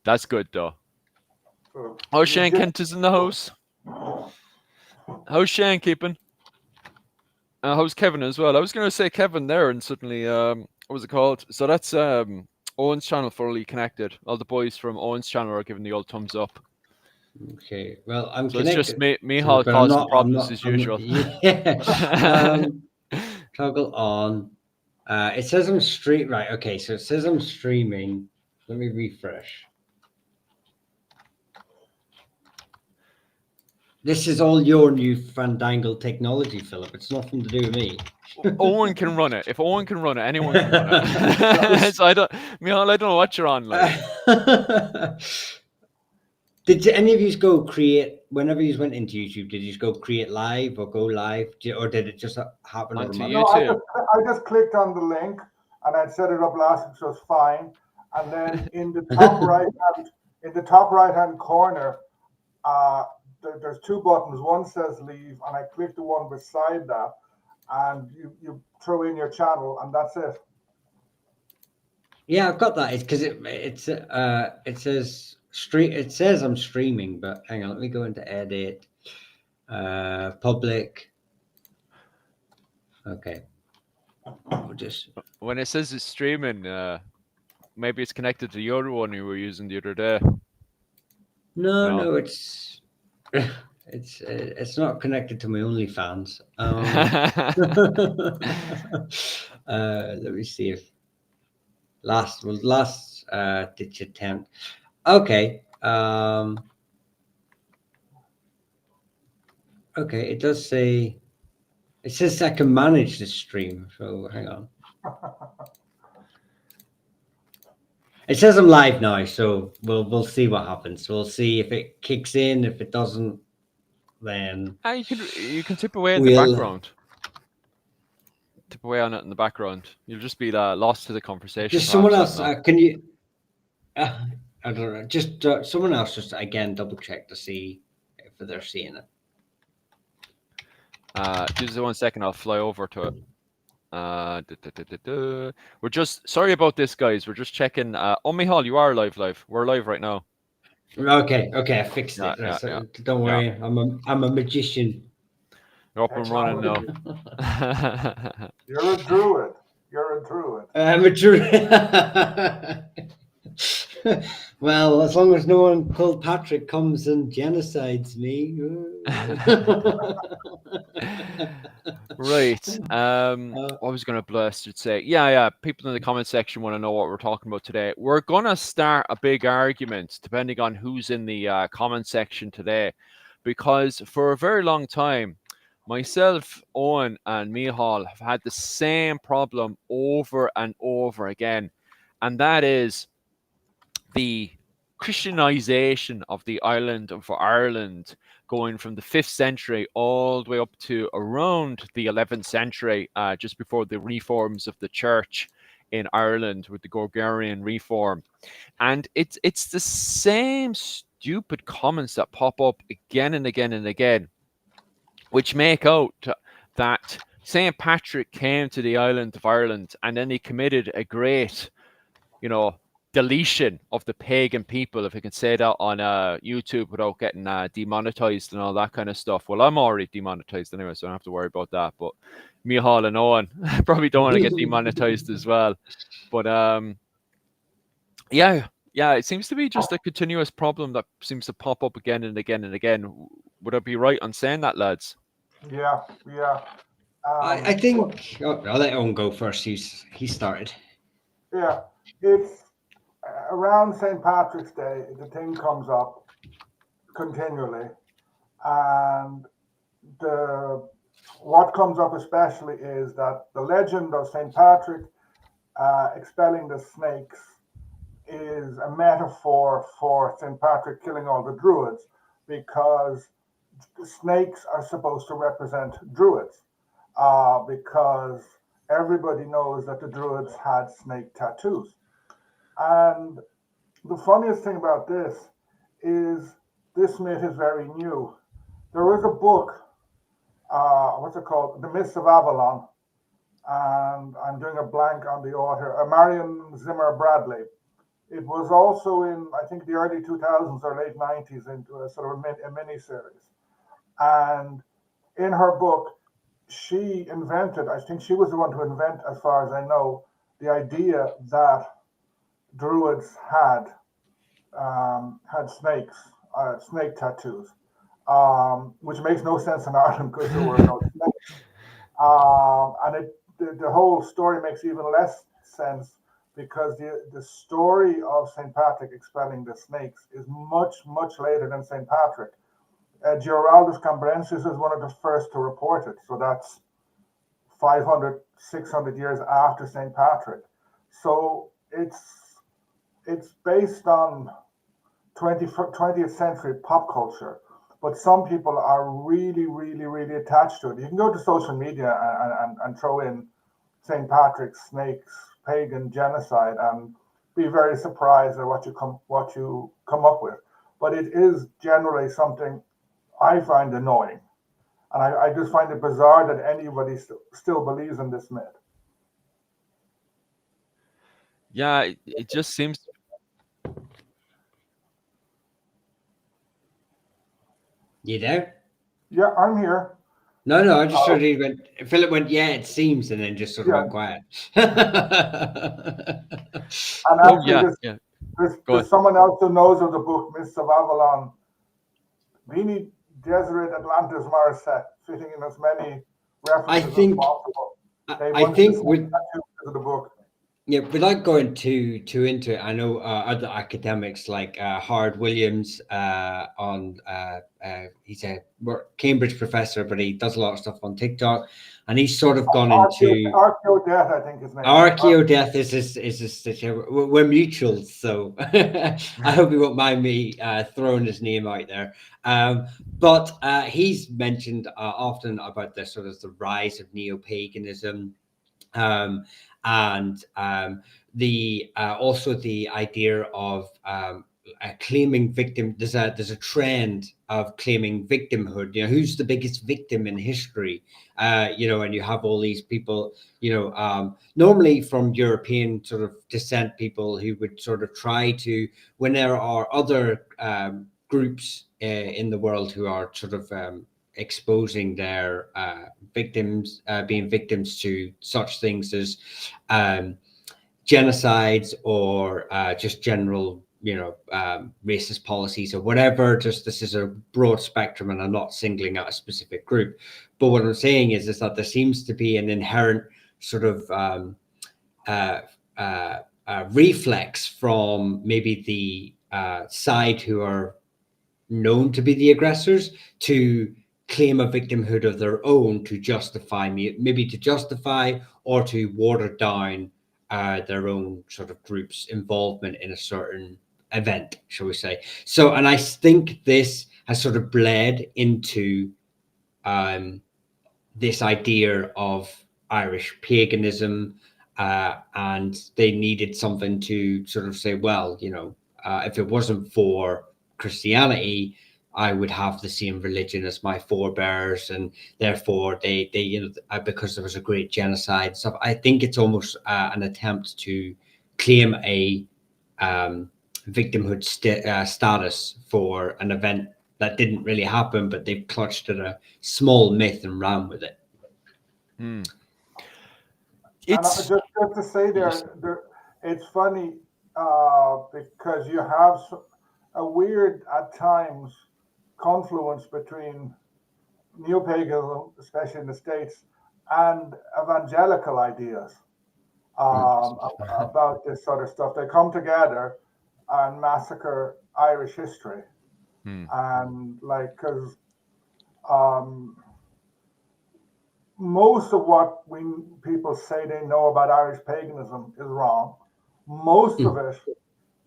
That's good though. So Oh, you Shane get Kent is in the house. How's Shane keeping? How's Kevin as well? I was gonna say Kevin there, and suddenly, what was it called? So that's Owen's channel fully connected. All the boys from Owen's channel are giving the old thumbs up. Okay. Well, I'm So it's just connected me, to it, Mihal but I'm causing not. I'm problems not. as I'm not. usual. Yeah. Toggle on. It says I'm stream. Right. Okay. So it says I'm streaming. Let me refresh. This is all your new fandangle technology, Philip. It's nothing to do with me. Owen can run it. If Owen can run it, anyone can run it. So Mihal, I don't know what you're on. Like, Did any of you go create whenever you went into YouTube? Did you go create live or go live, or did it just happen Onto automatically? no, YouTube. I just clicked on the link and I'd set it up last week, so it's fine. And then in the top right hand corner, there's two buttons. One says leave, and I click the one beside that, and you throw in your channel, and that's it. Yeah, I've got that. It's because it says stream. It says I'm streaming, but hang on, let me go into edit, public. Okay, we'll just. When it says it's streaming, maybe it's connected to the other one you were using the other day. No, it's it's not connected to my OnlyFans. Let me see if last ditch attempt. Okay. Okay, it does say. It says I can manage the stream. So hang on. It says I'm live now, so we'll see what happens. We'll see if it kicks in. If it doesn't, then you can tip away in the background. Tip away on it in the background. You'll just be lost to the conversation. Just someone else. Can you? I don't know. Just someone else. Just again double check to see if they're seeing it. Just 1 second. I'll fly over to it. We're just sorry about this, guys. We're just checking. Oh, Mihal, you are live. We're live right now. Okay, I fixed it. Yeah. Don't worry, I'm a magician. You're up and running now. You're a druid. I'm a druid. Well, as long as no one called Patrick comes and genocides me. Right. What was going to blast to say? Yeah. People in the comment section want to know what we're talking about today. We're going to start a big argument, depending on who's in the comment section today, because for a very long time, myself, Owen, and Mihal have had the same problem over and over again, and that is the Christianization of the island of Ireland, going from the 5th century all the way up to around the 11th century, just before the reforms of the church in Ireland with the Gregorian reform. And it's the same stupid comments that pop up again and again and again, which make out that St. Patrick came to the island of Ireland and then he committed a great, deletion of the pagan people, if I can say that on YouTube without getting demonetized and all that kind of stuff. Well, I'm already demonetized anyway, so I don't have to worry about that. But Mihal and Owen probably don't want to get demonetized as well. But yeah, it seems to be just a continuous problem that seems to pop up again and again and again. Would I be right on saying that, lads? Yeah. I think I'll let Owen go first. He started. Yeah, it's around St. Patrick's Day. The thing comes up continually, and what comes up especially is that the legend of St. Patrick expelling the snakes is a metaphor for St. Patrick killing all the druids, because the snakes are supposed to represent druids, because everybody knows that the druids had snake tattoos. And the funniest thing about this is this myth is very new. There is a book, what's it called? The Myths of Avalon. And I'm doing a blank on the author, Marion Zimmer Bradley. It was also in, I think, the early 2000s or late 90s into a sort of a mini series. And in her book, she invented, I think she was the one to invent, as far as I know, the idea that druids had snakes, snake tattoos, which makes no sense in Ireland because there were no snakes. The whole story makes even less sense because the story of St. Patrick expelling the snakes is much, much later than St. Patrick. Giraldus Cambrensis is one of the first to report it. So that's 500, 600 years after St. Patrick. So it's based on 20th century pop culture, but some people are really, really, really attached to it. You can go to social media and throw in St. Patrick's snakes, pagan genocide, and be very surprised at what you come up with. But it is generally something I find annoying. And I just find it bizarre that anybody still believes in this myth. Yeah, it just seems. You there? Yeah, I'm here. No, I just heard he went. Philip went, yeah, it seems, and then just sort of Yeah. went quiet. And Oh actually, yeah. Go there's ahead. someone else who knows of the book, Mists of Avalon. Vini Deseret Atlantis Marset, fitting in as many I references as think, possible. They I wanted to think send with that to the book. yeah, without going too into it, I know other academics like Howard Williams he's a Cambridge professor, but he does a lot of stuff on TikTok, and he's sort of gone into Archeo Death, I think his name Archeo Death we're mutuals, so I hope you won't mind me throwing his name out there. But he's mentioned often about the sort of the rise of neo-paganism. And the also the idea of claiming victim. There's a trend of claiming victimhood. You know, who's the biggest victim in history? And you have all these people. Normally from European sort of descent, people who would sort of try to, when there are other groups in the world who are sort of exposing their being victims to such things as genocides or just general, racist policies or whatever. Just this is a broad spectrum, and I'm not singling out a specific group. But what I'm saying is that there seems to be an inherent sort of reflex from maybe the side who are known to be the aggressors to claim a victimhood of their own to justify or to water down their own sort of group's involvement in a certain event, shall we say. So, and I think this has sort of bled into this idea of Irish paganism, and they needed something to sort of say, well, if it wasn't for Christianity, I would have the same religion as my forebears, and therefore they because there was a great genocide stuff. I think it's almost an attempt to claim a victimhood status for an event that didn't really happen, but they've clutched at a small myth and ran with it. It's just to say there, it's funny because you have a weird, at times, confluence between neo-paganism, especially in the States, and evangelical ideas about this sort of stuff. They come together and massacre Irish history. And because most of what people say they know about Irish paganism is wrong. Most of it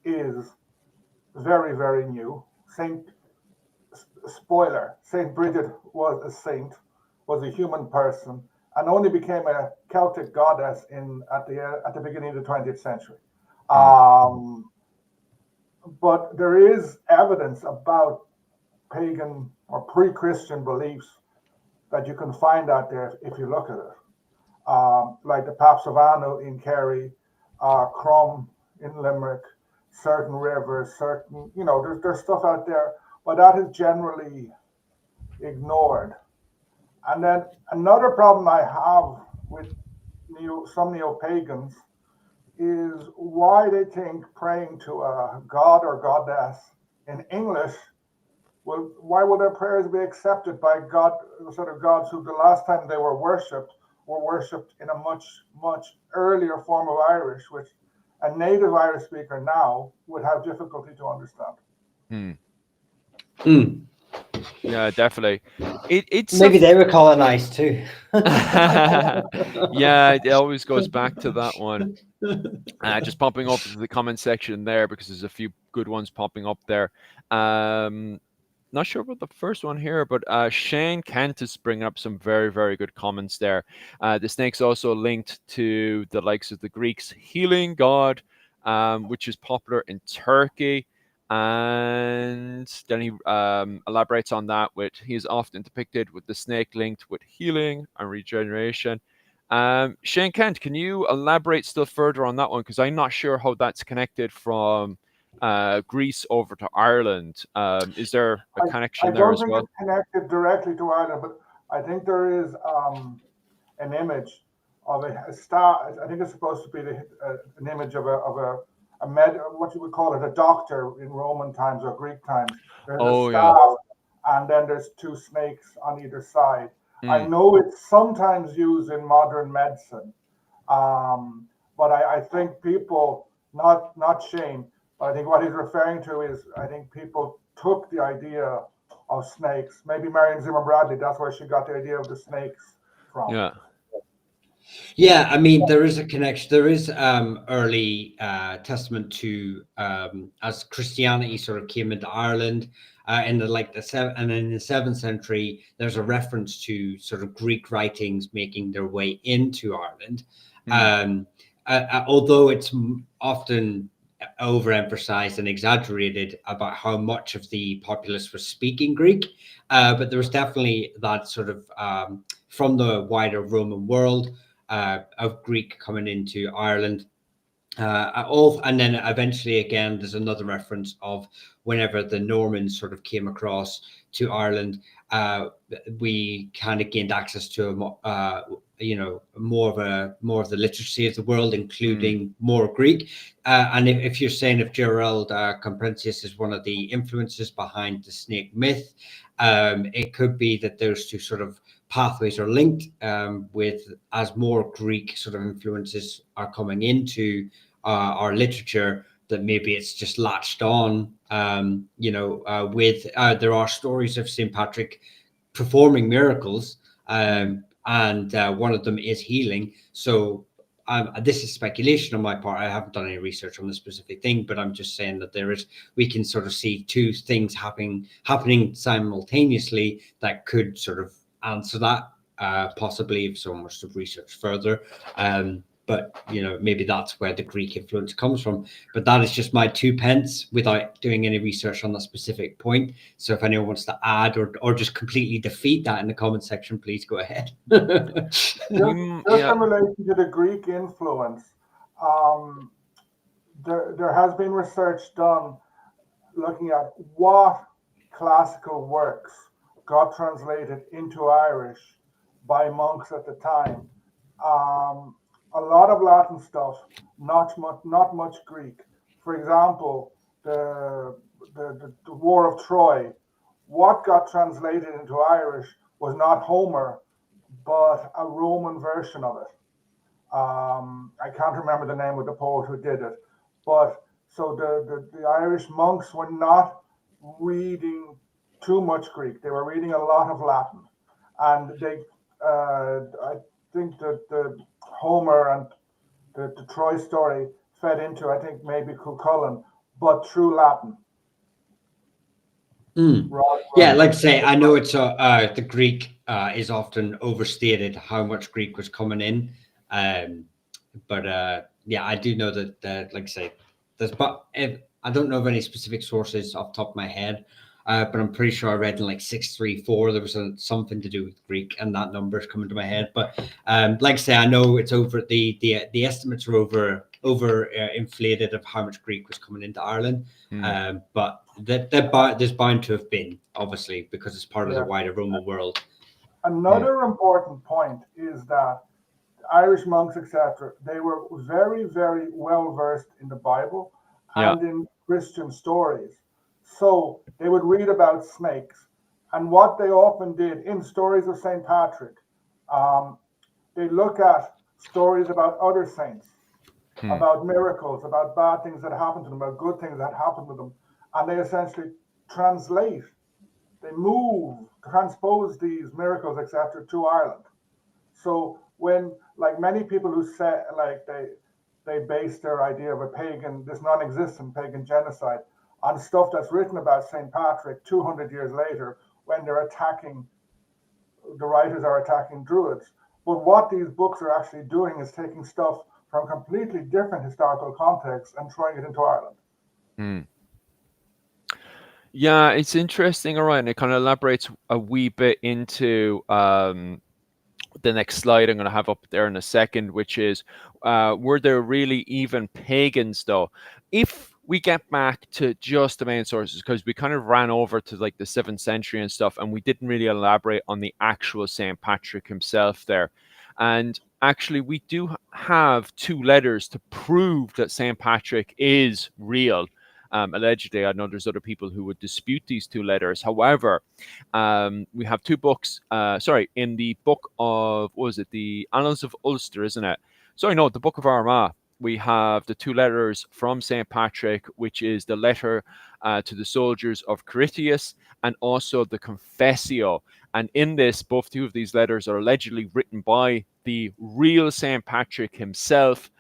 is very, very new. Saint Bridget was a saint, was a human person, and only became a Celtic goddess at the beginning of the 20th century. But there is evidence about pagan or pre-Christian beliefs that you can find out there if you look at it. Like the Paps of Anno in Kerry, Crom in Limerick, certain rivers, certain, there's stuff out there, but that is generally ignored. And then another problem I have with some neo-pagans is why they think praying to a god or goddess in English, well, why will their prayers be accepted by God, sort of gods who the last time they were worshipped in a much, much earlier form of Irish, which a native Irish speaker now would have difficulty to understand. Yeah, definitely. It's Maybe they were colonized too. yeah, it always goes back to that one. Just popping up to the comment section there because there's a few good ones popping up there. Not sure about the first one here, but Shane Kent is bringing up some very, very good comments there. The snake's also linked to the likes of the Greeks' healing god, which is popular in Turkey. And then he elaborates on that with he is often depicted with the snake linked with healing and regeneration. Shane Kent, can you elaborate still further on that one? Because I'm not sure how that's connected from Greece over to Ireland. Is there a connection there as well? I don't think it's connected directly to Ireland, but I think there is an image of a star. I think it's supposed to be an image of what you would call it, a doctor in Roman times or Greek times. There's a star, and then there's two snakes on either side. I know it's sometimes used in modern medicine, but I think people, not Shane, but I think what he's referring to is I think people took the idea of snakes. Maybe Marion Zimmer Bradley, that's where she got the idea of the snakes from. Yeah. Yeah, I mean, there is a connection. There is early testament to as Christianity sort of came into Ireland in the and in the 7th century, there's a reference to sort of Greek writings making their way into Ireland. Although it's often overemphasized and exaggerated about how much of the populace was speaking Greek, but there was definitely that sort of from the wider Roman world. Of Greek coming into Ireland. And then eventually again, there's another reference of whenever the Normans sort of came across to Ireland, we kind of gained access to more of the literacy of the world, including more Greek. And if you're saying if Gerald Compensius is one of the influences behind the snake myth, it could be that those two sort of pathways are linked with as more Greek sort of influences are coming into our literature, that maybe it's just latched on, with there are stories of St. Patrick performing miracles, and one of them is healing. So this is speculation on my part. I haven't done any research on the specific thing, but I'm just saying that we can sort of see two things happening simultaneously that could sort of answer that, possibly if someone was to research further. But maybe that's where the Greek influence comes from. But that is just my 2 pence without doing any research on that specific point. So if anyone wants to add or just completely defeat that in the comment section, please go ahead. Just in relation to the Greek influence, there has been research done looking at what classical works got translated into Irish by monks at the time. A lot of Latin stuff, not much Greek. For example, the War of Troy, what got translated into Irish was not Homer, but a Roman version of it. I can't remember the name of the poet who did it, but so the Irish monks were not reading too much Greek. They were reading a lot of Latin, and I think that the Homer and the Troy story fed into, I think, maybe Cuchulainn, but through Latin. Yeah, like I say, I know it's the Greek is often overstated how much Greek was coming in, but I do know that like I say, I don't know of any specific sources off the top of my head. But I'm pretty sure I read in like 634 there was something to do with Greek, and that number is coming to my head. But like I say, I know it's over the estimates are over inflated of how much Greek was coming into Ireland. Mm. But there's bound to have been, obviously, because it's part of the wider Roman world. Another important point is that Irish monks, etc., they were very, very well versed in the Bible Yeah. and in Christian stories. So they would read about snakes. And what they often did in stories of St. Patrick, they look at stories about other saints, about miracles, about bad things that happened to them, about good things that happened to them. And they essentially translate, they transpose these miracles, etc., to Ireland. So when, like many people who say, like they base their idea of this non-existent pagan genocide on stuff that's written about St. Patrick 200 years later, when the writers are attacking Druids. But what these books are actually doing is taking stuff from completely different historical contexts and throwing it into Ireland. Mm. Yeah, it's interesting, all right, and it kind of elaborates a wee bit into the next slide I'm going to have up there in a second, which is, were there really even pagans, though? If we get back to just the main sources, because we kind of ran over to like the 7th century and stuff, and we didn't really elaborate on the actual St. Patrick himself there. And actually, we do have 2 letters to prove that St. Patrick is real. Allegedly, I know there's other people who would dispute these 2 letters. However, we have 2 books. In the book of, what was it? The Annals of Ulster, isn't it? Sorry, no, the Book of Armagh. We have the 2 letters from St. Patrick, which is the letter to the soldiers of Critias and also the Confessio. And in this, both 2 of these letters are allegedly written by the real St. Patrick himself.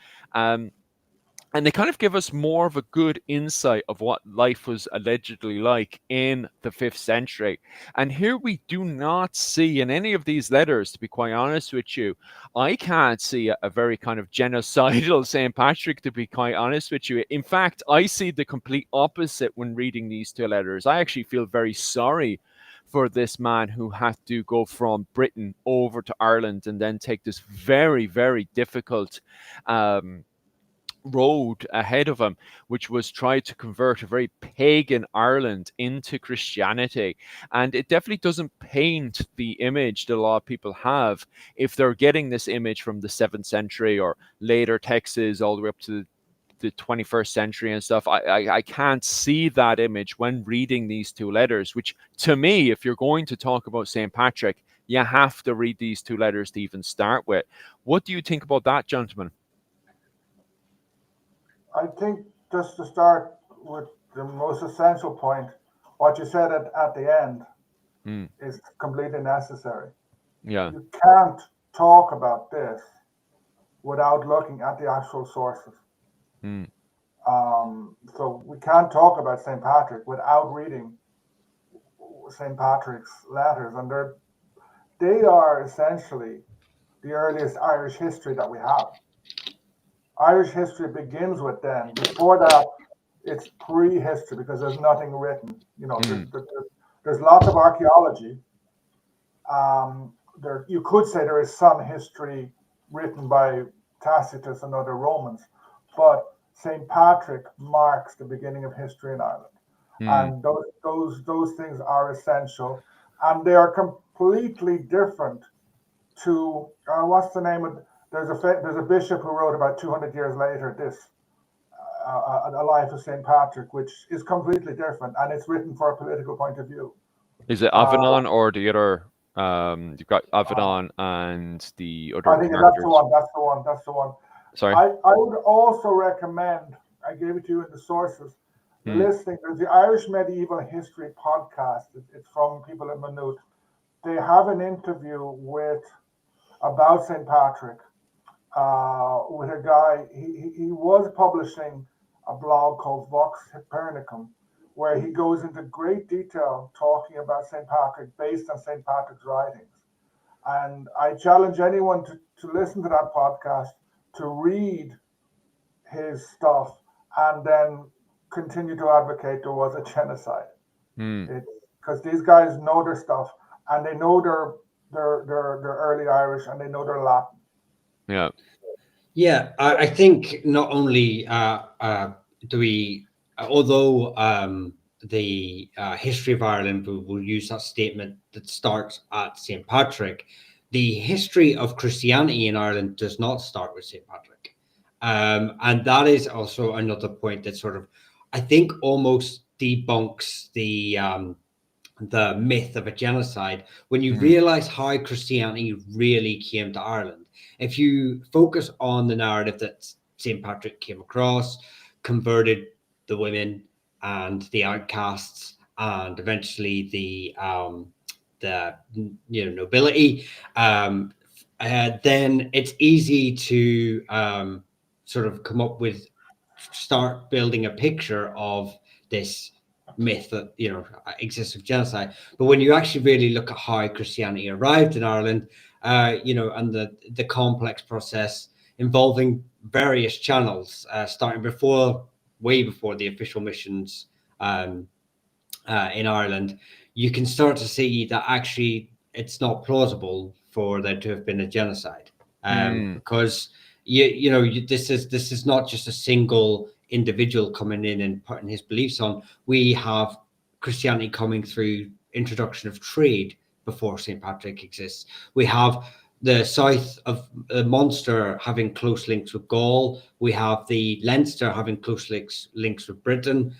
And they kind of give us more of a good insight of what life was allegedly like in the 5th century. And here we do not see in any of these letters, to be quite honest with you, I can't see a very kind of genocidal St. Patrick, to be quite honest with you. In fact, I see the complete opposite when reading these 2 letters. I actually feel very sorry for this man who had to go from Britain over to Ireland and then take this very, very difficult road ahead of him, which was try to convert a very pagan Ireland into Christianity. And it definitely doesn't paint the image that a lot of people have if they're getting this image from the 7th century or later texts all the way up to the 21st century and stuff. I can't see that image when reading these 2 letters, which to me, if you're going to talk about St. Patrick, you have to read these 2 letters to even start with. What do you think about that, gentlemen? I think just to start with the most essential point, what you said at the end is completely necessary. Yeah. You can't talk about this without looking at the actual sources. So we can't talk about St. Patrick without reading St. Patrick's letters, and they are essentially the earliest Irish history that we have. Irish history begins with them. Before that, it's pre-history because there's nothing written. There's lots of archaeology. You could say there is some history written by Tacitus and other Romans, but St. Patrick marks the beginning of history in Ireland, and those things are essential, and they are completely different to what's the name of? There's a bishop who wrote about 200 years later a life of St. Patrick, which is completely different, and it's written for a political point of view. Is it Avenant or the other? You've got Avenant and the other. I think characters. That's the one. Sorry. I would also recommend, I gave it to you in the sources, listening. There's the Irish Medieval History podcast. It's from people in Maynooth. They have an interview about St. Patrick with a guy. He was publishing a blog called Vox Hypernicum, where he goes into great detail talking about St. Patrick based on St. Patrick's writings. And I challenge anyone to listen to that podcast, to read his stuff, and then continue to advocate there was a genocide. Because these guys know their stuff, and they know their early Irish, and they know their Latin. Yeah. Yeah, I think not only do we, although the history of Ireland will use that statement that starts at St. Patrick, the history of Christianity in Ireland does not start with St. Patrick. And that is also another point that sort of, I think, almost debunks the myth of a genocide when you Mm, realize how Christianity really came to Ireland. If you focus on the narrative that St. Patrick came across, converted the women and the outcasts, and eventually the nobility, then it's easy to sort of come up with start building a picture of this myth that exists of genocide. But when you actually really look at how Christianity arrived in Ireland, and the complex process involving various channels, starting way before the official missions um, in Ireland, you can start to see that actually it's not plausible for there to have been a genocide, mm, because this is not just a single individual coming in and putting his beliefs on. We have Christianity coming through introduction of trade before St. Patrick exists. We have the south of Munster having close links with Gaul. We have the Leinster having close links with Britain.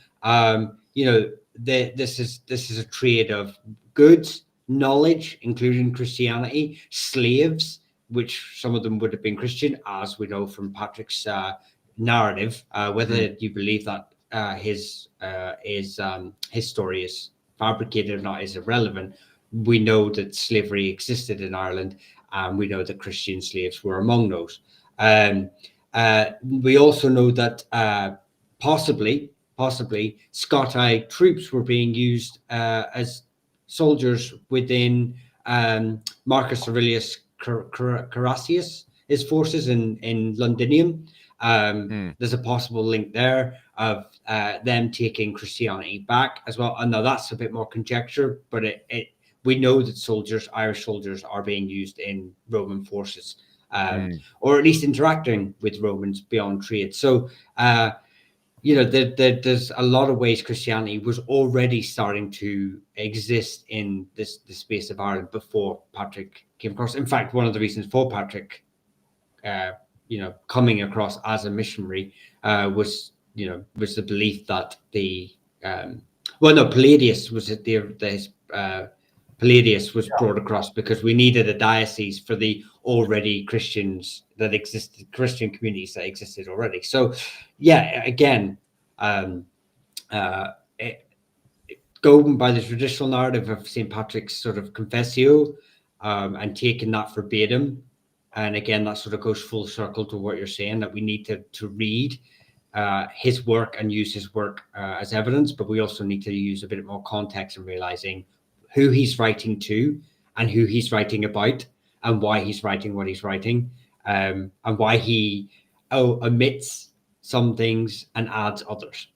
This is a trade of goods, knowledge, including Christianity, slaves, which some of them would have been Christian, as we know from Patrick's narrative. mm, Whether you believe that his story is fabricated or not is irrelevant. We know that slavery existed in Ireland, and we know that Christian slaves were among those. We also know that possibly Scotti troops were being used as soldiers within Marcus Aurelius Carausius, his forces in Londinium. mm, There's a possible link there of them taking Christianity back as well. And now that's a bit more conjecture, but we know that Irish soldiers, are being used in Roman forces, mm, or at least interacting with Romans beyond trade. So, there's a lot of ways Christianity was already starting to exist in the space of Ireland before Patrick came across. In fact, one of the reasons for Patrick, coming across as a missionary, was the belief that Palladius was at Palladius was brought across because we needed a diocese for the already Christian communities that existed already. So, yeah, again, um, uh, it, going by the traditional narrative of St. Patrick's sort of confessio, and taking that verbatim, and again, that sort of goes full circle to what you're saying, that we need to read his work and use his work as evidence, but we also need to use a bit more context and realizing who he's writing to and who he's writing about and why he's writing what he's writing, and why he omits some things and adds others.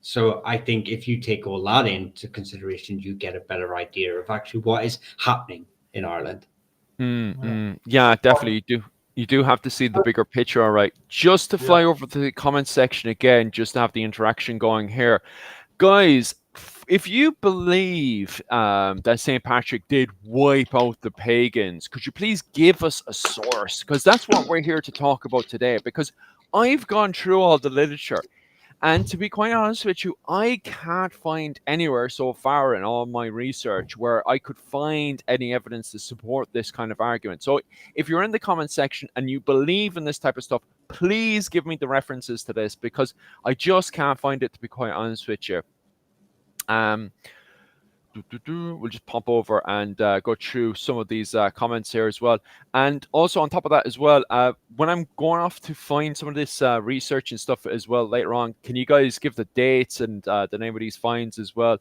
So I think if you take all that into consideration, you get a better idea of actually what is happening in Ireland. Yeah, definitely. You do have to see the bigger picture, all right. Just to Yeah. fly over to the comment section again, just to have the interaction going here. Guys, if you believe that St. Patrick did wipe out the pagans, could you please give us a source? Because that's what we're here to talk about today. Because I've gone through all the literature, and to be quite honest with you, I can't find anywhere so far in all my research where I could find any evidence to support this kind of argument. So if you're in the comment section and you believe in this type of stuff, please give me the references to this because I just can't find it, to be quite honest with you. Um, We'll just pop over and go through some of these comments here as well. And also on top of that as well, when I'm going off to find some of this research and stuff as well later on, can you guys give the dates and the name of these finds as well?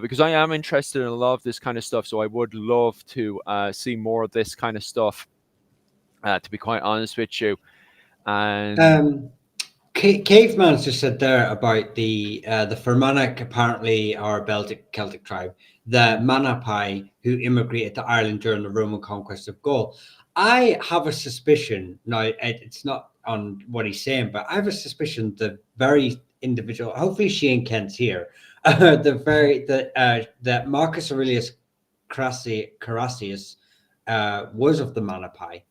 Because I am interested in a lot of this kind of stuff, so I would love to see more of this kind of stuff, to be quite honest with you. And Caveman's just said there about the Fermanagh apparently are a Celtic tribe. The Manapai who immigrated to Ireland during the Roman conquest of Gaul. I have a suspicion. Now, it's not on what he's saying, but I have a suspicion the very individual. Hopefully, Shane Kent's here. That Marcus Aurelius Carasius was of the Manapai.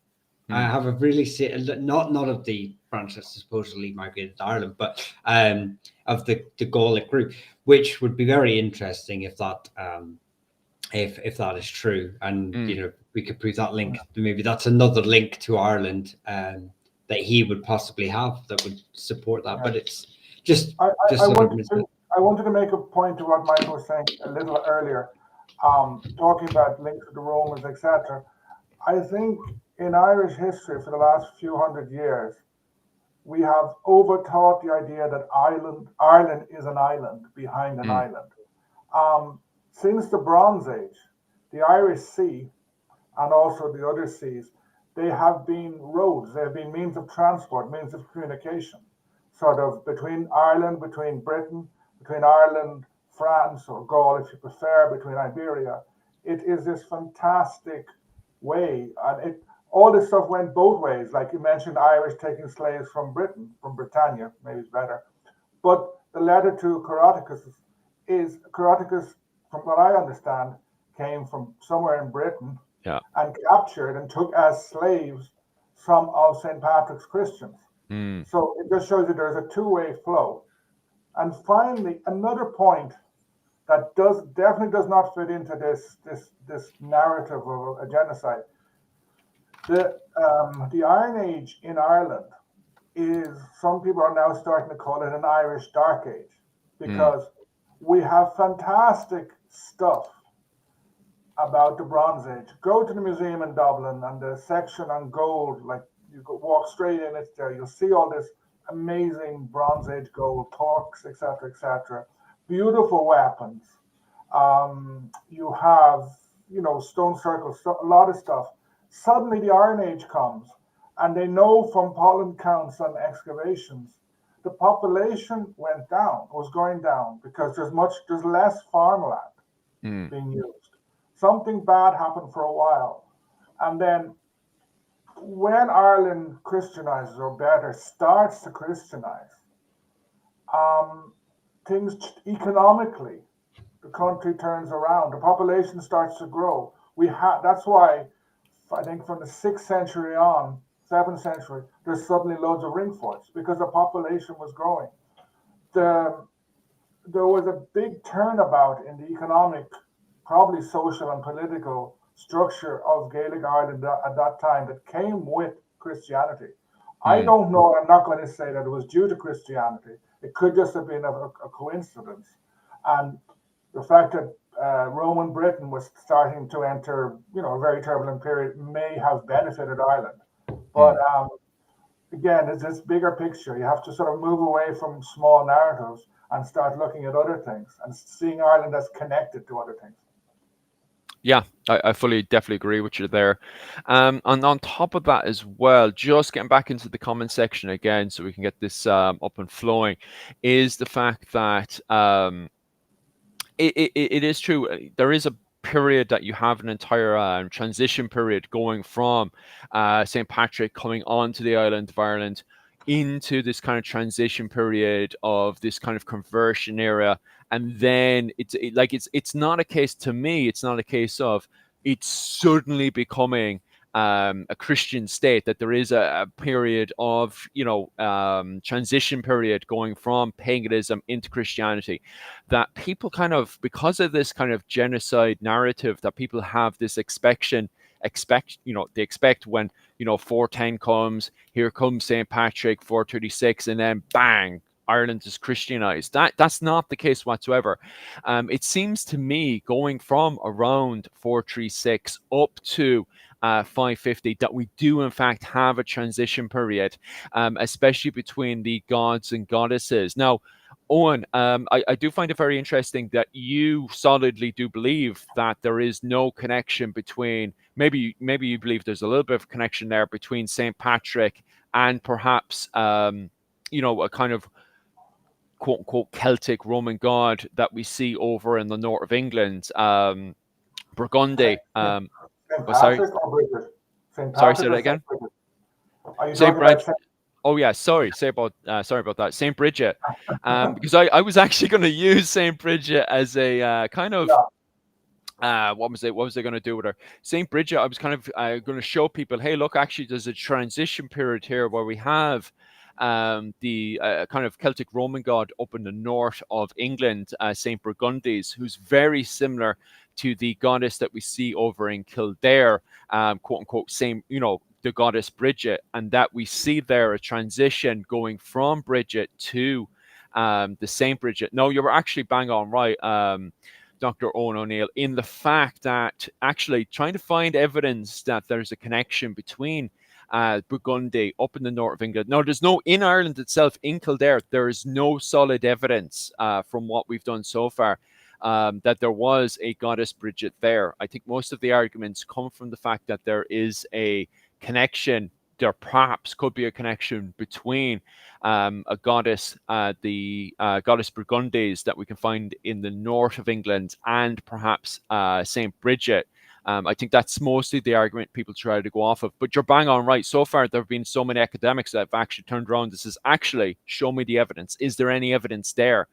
I have a really not of the branch that supposedly migrated to Ireland, but of the Gallic group, which would be very interesting if that if that is true, and we could prove that link. Maybe that's another link to Ireland that he would possibly have that would support that. But it's just I sort of wanted to make a point to what Michael was saying a little earlier, talking about links to the Romans, etc. I think in Irish history for the last few hundred years, we have overtaught the idea that Ireland is an island behind an island. Since the Bronze Age, the Irish Sea and also the other seas, they have been roads, they have been means of transport, means of communication, sort of between Ireland, between Britain, between Ireland, France, or Gaul, if you prefer, between Iberia. It is this fantastic way, and all this stuff went both ways. Like you mentioned, Irish taking slaves from Britain, from Britannia, maybe it's better. But the letter to Coroticus, from what I understand, came from somewhere in Britain and captured and took as slaves some of St. Patrick's Christians. So it just shows you there's a two-way flow. And finally, another point that definitely does not fit into this narrative of a genocide. The Iron Age in Ireland is, some people are now starting to call it an Irish Dark Age, because we have fantastic stuff about the Bronze Age. Go to the museum in Dublin and the section on gold, like you go walk straight in, it's there. You'll see all this amazing Bronze Age gold, torques, etc., etc. Beautiful weapons. You have, stone circles, a lot of stuff. Suddenly the Iron Age comes, and they know from pollen counts and excavations, the population was going down because there's less farmland being used. Something bad happened for a while. And then when Ireland Christianizes, or better, starts to Christianize, things economically, the country turns around, the population starts to grow. That's why I think from the 6th century on, 7th century, there's suddenly loads of ring forts because the population was growing. There was a big turnabout in the economic, probably social and political structure of Gaelic Ireland at that time that came with Christianity. I don't know, I'm not going to say that it was due to Christianity. It could just have been a coincidence. And the fact that Roman Britain was starting to enter, a very turbulent period may have benefited Ireland. But again, it's this bigger picture. You have to sort of move away from small narratives and start looking at other things and seeing Ireland as connected to other things. Yeah, I definitely agree with you there. And on top of that as well, just getting back into the comment section again so we can get this up and flowing, is the fact that it is true. There is a period that you have an entire transition period going from St. Patrick coming onto the island of Ireland into this kind of transition period of this kind of conversion era. And then it's not a case, to me, it's not a case of it's suddenly becoming a Christian state, that there is a period of, transition period going from paganism into Christianity, that people kind of, because of this kind of genocide narrative, that people have this they expect when, 410 comes, here comes St. Patrick, 436, and then bang, Ireland is Christianized. That's not the case whatsoever. It seems to me, going from around 436 up to 550, that we do in fact have a transition period, especially between the gods and goddesses. Now, Owen, I do find it very interesting that you solidly do believe that there is no connection between, maybe you believe there's a little bit of connection there between St. Patrick and perhaps, a kind of quote unquote Celtic Roman god that we see over in the north of England, Burgundy. St. Patrick or British? St. Sorry, Patrick say or that St. again. Bridget? Are you Saint talking about Bridget. Oh yeah, sorry about that. Saint Bridget. Because I was actually going to use Saint Bridget as a kind of what was I going to do with her? Saint Bridget. I was kind of going to show people, hey, look, actually, there's a transition period here where we have the kind of Celtic Roman god up in the north of England, Saint Burgundy's, who's very similar to the goddess that we see over in Kildare, quote unquote, same, the goddess Bridget, and that we see there a transition going from Bridget to the Saint Bridget. No, you were actually bang on right. Dr. Owen O'Neill, in the fact that actually trying to find evidence that there's a connection between Burgundy up in the north of England. Now, there's no, in Ireland itself, in Kildare, there is no solid evidence from what we've done so far that there was a goddess Bridget there. I think most of the arguments come from the fact that there is a connection. There perhaps could be a connection between a goddess, the goddess Burgundies that we can find in the north of England, and perhaps Saint Bridget. I think that's mostly the argument people try to go off of. But you're bang on right. So far, there have been so many academics that have actually turned around. This is actually, show me the evidence. Is there any evidence there?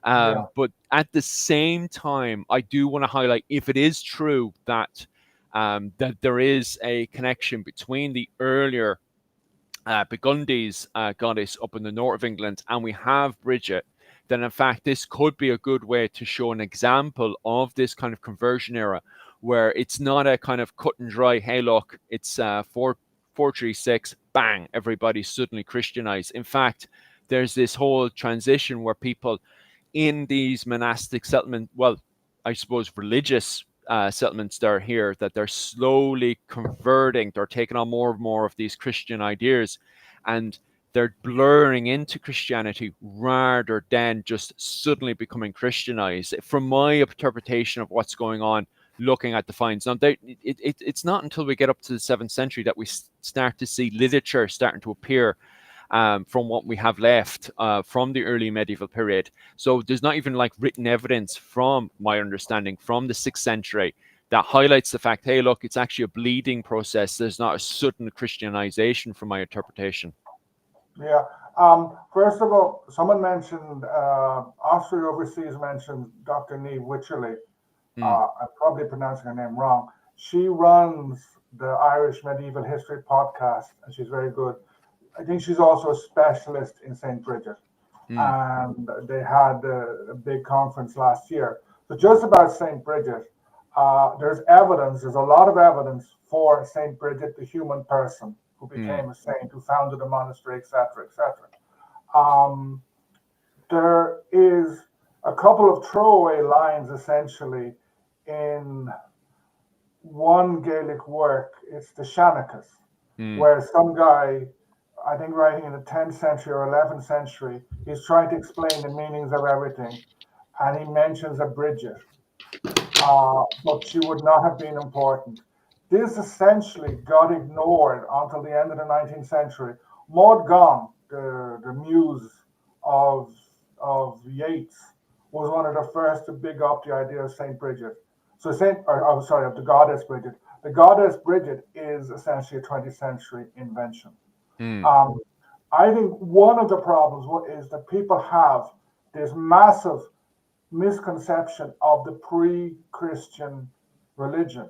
But at the same time, I do want to highlight, if it is true that that there is a connection between the earlier Burgundy's goddess up in the north of England, and we have Bridget, then in fact this could be a good way to show an example of this kind of conversion era, where it's not a kind of cut and dry, hey look, it's 436, bang, everybody's suddenly Christianized. In fact, there's this whole transition where people in these monastic settlement, well, I suppose religious settlements that are here, that they're slowly converting, they're taking on more and more of these Christian ideas, and they're blurring into Christianity rather than just suddenly becoming Christianized. From my interpretation of what's going on, looking at the finds, now it's not until we get up to the 7th century that we start to see literature starting to appear from what we have left from the early medieval period. So there's not even like written evidence, from my understanding, from the 6th century that highlights the fact, hey, look, it's actually a bleeding process. There's not a sudden Christianization, from my interpretation. Yeah. First of all, someone mentioned, Austria Overseas mentioned Dr. Niamh Wycherley. I'm probably pronouncing her name wrong. She runs the Irish Medieval History podcast, and she's very good. I think she's also a specialist in St. Bridget, and they had a big conference last year. So just about St. Bridget, there's a lot of evidence for St. Bridget, the human person who became a saint, who founded a monastery, etc., etc. There is a couple of throwaway lines, essentially, in one Gaelic work. It's the Shanachas, where some guy, I think writing in the 10th century or 11th century, he's trying to explain the meanings of everything, and he mentions a Bridget, but she would not have been important. This essentially got ignored until the end of the 19th century. Maud Gonne, the muse of Yeats, was one of the first to big up the idea of Saint Bridget. So of the goddess Bridget. The goddess Bridget is essentially a 20th century invention. I think one of the problems is that people have this massive misconception of the pre-Christian religion.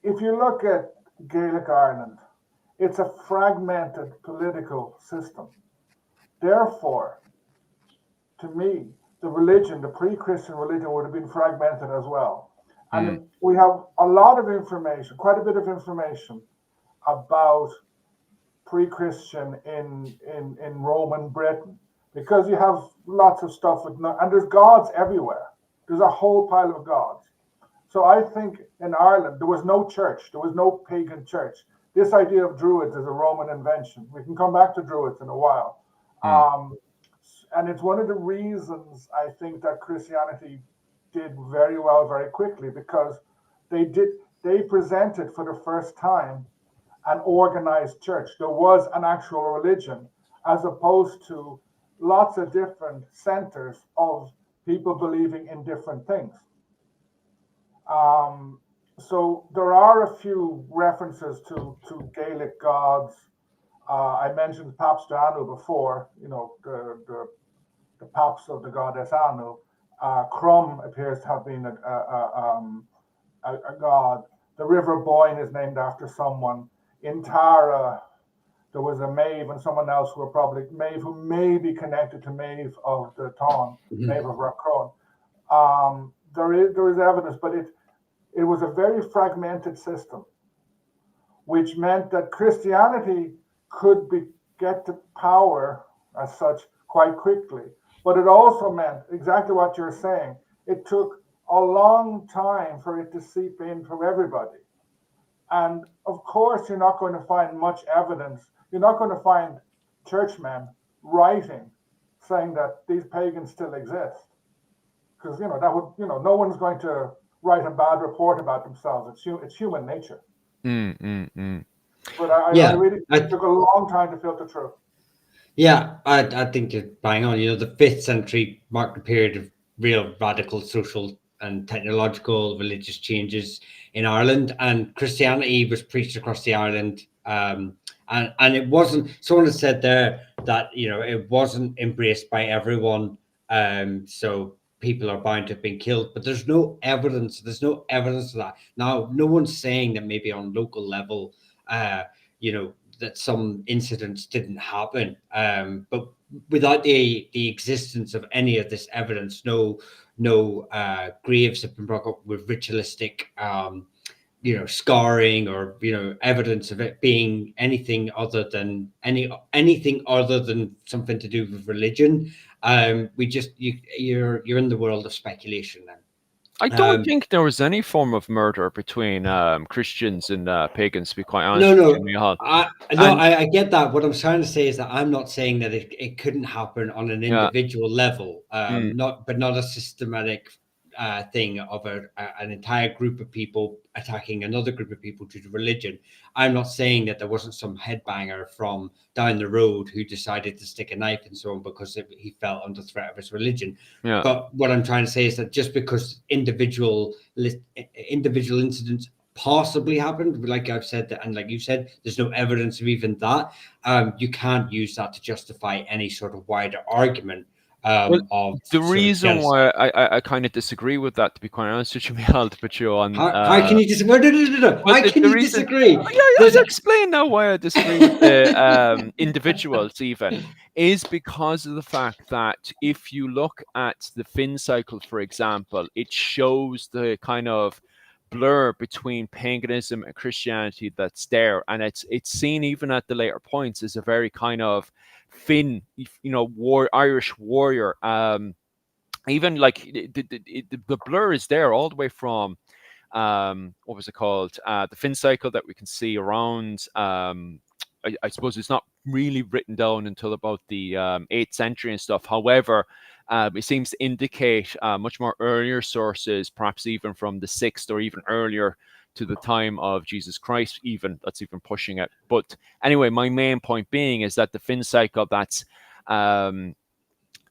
If you look at Gaelic Ireland, it's a fragmented political system. Therefore, to me, the pre-Christian religion would have been fragmented as well. And we have a lot of information, quite a bit of information about pre-Christian in Roman Britain, because you have lots of stuff and there's gods everywhere. There's a whole pile of gods. So I think in Ireland there was no church, there was no pagan church. This idea of Druids is a Roman invention. We can come back to Druids in a while. And it's one of the reasons I think that Christianity did very well very quickly, because they presented for the first time an organized church. There was an actual religion, as opposed to lots of different centers of people believing in different things. So there are a few references to Gaelic gods. I mentioned Paps Anu before, the paps of the goddess Anu. Crum appears to have been a god. The River Boyne is named after someone. In Tara, there was a Maeve and someone else who were probably Maeve, who may be connected to Maeve of the Taun, Maeve of Rathcrone. There is evidence, but it was a very fragmented system, which meant that Christianity could get to power as such quite quickly. But it also meant exactly what you're saying. It took a long time for it to seep into everybody. And of course, you're not going to find much evidence. You're not going to find churchmen writing saying that these pagans still exist. Because, that would, no one's going to write a bad report about themselves. It's human nature. But I really it took a long time to filter through. Yeah, I think you're bang on. The 5th century marked a period of real radical social and technological religious changes in Ireland, and Christianity was preached across the island. And it wasn't. Someone has said there that it wasn't embraced by everyone. So people are bound to have been killed, but there's no evidence. There's no evidence of that. Now, no one's saying that maybe on local level, that some incidents didn't happen. But without the existence of any of this evidence, no graves have been brought up with ritualistic scarring or evidence of it being anything other than something to do with religion. You're in the world of speculation then. I don't think there was any form of murder between Christians and pagans, to be quite honest. I get that. What I'm trying to say is that I'm not saying that it couldn't happen on an individual level, not a systematic thing of an entire group of people attacking another group of people due to religion. I'm not saying that there wasn't some headbanger from down the road who decided to stick a knife in someone because he felt under threat of his religion. Yeah. But what I'm trying to say is that just because individual incidents possibly happened, like I've said that, and like you said, there's no evidence of even that. You can't use that to justify any sort of wider argument. The reason why I kind of disagree with that, to be quite honest with you, Michal, to put you on. How can you disagree? No. How can you disagree? I'll explain now why I disagree with the individuals, even, is because of the fact that if you look at the Finn cycle, for example, it shows the kind of blur between paganism and Christianity that's there, and it's seen even at the later points as a very kind of Finn, Irish warrior. Even like the blur is there all the way from what was it called? The Finn cycle that we can see around. I suppose it's not really written down until about the 8th century and stuff. However, it seems to indicate much more earlier sources, perhaps even from the 6th or even earlier to the time of Jesus Christ, that's even pushing it. But anyway, my main point being is that the Finn cycle that's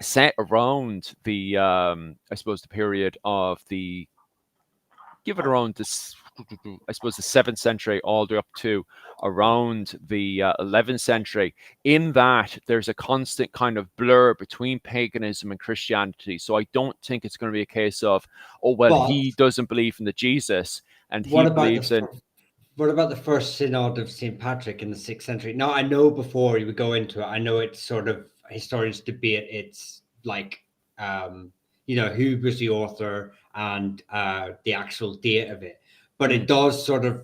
set around the, I suppose, the period of around this, I suppose, the 7th century all the way up to around the 11th century. In that, there's a constant kind of blur between paganism and Christianity. So I don't think it's going to be a case of, he doesn't believe in the Jesus and he believes in. What about the first synod of St. Patrick in the 6th century? Now, I know before you would go into it, I know it's sort of historians debate. It's like, who was the author and the actual date of it. But it does sort of,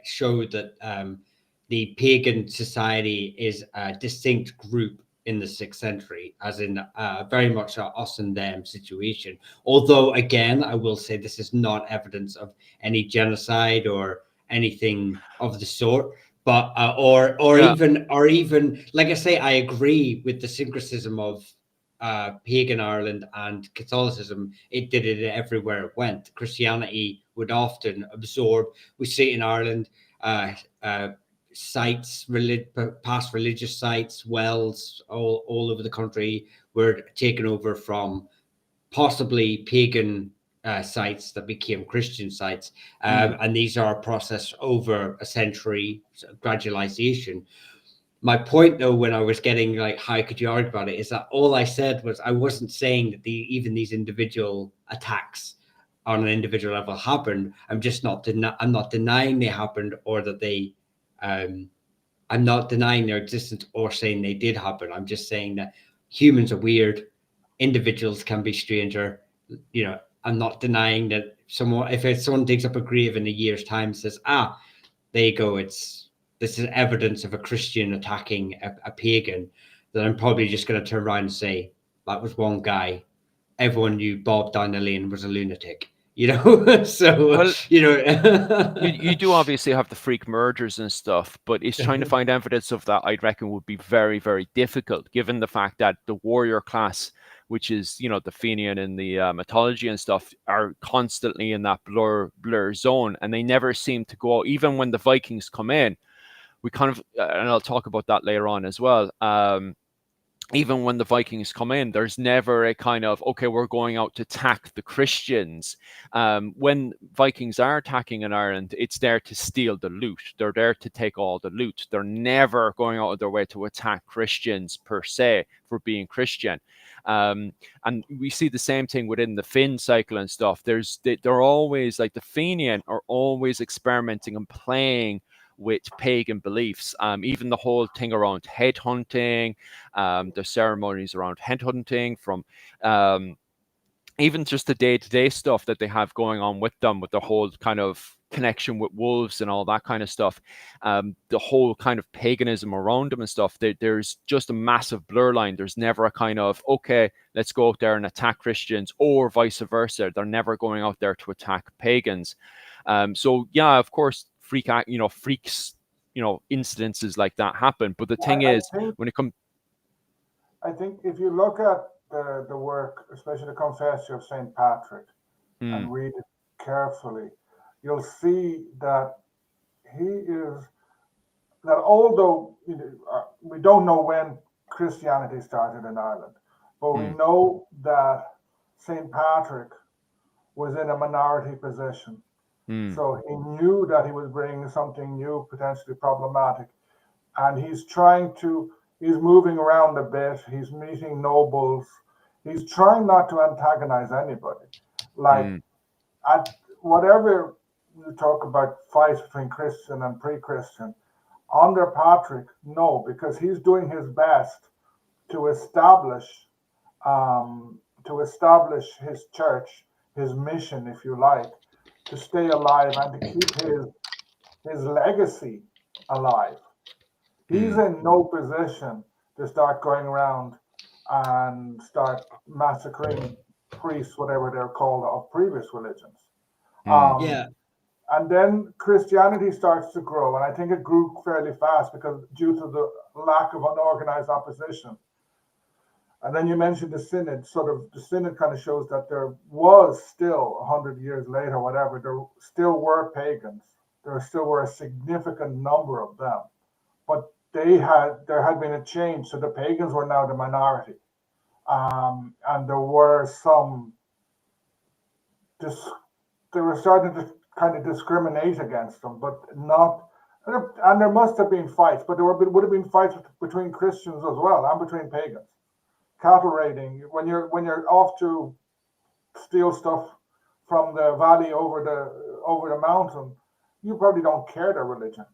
show that the pagan society is a distinct group in the 6th century, as in very much a us and them situation. Although, again, I will say this is not evidence of any genocide or anything of the sort. But even like I say, I agree with the syncretism of pagan Ireland and Catholicism. It did it everywhere it went. Christianity would often absorb. We see in Ireland sites, past religious sites, wells all over the country were taken over from possibly pagan sites that became Christian sites. And these are processed over a century, gradualization. My point, though, when I was getting like, how could you argue about it, is that all I said was I wasn't saying that even these individual attacks on an individual level happened. I'm just not I'm not denying they happened, or that they I'm not denying their existence or saying they did happen. I'm just saying that humans are weird, individuals can be stranger. You know, I'm not denying that if someone digs up a grave in a year's time and says, there you go, this is evidence of a Christian attacking a pagan, then I'm probably just going to turn around and say, that was one guy. Everyone knew Bob down the lane was a lunatic, you know? So, Well, you know. you do obviously have the freak mergers and stuff, but it's trying to find evidence of that, I'd reckon, would be very, very difficult, given the fact that the warrior class, which is, the Fenian in the mythology and stuff, are constantly in that blur zone, and they never seem to go out. Even when the Vikings come in, we kind of, and I'll talk about that later on as well. Even when the Vikings come in, there's never a kind of, okay, we're going out to attack the Christians. When Vikings are attacking in Ireland, it's there to steal the loot. They're there to take all the loot. They're never going out of their way to attack Christians per se for being Christian. And we see the same thing within the Finn cycle and stuff. They're always, like, the Fenian are always experimenting and playing with pagan beliefs. Even the whole thing around headhunting, the ceremonies around headhunting, from even just the day-to-day stuff that they have going on with them, with the whole kind of connection with wolves and all that kind of stuff, the whole kind of paganism around them and stuff. There's just a massive blur line. There's never a kind of, okay, let's go out there and attack Christians, or vice versa. They're never going out there to attack pagans. So yeah, of course, freaks, incidences like that happen. But the thing is, when it comes, I think if you look at the work, especially the Confessio of St. Patrick, and read it carefully, you'll see that although we don't know when Christianity started in Ireland, but we know that St. Patrick was in a minority position. So he knew that he was bringing something new, potentially problematic. And he's moving around a bit. He's meeting nobles. He's trying not to antagonize anybody. At whatever you talk about fights between Christian and pre-Christian, under Patrick, no, because he's doing his best to establish his church, his mission, if you like, to stay alive and to keep his legacy alive. He's in no position to start going around and start massacring priests, whatever they're called, of previous religions. And then Christianity starts to grow, and I think it grew fairly fast because due to the lack of unorganized opposition. And then you mentioned the synod. The synod kind of shows that there was still 100 years later, whatever, there still were pagans. There still were a significant number of them, but there had been a change. So the pagans were now the minority, and there were they were starting to kind of discriminate against them, but not. And there must have been fights, but would have been fights between Christians as well and between pagans. Cattle raiding, when you're off to steal stuff from the valley over the mountain, you probably don't care their religion.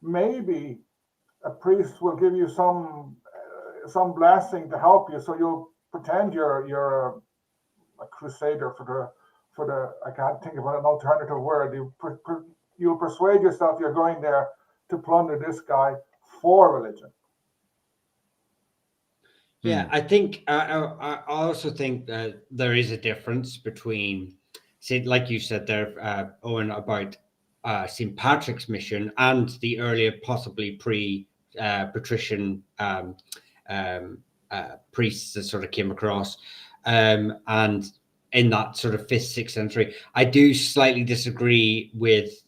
Maybe a priest will give you some blessing to help you, so you'll pretend you're a crusader for the I can't think of an alternative word. You'll persuade yourself you're going there to plunder this guy for religion. Yeah, I think I also think that there is a difference between, say, like you said there, Owen, about St. Patrick's mission and the earlier, possibly pre-patrician priests that sort of came across, and in that sort of 5th, 6th century. I do slightly disagree with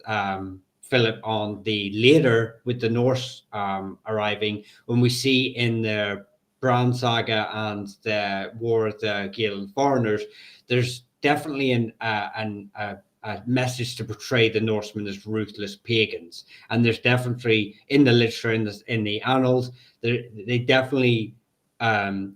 Philip on the later, with the Norse arriving, when we see in the Bran saga and the War of the Gael Foreigners, there's definitely a message to portray the Norsemen as ruthless pagans, and there's definitely in the literature, in the annals, they definitely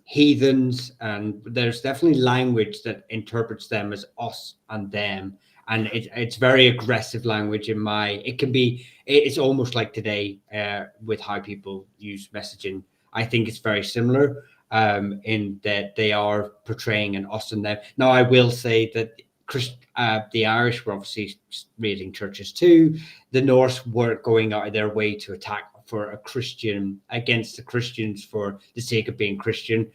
heathens, and there's definitely language that interprets them as us and them, and it's very aggressive language. It's almost like today with how people use messaging. I think it's very similar in that they are portraying an us and them. Now, I will say that the Irish were obviously raiding churches too. The Norse were going out of their way to attack for a Christian against the Christians for the sake of being Christian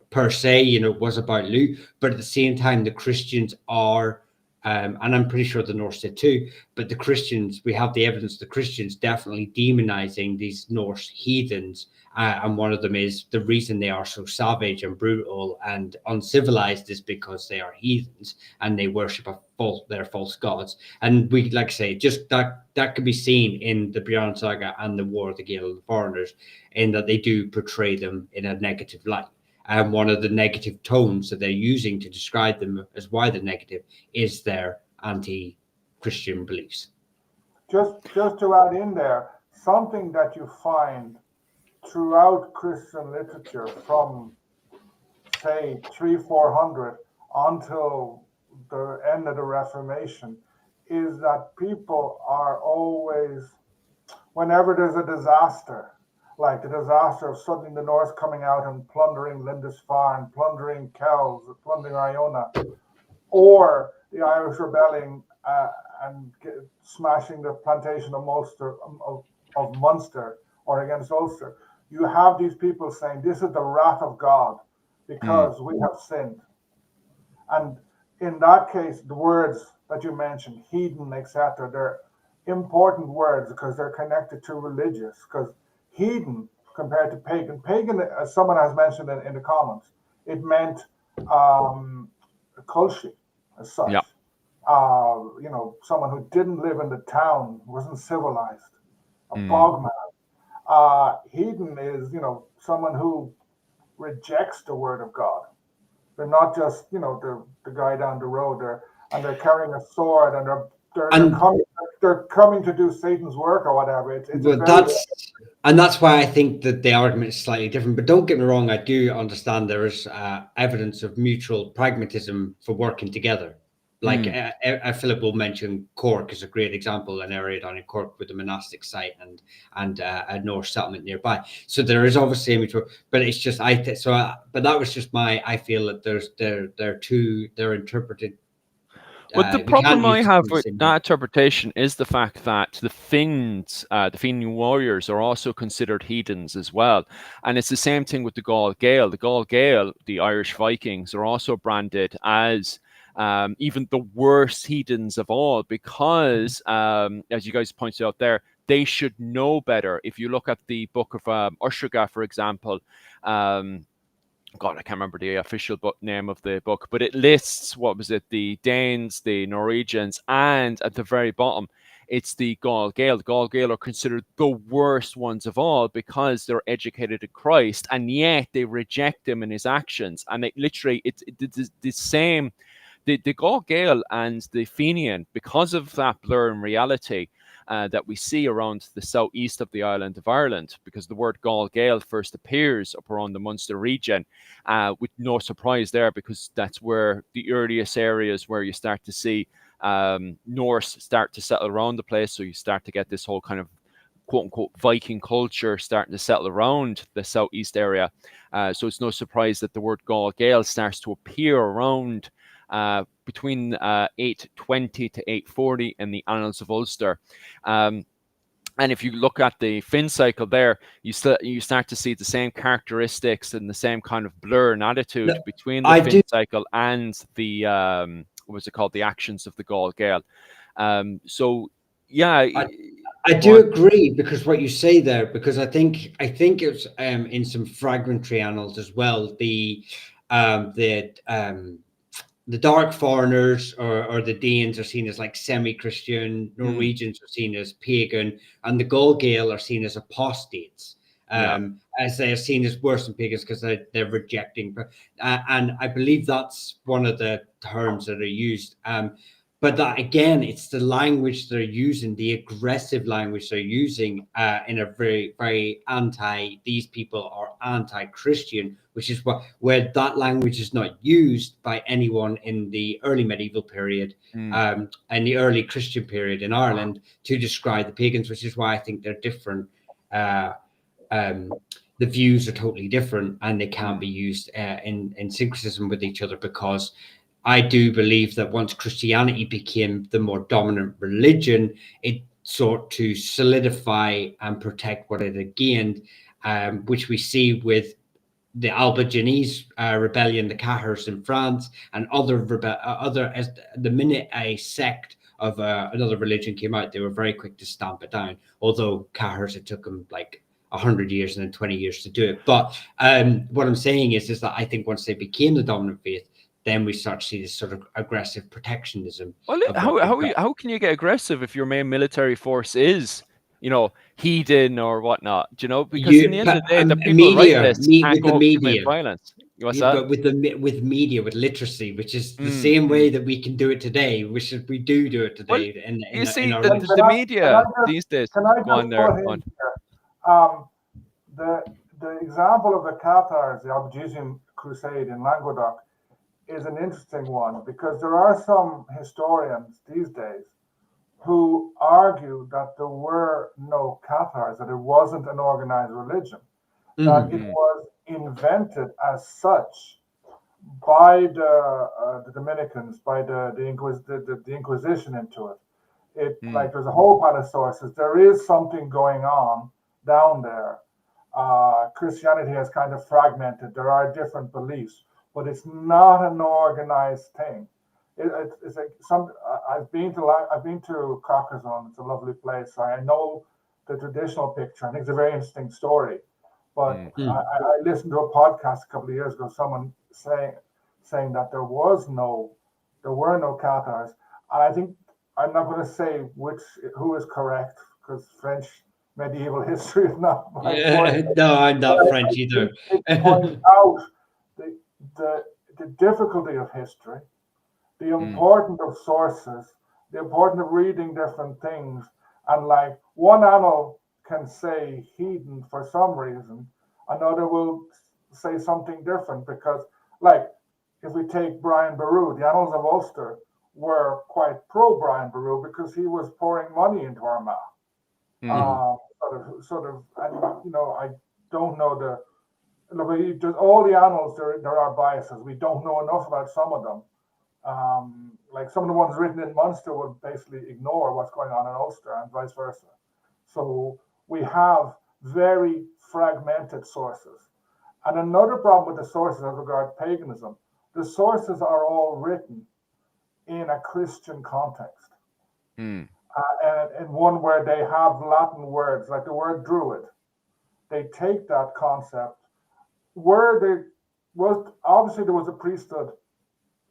per se. It was about loot, but at the same time, the Christians are, and I'm pretty sure the Norse did too, but the Christians, we have the evidence, the Christians definitely demonizing these Norse heathens. And one of them is the reason they are so savage and brutal and uncivilized is because they are heathens and they worship their false gods. And we, like I say, just that could be seen in the Bjorn Saga and the War of the Gael of the Foreigners, in that they do portray them in a negative light. And one of the negative tones that they're using to describe them as why they're negative is their anti-Christian beliefs. Just to add in there, something that you find throughout Christian literature from, say, 300-400 until the end of the Reformation is that people are always, whenever there's a disaster, like the disaster of suddenly the Norse coming out and plundering Lindisfarne, plundering Kells, plundering Iona, or the Irish rebelling and smashing the plantation of Munster or against Ulster, you have these people saying this is the wrath of God because we have sinned. And in that case, the words that you mentioned, heathen, etc., they're important words because they're connected to religious. Because heathen compared to pagan, as someone has mentioned in the comments, it meant kulshi as such. Yeah. Someone who didn't live in the town, wasn't civilized, a bogman. Heathen is, someone who rejects the word of God. They're not just, the guy down the road there, and they're carrying a sword, and they're coming to do Satan's work or whatever. That's why I think that the argument is slightly different. But don't get me wrong, I do understand there is evidence of mutual pragmatism for working together. Like Philip will mention Cork is a great example, an area down in Cork with a monastic site and a Norse settlement nearby. So there is obviously a mutual, but it's just but that was just I feel that they're interpreted. But the problem I have with that interpretation is the fact that the Finns, the Fenian warriors, are also considered heathens as well. And it's the same thing with the Gael Gael. The Gael Gael, the Irish Vikings, are also branded as even the worst heathens of all because, as you guys pointed out there, they should know better. If you look at the book of Ushraga, for example, God, I can't remember the official name of the book, but it lists, the Danes, the Norwegians, and at the very bottom, it's the Gael Gael. The Gael Gael are considered the worst ones of all because they're educated in Christ, and yet they reject him in his actions. And it's the same. The Gael Gael and the Fenian, because of that blur in reality that we see around the southeast of the island of Ireland, because the word Gael Gael first appears up around the Munster region, with no surprise there, because that's where the earliest areas where you start to see Norse start to settle around the place. So you start to get this whole kind of quote unquote Viking culture starting to settle around the southeast area. So it's no surprise that the word Gael Gael starts to appear around between 820 to 840 in the Annals of Ulster. And if you look at the Finn cycle there, you start to see the same characteristics and the same kind of blur and attitude between the Finn cycle and the the actions of the Gael Gael. So yeah, I do agree, because what you say there, because I think it's in some fragmentary annals as well. The Dark Foreigners or the Danes are seen as like semi-Christian, Norwegians are seen as pagan, and the Gael Gael are seen as apostates. as they are seen as worse than pagans because they're rejecting. And I believe that's one of the terms that are used. But that again, it's the language they're using, the aggressive language they're using in a very, very these people are anti-Christian, which is where that language is not used by anyone in the early medieval period and the early Christian period in Ireland to describe the pagans, which is why I think they're different. The views are totally different and they can't be used in syncretism with each other, because I do believe that once Christianity became the more dominant religion, it sought to solidify and protect what it had gained, which we see with the Albigenese rebellion, the Cahors in France, and as the minute a sect of another religion came out, they were very quick to stamp it down. Although Cahors, it took them like 100 years and then 20 years to do it. But what I'm saying is that I think once they became the dominant faith, then we start to see this sort of aggressive protectionism. Well, how can you get aggressive if your main military force is, heathen or whatnot? Because in the end of the day, the people writing this can't go commit violence. What's that? But with media, with literacy, which is the same way that we can do it today, which is we do it today. Well, you see, the media these days. Can I just go on there. put in here, the example of the Cathars, the Albigensian Crusade in Languedoc, is an interesting one, because there are some historians these days who argue that there were no Cathars, that it wasn't an organized religion, that it was invented as such by the Dominicans, by the Inquisition into it. Like, there's a whole pile of sources. There is something going on down there. Christianity has kind of fragmented. There are different beliefs, but it's not an organized thing. It's like I've been to Carcassonne. It's a lovely place. So I know the traditional picture. I think it's a very interesting story. But I listened to a podcast a couple of years ago. Someone saying that there were no Cathars. And I think, I'm not going to say who is correct, because French medieval history is not my point. No, I'm not French either. It points out the difficulty of history, the importance of sources, the importance of reading different things. And like, one annal can say heathen for some reason, another will say something different, because, like, if we take Brian Boru, the Annals of Ulster were quite pro Brian Boru because he was pouring money into Armagh. Sort of, and I don't know just all the annals. There are biases. We don't know enough about some of them. Like, some of the ones written in Munster would basically ignore what's going on in Ulster, and vice versa. So we have very fragmented sources. And another problem with the sources as regards paganism, the sources are all written in a Christian context. And one where they have Latin words, like the word druid. They take that concept where obviously there was a priesthood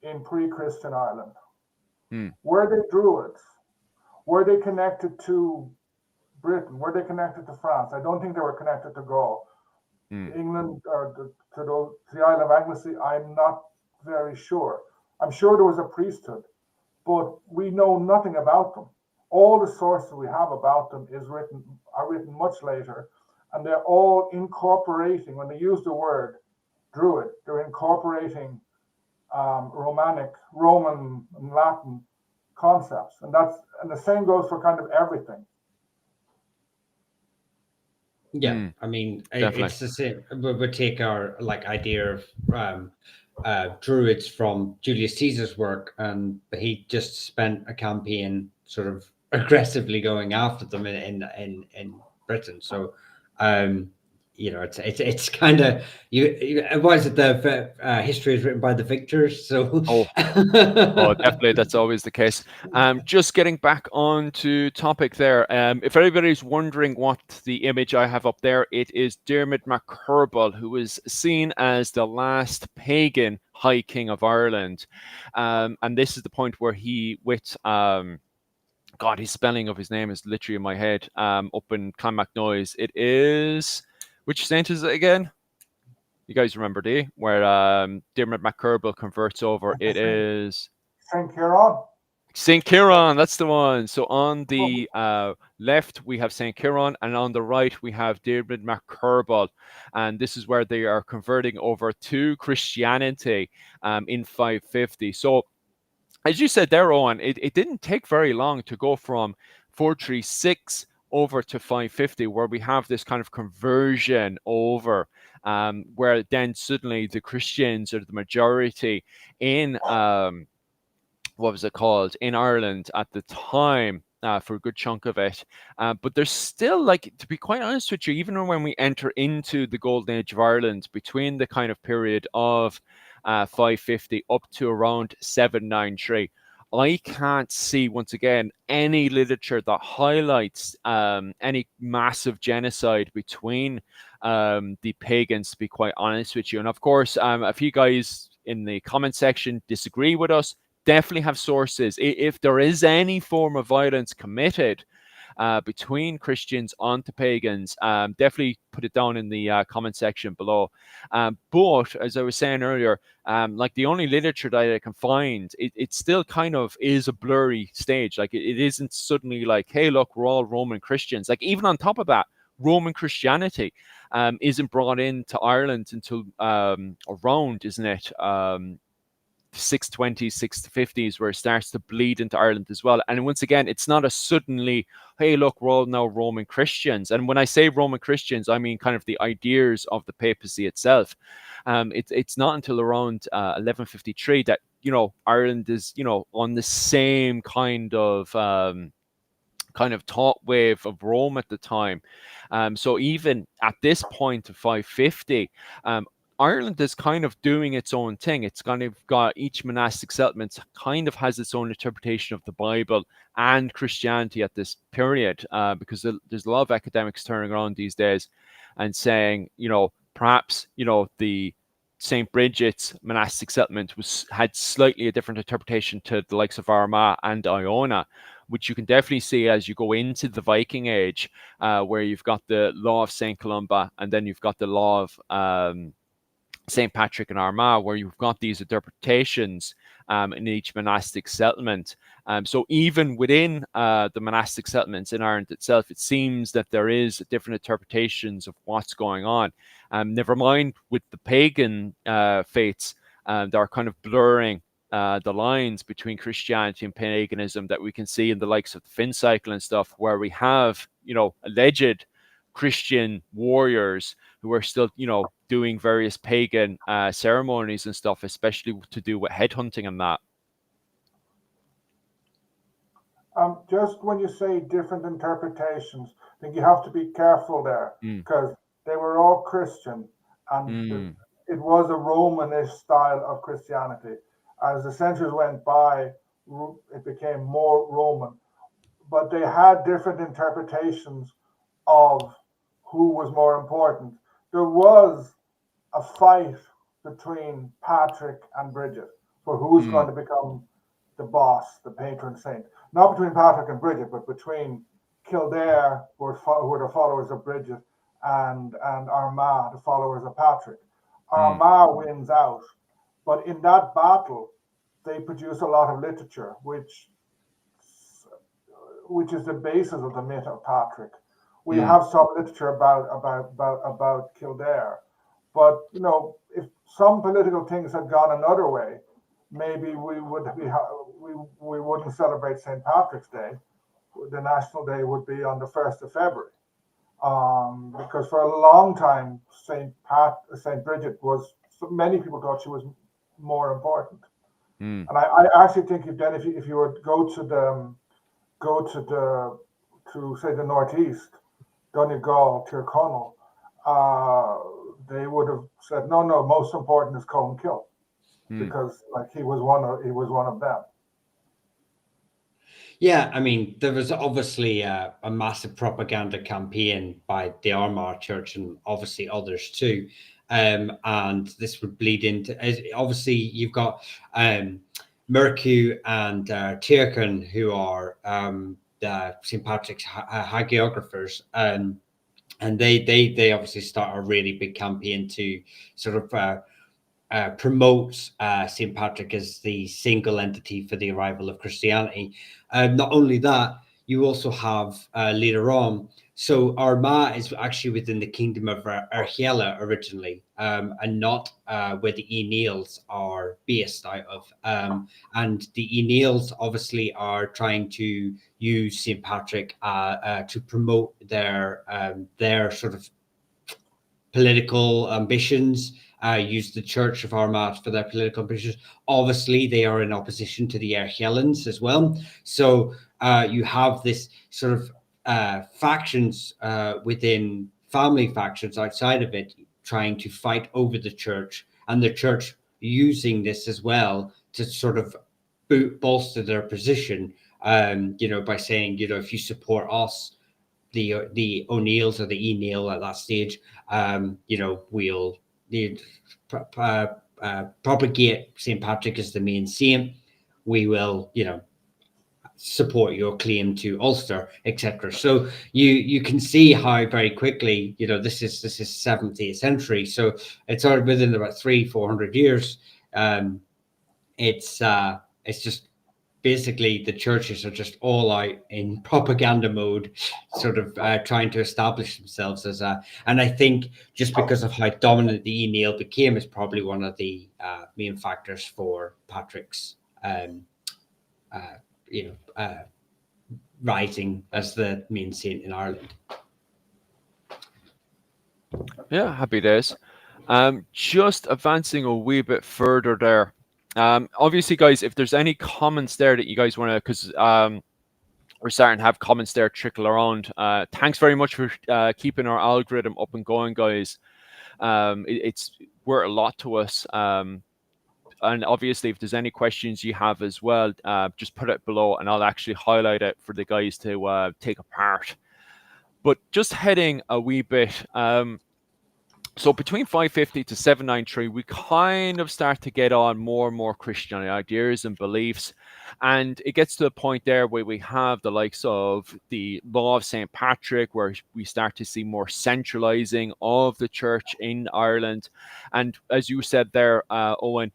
in pre-Christian Ireland. Were they druids? Were they connected to Britain? Were they connected to France? I don't think they were connected to Gaul. England, or to the Isle of Anglesey, I'm not very sure. I'm sure there was a priesthood, but we know nothing about them. All the sources we have about them are written much later, and they're all incorporating, when they use the word druid, they're incorporating Roman and Latin concepts, and the same goes for kind of everything. Yeah, I mean, it's the same. We take our idea of druids from Julius Caesar's work, and he just spent a campaign sort of aggressively going after them in Britain. So it's kind of why is it the history is written by the victors? So definitely, that's always the case. Just getting back onto topic there. If anybody's wondering what the image I have up there, it is Diarmid MacCurbal, who is seen as the last pagan High King of Ireland, and this is the point where he his spelling of his name is literally in my head. Up in Clonmacnoise, it is Which saint is it again? You guys remember, do you? Where Diarmaid MacCurble converts over. It is St. Kieran. St. Kieran, that's the one. So on the left, we have St. Kieran, and on the right, we have Diarmaid MacCurble. And this is where they are converting over to Christianity in 550. So, as you said there, Owen, it didn't take very long to go from 436 over to 550, where we have this kind of conversion over, where then suddenly the Christians are the majority in what was it called, in Ireland at the time, for a good chunk of it. But there's still, like, to be quite honest with you, even when we enter into the golden age of Ireland, between the kind of period of 550 up to around 793, I can't see, once again, any literature that highlights any massive genocide between the pagans, to be quite honest with you. And of course, if you guys in the comment section disagree with us, definitely have sources. If there is any form of violence committed between Christians onto pagans, definitely put it down in the comment section below. But as I was saying earlier, like, the only literature that I can find, it still kind of is a blurry stage. Like, it isn't suddenly like, hey, look, we're all Roman Christians. Like, even on top of that, Roman Christianity isn't brought into Ireland until around, isn't it? 620s, 650s, where it starts to bleed into Ireland as well. And once again, it's not a suddenly, hey, look, we're all now Roman Christians. And when I say Roman Christians, I mean kind of the ideas of the papacy itself. It's not until around 1153 that, Ireland is, on the same kind of thought wave of Rome at the time. So even at this point of 550, Ireland is kind of doing its own thing. It's kind of got, each monastic settlement kind of has its own interpretation of the Bible and Christianity at this period, because there's a lot of academics turning around these days and saying, perhaps, the St. Bridget's monastic settlement had slightly a different interpretation to the likes of Armagh and Iona, which you can definitely see as you go into the Viking Age, where you've got the law of St. Columba, and then you've got the law of St. Patrick and Armagh, where you've got these interpretations in each monastic settlement. So even within the monastic settlements in Ireland itself, it seems that there is different interpretations of what's going on. Never mind with the pagan faiths that are kind of blurring the lines between Christianity and paganism, that we can see in the likes of the Finn cycle and stuff, where we have, alleged Christian warriors who are still, doing various pagan ceremonies and stuff, especially to do with headhunting and that. Just when you say different interpretations, I think you have to be careful there, because they were all Christian, and it was a Romanish style of Christianity. As the centuries went by, it became more Roman, but they had different interpretations of who was more important. There was a fight between Patrick and Bridget for who's going to become the boss, the patron saint. Not between Patrick and Bridget, but between Kildare, who were the followers of Bridget, and Armagh, the followers of Patrick. Armagh wins out, but in that battle, they produce a lot of literature, which is the basis of the myth of Patrick. We have some literature about Kildare, but if some political things had gone another way, maybe we wouldn't celebrate St. Patrick's Day. The national day would be on the 1st of February, because for a long time St. Bridget was. Many people thought she was more important, and I actually think if you were to go to say the northeast, Donegal, Tyrconnell, they would have said no. Most important is Colmkill, because he was one of them. Yeah, I mean, there was obviously a massive propaganda campaign by the Armagh Church and obviously others too, and this would bleed into. Obviously, you've got Mercu and Tyrconnell, who are the St. Patrick's hagiographers, and and they obviously start a really big campaign to sort of promote St. Patrick as the single entity for the arrival of Christianity. Not only that, you also have later on. So Armagh is actually within the kingdom of Archela originally, and not where the Eneals are based out of. And the Eneals obviously are trying to use St. Patrick to promote their sort of political ambitions, use the Church of Armagh for their political ambitions. Obviously, they are in opposition to the Archelians as well. So you have this sort of factions within family factions outside of it trying to fight over the church, and the church using this as well to sort of bolster their position, by saying, if you support us, the O'Neills or the Eneil at that stage, we'll propagate St. Patrick as the main saint. We will, support your claim to Ulster, etc. So you can see how very quickly, this is 7th, 8th century. So it's within about 300-400 years. It's just basically the churches are just all out in propaganda mode, sort of trying to establish themselves as and I think just because of how dominant the Eneil became is probably one of the main factors for Patrick's rising as the main saint in Ireland. Yeah, happy days. Just advancing a wee bit further there. Obviously, guys, if there's any comments there that you guys want to, because we're starting to have comments there trickle around. Thanks very much for keeping our algorithm up and going, guys. It's worth a lot to us. And obviously, if there's any questions you have as well, just put it below and I'll actually highlight it for the guys to take apart. But just heading a wee bit, so between 550 to 793, we kind of start to get on more and more Christian ideas and beliefs. And it gets to the point there where we have the likes of the law of St. Patrick, where we start to see more centralizing of the church in Ireland. And as you said there, Owen,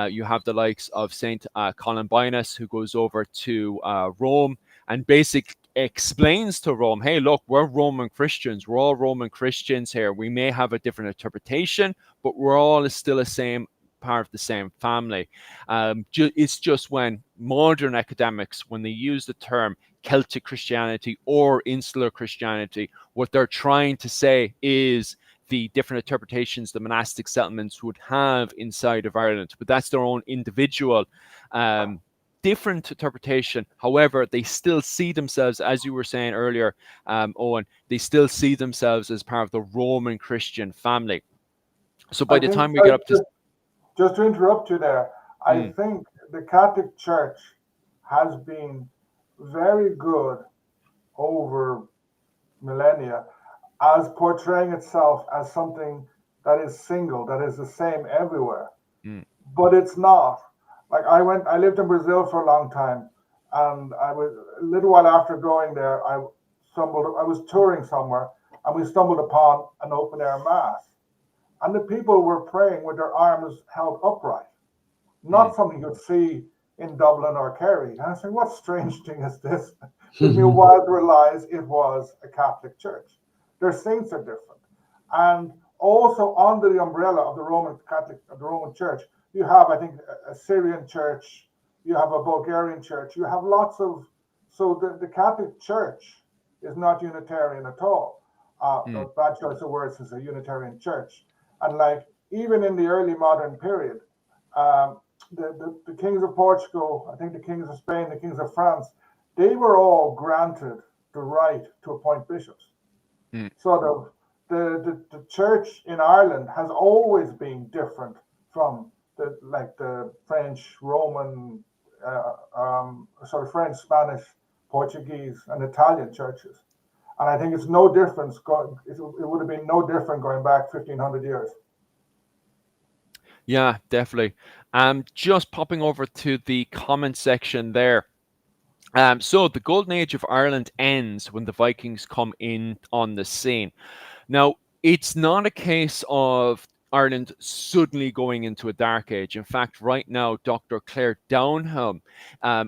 you have the likes of St. Columbanus, who goes over to Rome and basically explains to Rome, hey, look, we're Roman Christians. We're all Roman Christians here. We may have a different interpretation, but we're all still the same part of the same family. It's just when modern academics, when they use the term Celtic Christianity or insular Christianity, what they're trying to say is the different interpretations the monastic settlements would have inside of Ireland, but that's their own individual different interpretation. However, they still see themselves, as you were saying earlier, Owen, they still see themselves as part of the Roman Christian family. So by the time we get up to... Just to interrupt you there, I think the Catholic Church has been very good over millennia as portraying itself as something that is single, that is the same everywhere. But it's not. Like I lived in Brazil for a long time, and I was a little while after going there, I was touring somewhere, and we stumbled upon an open air mass, and the people were praying with their arms held upright, not something you'd see in Dublin or Kerry. And I said, what strange thing is this? It took me a while to realize it was a Catholic church. Their saints are different, and also under the umbrella of the Roman Church, you have, I think, a Syrian church, you have a Bulgarian church, you have lots of, so the Catholic Church is not Unitarian at all. Bad choice of words, is a Unitarian church. And like, even in the early modern period, the kings of Portugal, I think the kings of Spain, the kings of France, they were all granted the right to appoint bishops. So the church in Ireland has always been different from the French, Roman, sort of French, Spanish, Portuguese, and Italian churches. And I think it's no difference. It would have been no different going back 1,500 years. Yeah, definitely. Just popping over to the comment section there. So the golden age of Ireland ends when the Vikings come in on the scene. Now, it's not a case of Ireland suddenly going into a dark age. In fact, right now, Dr. Claire Downham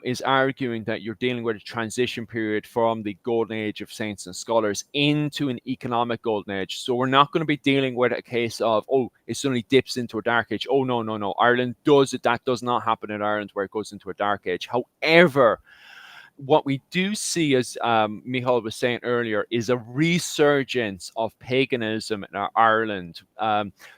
is arguing that you're dealing with a transition period from the golden age of saints and scholars into an economic golden age. So we're not going to be dealing with a case of, oh, it suddenly dips into a dark age. Oh, no, no, no. Ireland does it. That does not happen in Ireland where it goes into a dark age. However, what we do see, as Michal was saying earlier, is a resurgence of paganism in Ireland.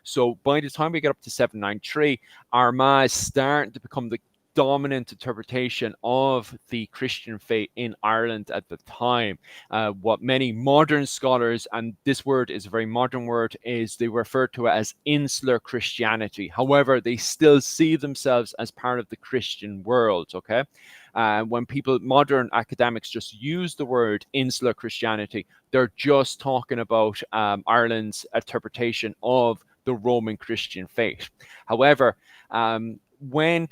So by the time we get up to 793, Armagh is starting to become the dominant interpretation of the Christian faith in Ireland at the time. What many modern scholars, and this word is a very modern word, is they refer to it as insular Christianity. However, they still see themselves as part of the Christian world, okay? When modern academics just use the word insular Christianity, they're just talking about Ireland's interpretation of the Roman Christian faith. However, when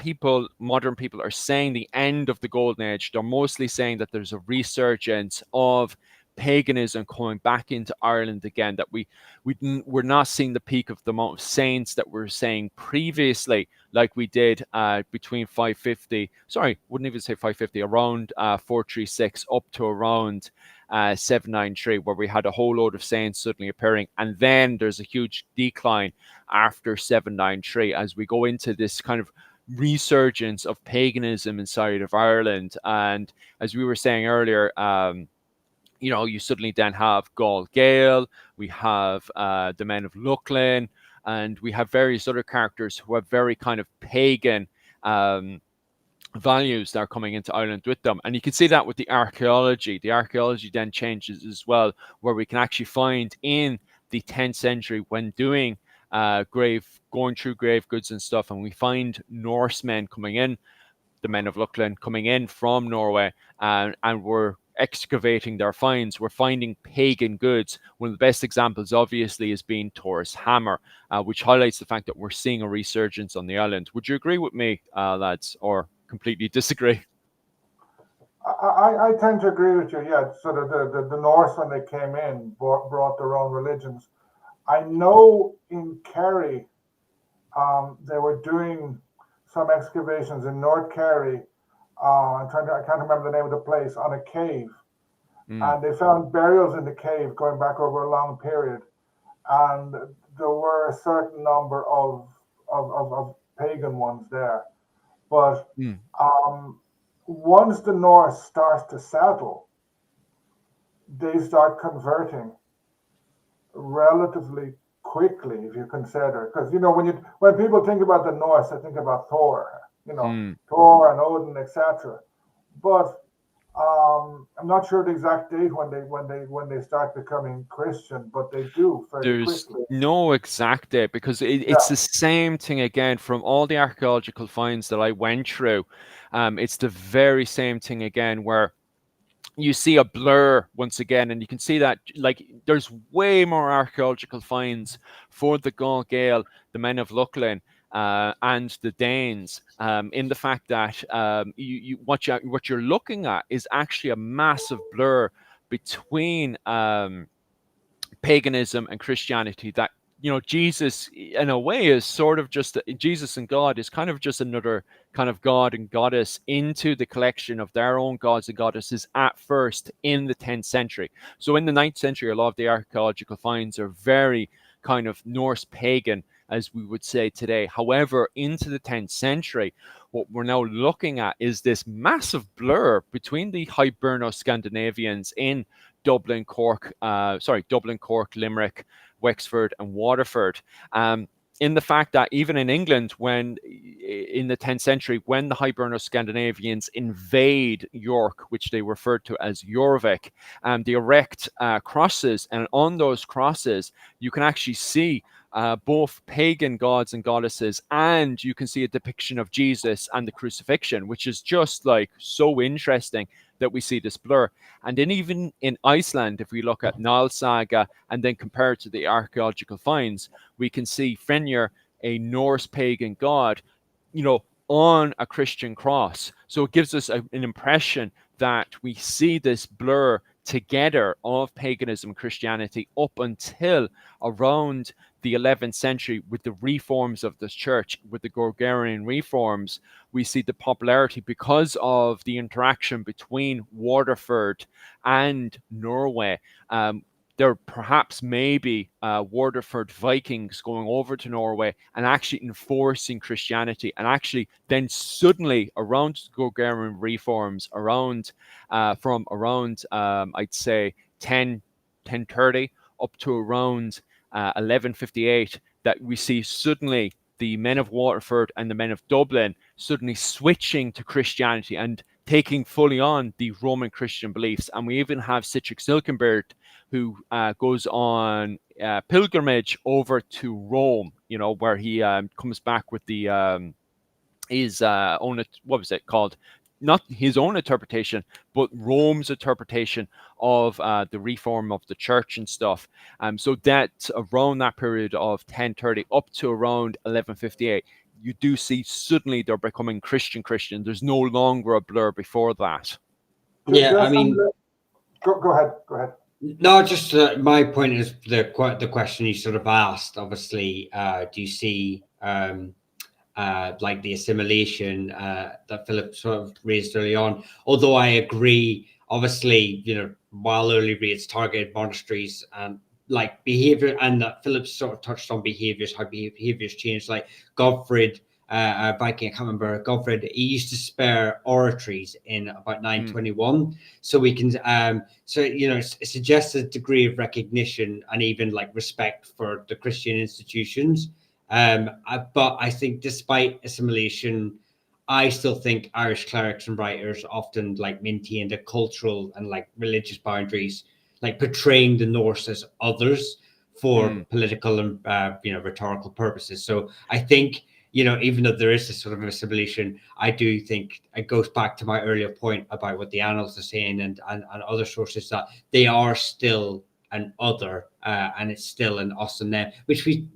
modern people are saying the end of the Golden Age, they're mostly saying that there's a resurgence of paganism coming back into Ireland again, that we're not seeing the peak of the amount of saints that we're saying previously, like we did between 550, sorry, wouldn't even say 550, around 436 up to around 793, where we had a whole load of saints suddenly appearing. And then there's a huge decline after 793 as we go into this kind of resurgence of paganism inside of Ireland. And as we were saying earlier, you suddenly then have Gall Gael, we have the men of Luckland, and we have various other characters who have very kind of pagan values that are coming into Ireland with them. And you can see that with the archaeology. The archaeology then changes as well, where we can actually find in the 10th century, when doing going through grave goods and stuff, and we find Norsemen coming in, the men of Luckland coming in from Norway, and we're excavating their finds. We're finding pagan goods. One of the best examples, obviously, is being Thor's hammer, which highlights the fact that we're seeing a resurgence on the island. Would you agree with me, lads, or completely disagree? I tend to agree with you. Yeah, so the Norse, when they came in, brought their own religions. I know in Kerry, they were doing some excavations in North Kerry. I can't remember the name of the place, on a cave. And they found burials in the cave going back over a long period. And there were a certain number of pagan ones there. But once the Norse starts to settle, they start converting relatively quickly, if you consider. Because when people think about the Norse, they think about Thor, Thor and Odin, etc. But I'm not sure the exact date when they start becoming Christian, but they do very quickly. No exact date, because it's the same thing again from all the archaeological finds that I went through. It's the very same thing again, where you see a blur once again, and you can see that like there's way more archaeological finds for the Gall Gael, the men of Luckland, and the Danes, in the fact that what you're looking at is actually a massive blur between paganism and Christianity. That Jesus, in a way, is sort of just Jesus and God is kind of just another kind of god and goddess into the collection of their own gods and goddesses at first in the 10th century. So in the 9th century, a lot of the archaeological finds are very kind of Norse pagan, as we would say today. However, into the 10th century, what we're now looking at is this massive blur between the Hiberno-Scandinavians in Dublin, Cork, Limerick, Wexford, and Waterford. In the fact that even in England, when in the 10th century, when the Hiberno-Scandinavians invade York, which they referred to as Jorvik, they erect crosses, and on those crosses, you can actually see both pagan gods and goddesses, and you can see a depiction of Jesus and the crucifixion, which is just like so interesting that we see this blur. And then even in Iceland, if we look at Nile Saga and then compare it to the archaeological finds, we can see Fenrir, a Norse pagan god, on a Christian cross. So it gives us an impression that we see this blur together of paganism and Christianity up until around the 11th century with the reforms of this church, with the Gregorian reforms. We see the popularity because of the interaction between Waterford and Norway. There perhaps maybe Waterford Vikings going over to Norway and actually enforcing Christianity, and actually then suddenly around Gregorian reforms around from around I'd say 1030 up to around 1158, that we see suddenly the men of Waterford and the men of Dublin suddenly switching to Christianity and taking fully on the Roman Christian beliefs. And we even have Citric Silkenbeard, who goes on pilgrimage over to Rome, where he comes back with the his own, what was it called? Not his own interpretation, but Rome's interpretation of the reform of the church and stuff. So that around that period of 1030 up to around 1158, you do see suddenly they're becoming Christian. There's no longer a blur before that. Yeah, I mean, go ahead. No, just my point is the question you sort of asked. Obviously, do you see like the assimilation that Philip sort of raised early on? Although I agree, obviously, while early rates targeted monasteries and like behavior, and that Philip sort of touched on behaviors, how behaviors changed. Like Godfred, Viking, I can't remember, Godfred, he used to spare oratories in about 921. So we can, it suggests a degree of recognition and even like respect for the Christian institutions. But I think despite assimilation, I still think Irish clerics and writers often like maintained a cultural and like religious boundaries, like portraying the Norse as others for political and rhetorical purposes. So I think, even though there is this sort of assimilation, I do think it goes back to my earlier point about what the annals are saying and other sources, that they are still an other, and it's still an us and them, which we,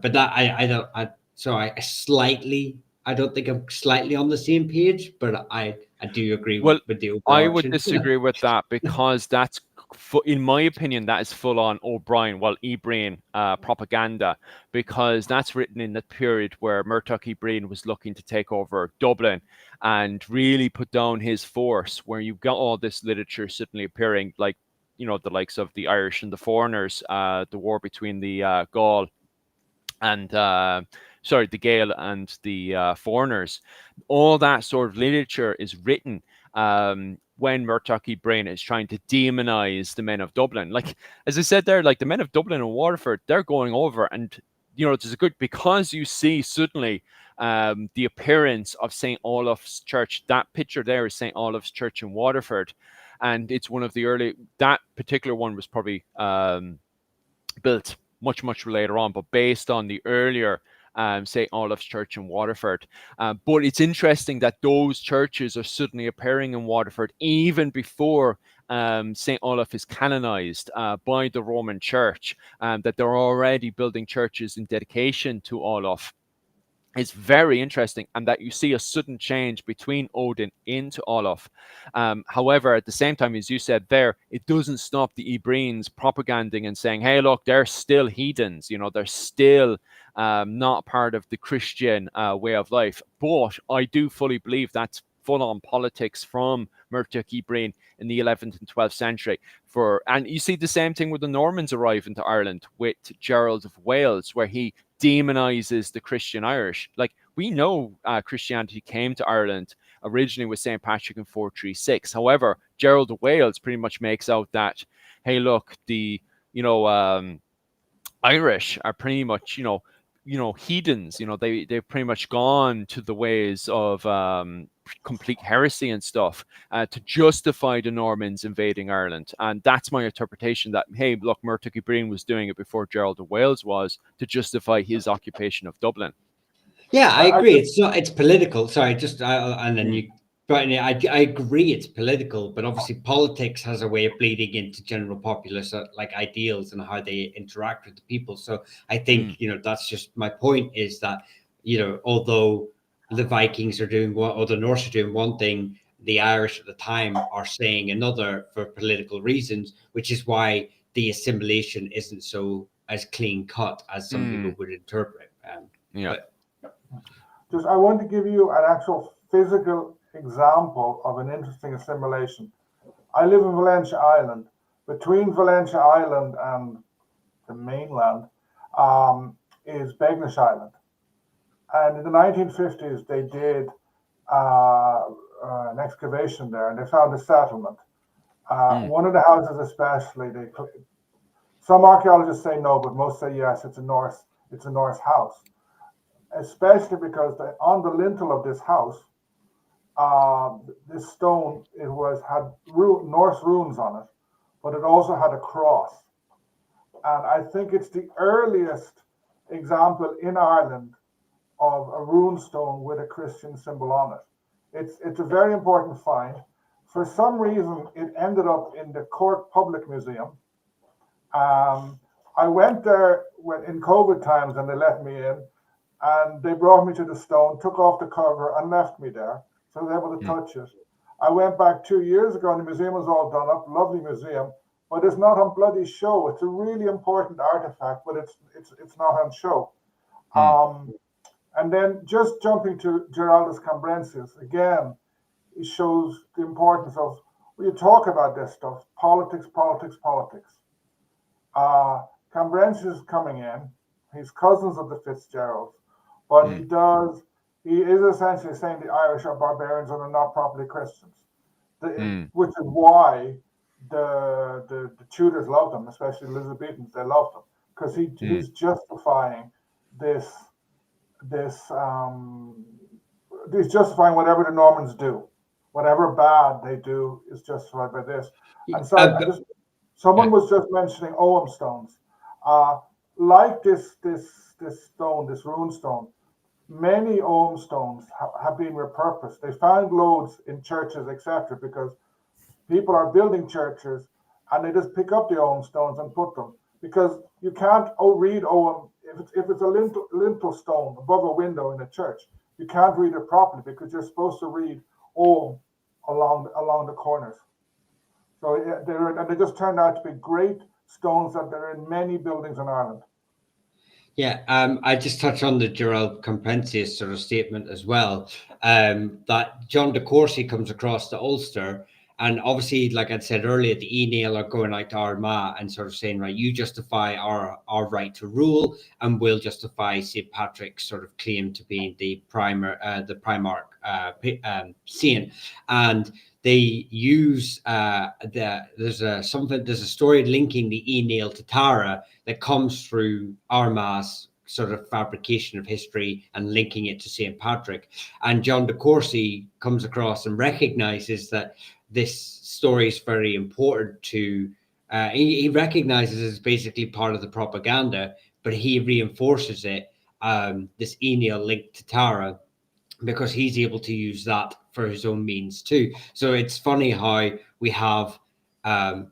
but that I don't think I'm slightly on the same page, but I do agree with the overarching. I would disagree with that, because that's, in my opinion, that is full on O'Brien, Ibrahim propaganda, because that's written in the period where Murtagh Ibrahim was looking to take over Dublin and really put down his force, where you've got all this literature suddenly appearing, like, the likes of the Irish and the foreigners, the war between the Gaul and the Gael and the foreigners. All that sort of literature is written when Murtagh Ibrahim is trying to demonize the men of Dublin. Like, as I said there, like the men of Dublin and Waterford, they're going over, and there's a good, because you see suddenly the appearance of St. Olaf's Church. That picture there is St. Olaf's Church in Waterford, and it's one of the early. That particular one was probably built much later on, but based on the earlier St. Olaf's Church in Waterford. But it's interesting that those churches are suddenly appearing in Waterford even before St. Olaf is canonized by the Roman Church, that they're already building churches in dedication to Olaf. It's very interesting, and that you see a sudden change between Odin into Olaf. However, at the same time, as you said there, it doesn't stop the Ibrians propaganding and saying, hey, look, they're still heathens, they're still not part of the Christian way of life. But I do fully believe that's full-on politics from Murtagh Ibrahim in the 11th and 12th century. And you see the same thing with the Normans arriving to Ireland with Gerald of Wales, where he demonizes the Christian Irish. Like, we know Christianity came to Ireland originally with St. Patrick in 436. However, Gerald of Wales pretty much makes out that, hey, look, the Irish are pretty much heathens. They've pretty much gone to the ways of complete heresy and stuff to justify the Normans invading Ireland. And that's my interpretation, that, hey, look, Murtagh Ibrahim was doing it before Gerald of Wales was, to justify his occupation of Dublin. Yeah, I agree. It's political. Sorry, just and then you. But I agree, it's political, but obviously politics has a way of bleeding into general populace, like ideals and how they interact with the people. So I think that's just my point, is that although the Vikings are doing or the Norse are doing one thing, the Irish at the time are saying another for political reasons, which is why the assimilation isn't so as clean cut as some people would interpret. Yeah. Just, I want to give you an actual physical example of an interesting assimilation. I live in Valencia Island. Between Valencia Island and the mainland is Beagnish Island. And in the 1950s, they did an excavation there, and they found a settlement. One of the houses, especially, some archaeologists say no, but most say yes. It's a Norse house, especially because on the lintel of this house, this stone had Norse runes on it, but it also had a cross. And I think it's the earliest example in Ireland of a rune stone with a Christian symbol on it. It's a very important find. For some reason, it ended up in the Cork Public Museum. I went there in COVID times, and they let me in, and they brought me to the stone, took off the cover, and left me there, so I was able to touch it. I went back 2 years ago, and the museum was all done up, lovely museum, but it's not on bloody show. It's a really important artifact, but it's not on show. And then just jumping to Giraldus Cambrensis, again, it shows the importance of, when you talk about this stuff, politics. Cambrensis is coming in. He's cousins of the Fitzgeralds, but he is essentially saying the Irish are barbarians and are not properly Christians, which is why the Tudors loved him, especially the Elizabethans. They loved him because he's justifying he's justifying whatever the Normans do, whatever bad they do is justified by this. And so someone was just mentioning Ogham stones, like this stone, this rune stone. Many Ogham stones have been repurposed. They found loads in churches, etc., because people are building churches and they just pick up the Ogham stones and put them, because you can't read Ogham if it's a lintel stone above a window in a church. You can't read it properly because you're supposed to read Ogham along the corners. So they just turned out to be great stones that are in many buildings in Ireland. Yeah, I just touch on the Gerald Compensius sort of statement as well, that John de Courcy comes across the Ulster, and obviously, like I said earlier, the Aoineal are going out to Armagh and sort of saying, right, you justify our right to rule, and we'll justify St. Patrick's sort of claim to being the Primarch saint, and they use there's a story linking the Aoineal to Tara that comes through Armagh's sort of fabrication of history and linking it to St. Patrick. And John de Courcy comes across and recognizes that this story is very important to, he recognizes it as basically part of the propaganda, but he reinforces it, this Aoineal link to Tara, because he's able to use that for his own means too. So it's funny how we have the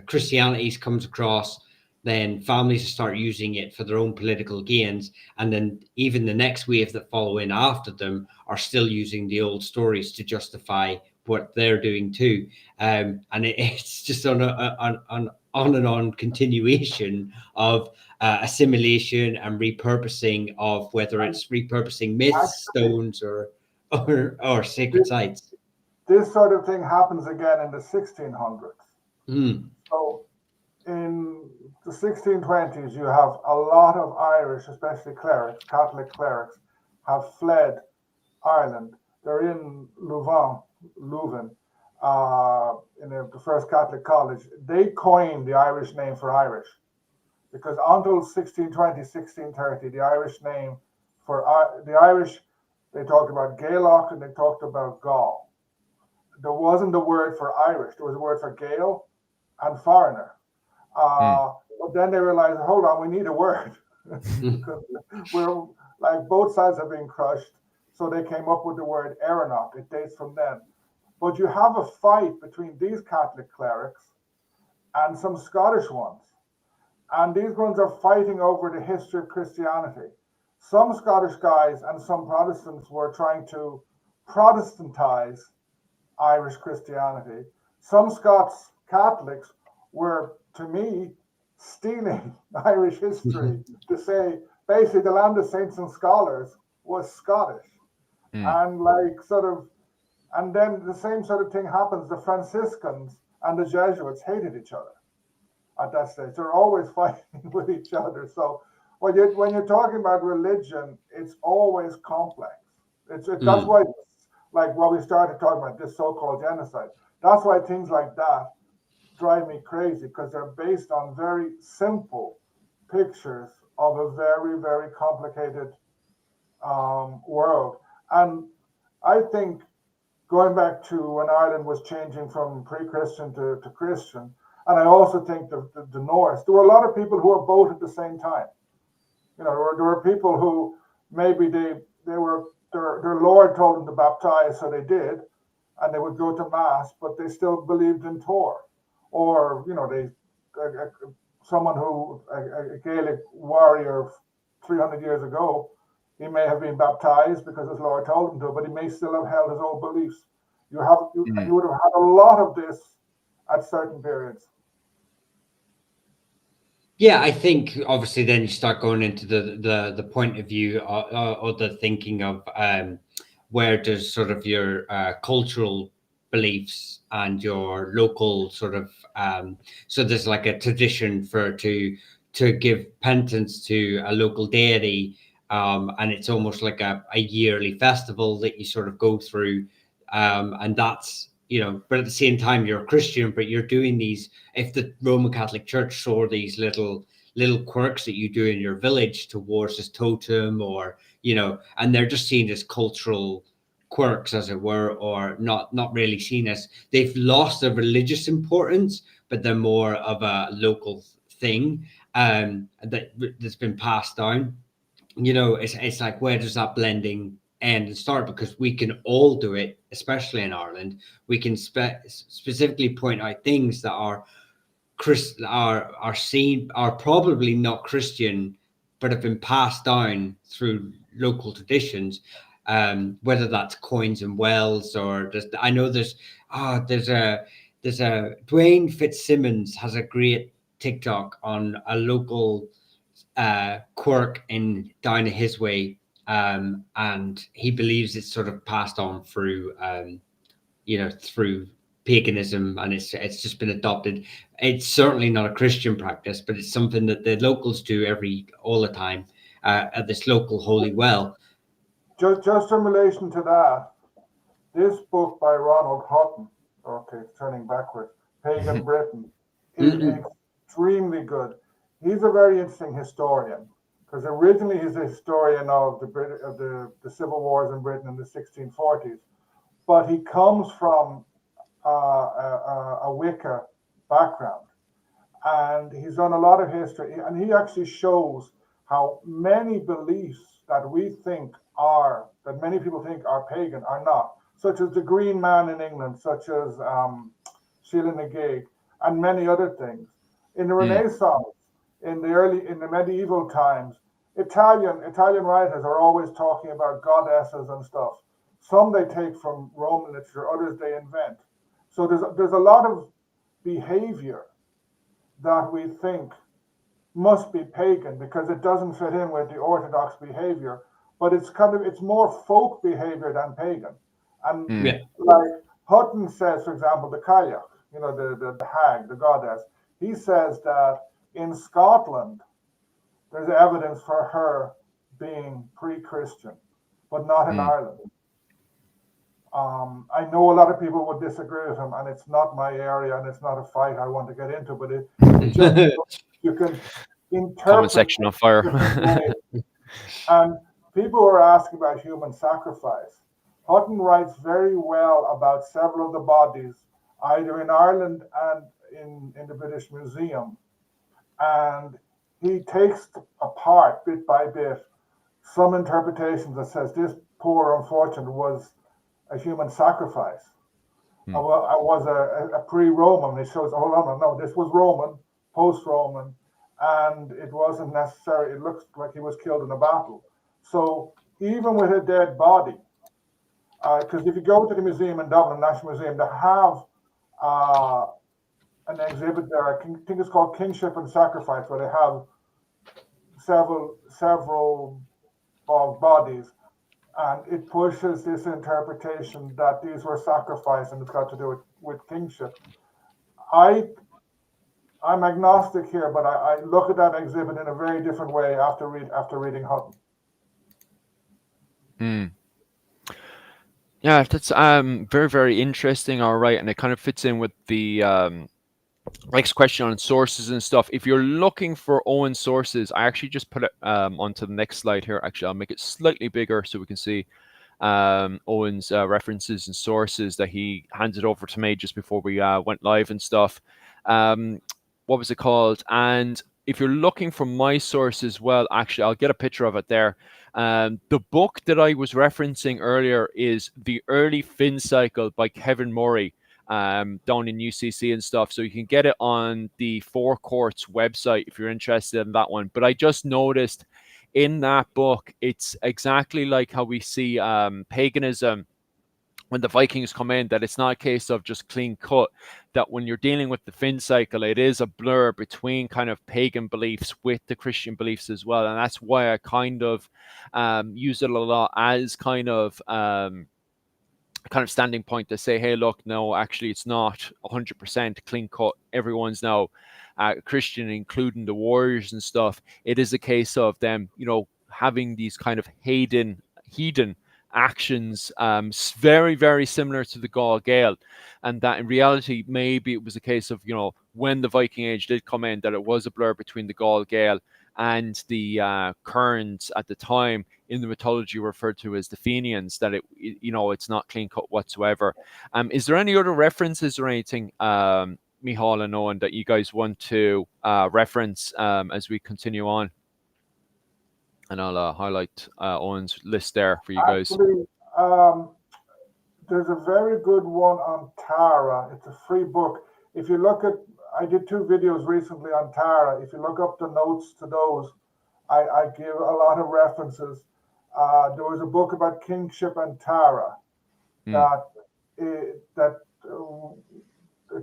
Christianities comes across, then families start using it for their own political gains, and then even the next wave that follow in after them are still using the old stories to justify what they're doing too. And it's just on an on continuation of assimilation and repurposing of whether it's repurposing myths, stones, or sacred sites. This sort of thing happens again in the 1600s. So in the 1620s, you have a lot of Irish, especially clerics, Catholic clerics, have fled Ireland. They're in Louvain, in the first Catholic college. They coined the Irish name for Irish, because until 1620, 1630, the Irish name for the Irish, they talked about Gaelic and they talked about Gaul. There wasn't the word for Irish. There was a word for Gael and foreigner. But then they realized, hold on, we need a word. We're like, both sides have been crushed. So they came up with the word Erenach. It dates from then. But you have a fight between these Catholic clerics and some Scottish ones. And these ones are fighting over the history of Christianity. Some Scottish guys and some Protestants were trying to Protestantize Irish Christianity. Some Scots Catholics were, to me, stealing Irish history to say basically the land of saints and scholars was Scottish. And and then the same sort of thing happens. The Franciscans and the Jesuits hated each other at that stage. They're always fighting with each other. So when you're talking about religion, it's always complex. That's why, like what we started talking about, this so-called genocide. That's why things like that drive me crazy, because they're based on very simple pictures of a very, very complicated world. And I think going back to when Ireland was changing from pre-Christian to Christian, and I also think the Norse, there were a lot of people who were both at the same time. You know, there were people who maybe they were their Lord told them to baptize, so they did, and they would go to mass, but they still believed in Tor, or you know, someone who a Gaelic warrior 300 years ago, he may have been baptized because his Lord told him to, but he may still have held his old beliefs. You would have had a lot of this at certain periods. Yeah, I think obviously then you start going into the point of view or the thinking of where does sort of your cultural beliefs and your local sort of so there's like a tradition to give penance to a local deity, and it's almost like a yearly festival that you sort of go through, and that's, you know, but at the same time you're a Christian, but you're doing these, if the Roman Catholic Church saw these little quirks that you do in your village towards this totem, or, you know, and they're just seen as cultural quirks, as it were, or not really seen as, they've lost their religious importance, but they're more of a local thing that's been passed down. You know, it's like, where does that blending end and start? Because we can all do it, especially in Ireland. We can specifically point out things that are seen, are probably not Christian, but have been passed down through local traditions. Whether that's coins and wells, or I know there's a Dwayne Fitzsimmons has a great TikTok on a local quirk down his way, and he believes it's sort of passed on through through paganism, and it's just been adopted. It's certainly not a Christian practice, but it's something that the locals do all the time at this local holy well. Just in relation to that, this book by Ronald Hutton, okay, turning backwards, Pagan Britain, is extremely good. He's a very interesting historian, because originally he's a historian of the civil wars in Britain in the 1640s, but he comes from a Wicca background, and he's done a lot of history, and he actually shows how many beliefs that many people think are pagan are not, such as the Green Man in England, such as Sheila na Gig, and many other things. In the Renaissance, in the medieval times, Italian writers are always talking about goddesses and stuff. Some they take from Roman literature, others they invent. So there's a lot of behavior that we think must be pagan because it doesn't fit in with the orthodox behavior, but it's more folk behavior than pagan. And like Hutton says, for example, the Cailleach, you know, the hag, the goddess, he says that in Scotland there's evidence for her being pre-Christian, but not in Ireland. I know a lot of people would disagree with him, and it's not my area, and it's not a fight I want to get into, but it just, you can interpret comment section on fire. And people were asking about human sacrifice. Hutton writes very well about several of the bodies, either in Ireland and in the British Museum. And he takes apart bit by bit some interpretations that says this poor unfortunate was a human sacrifice. I was a pre-Roman. It shows, hold on, no, this was Roman, post-Roman, and it wasn't necessary. It looks like he was killed in a battle. So even with a dead body, Because if you go to the museum in Dublin, National Museum, they have an exhibit there. I think it's called Kingship and Sacrifice, where they have several bodies, and it pushes this interpretation that these were sacrificed and it's got to do with kingship. I'm agnostic here, but I look at that exhibit in a very different way after reading Hutton. Yeah, that's very, very interesting. All right, and it kind of fits in with the next question on sources and stuff. If you're looking for Owen's sources, I actually just put it onto the next slide here. Actually, I'll make it slightly bigger so we can see Owen's references and sources that he handed over to me just before we went live and stuff. What was it called? And if you're looking for my sources, well, actually, I'll get a picture of it there. The book that I was referencing earlier is The Early Fin Cycle by Kevin Murray, down in UCC and stuff. So you can get it on the Four Courts website if you're interested in that one. But I just noticed in that book, it's exactly like how we see paganism when the Vikings come in, that it's not a case of just clean cut, that when you're dealing with the Finn cycle, it is a blur between kind of pagan beliefs with the Christian beliefs as well. And that's why I kind of use it a lot as kind of standing point to say, hey, look, no, actually, it's not 100% clean cut. Everyone's now Christian, including the warriors and stuff. It is a case of them, having these kind of heathen actions, very, very similar to the Gaul Gael, and that in reality, maybe it was a case of, when the Viking Age did come in, that it was a blur between the Gaul Gael and the currents at the time in the mythology referred to as the Fenians, that it's not clean cut whatsoever. Is there any other references or anything, Michal and Owen, that you guys want to reference as we continue on? And I'll highlight Owen's list there for you guys. Actually, there's a very good one on Tara. It's a free book. If you look at, I did 2 videos recently on Tara. If you look up the notes to those, I give a lot of references. There was a book about kingship and Tara that it's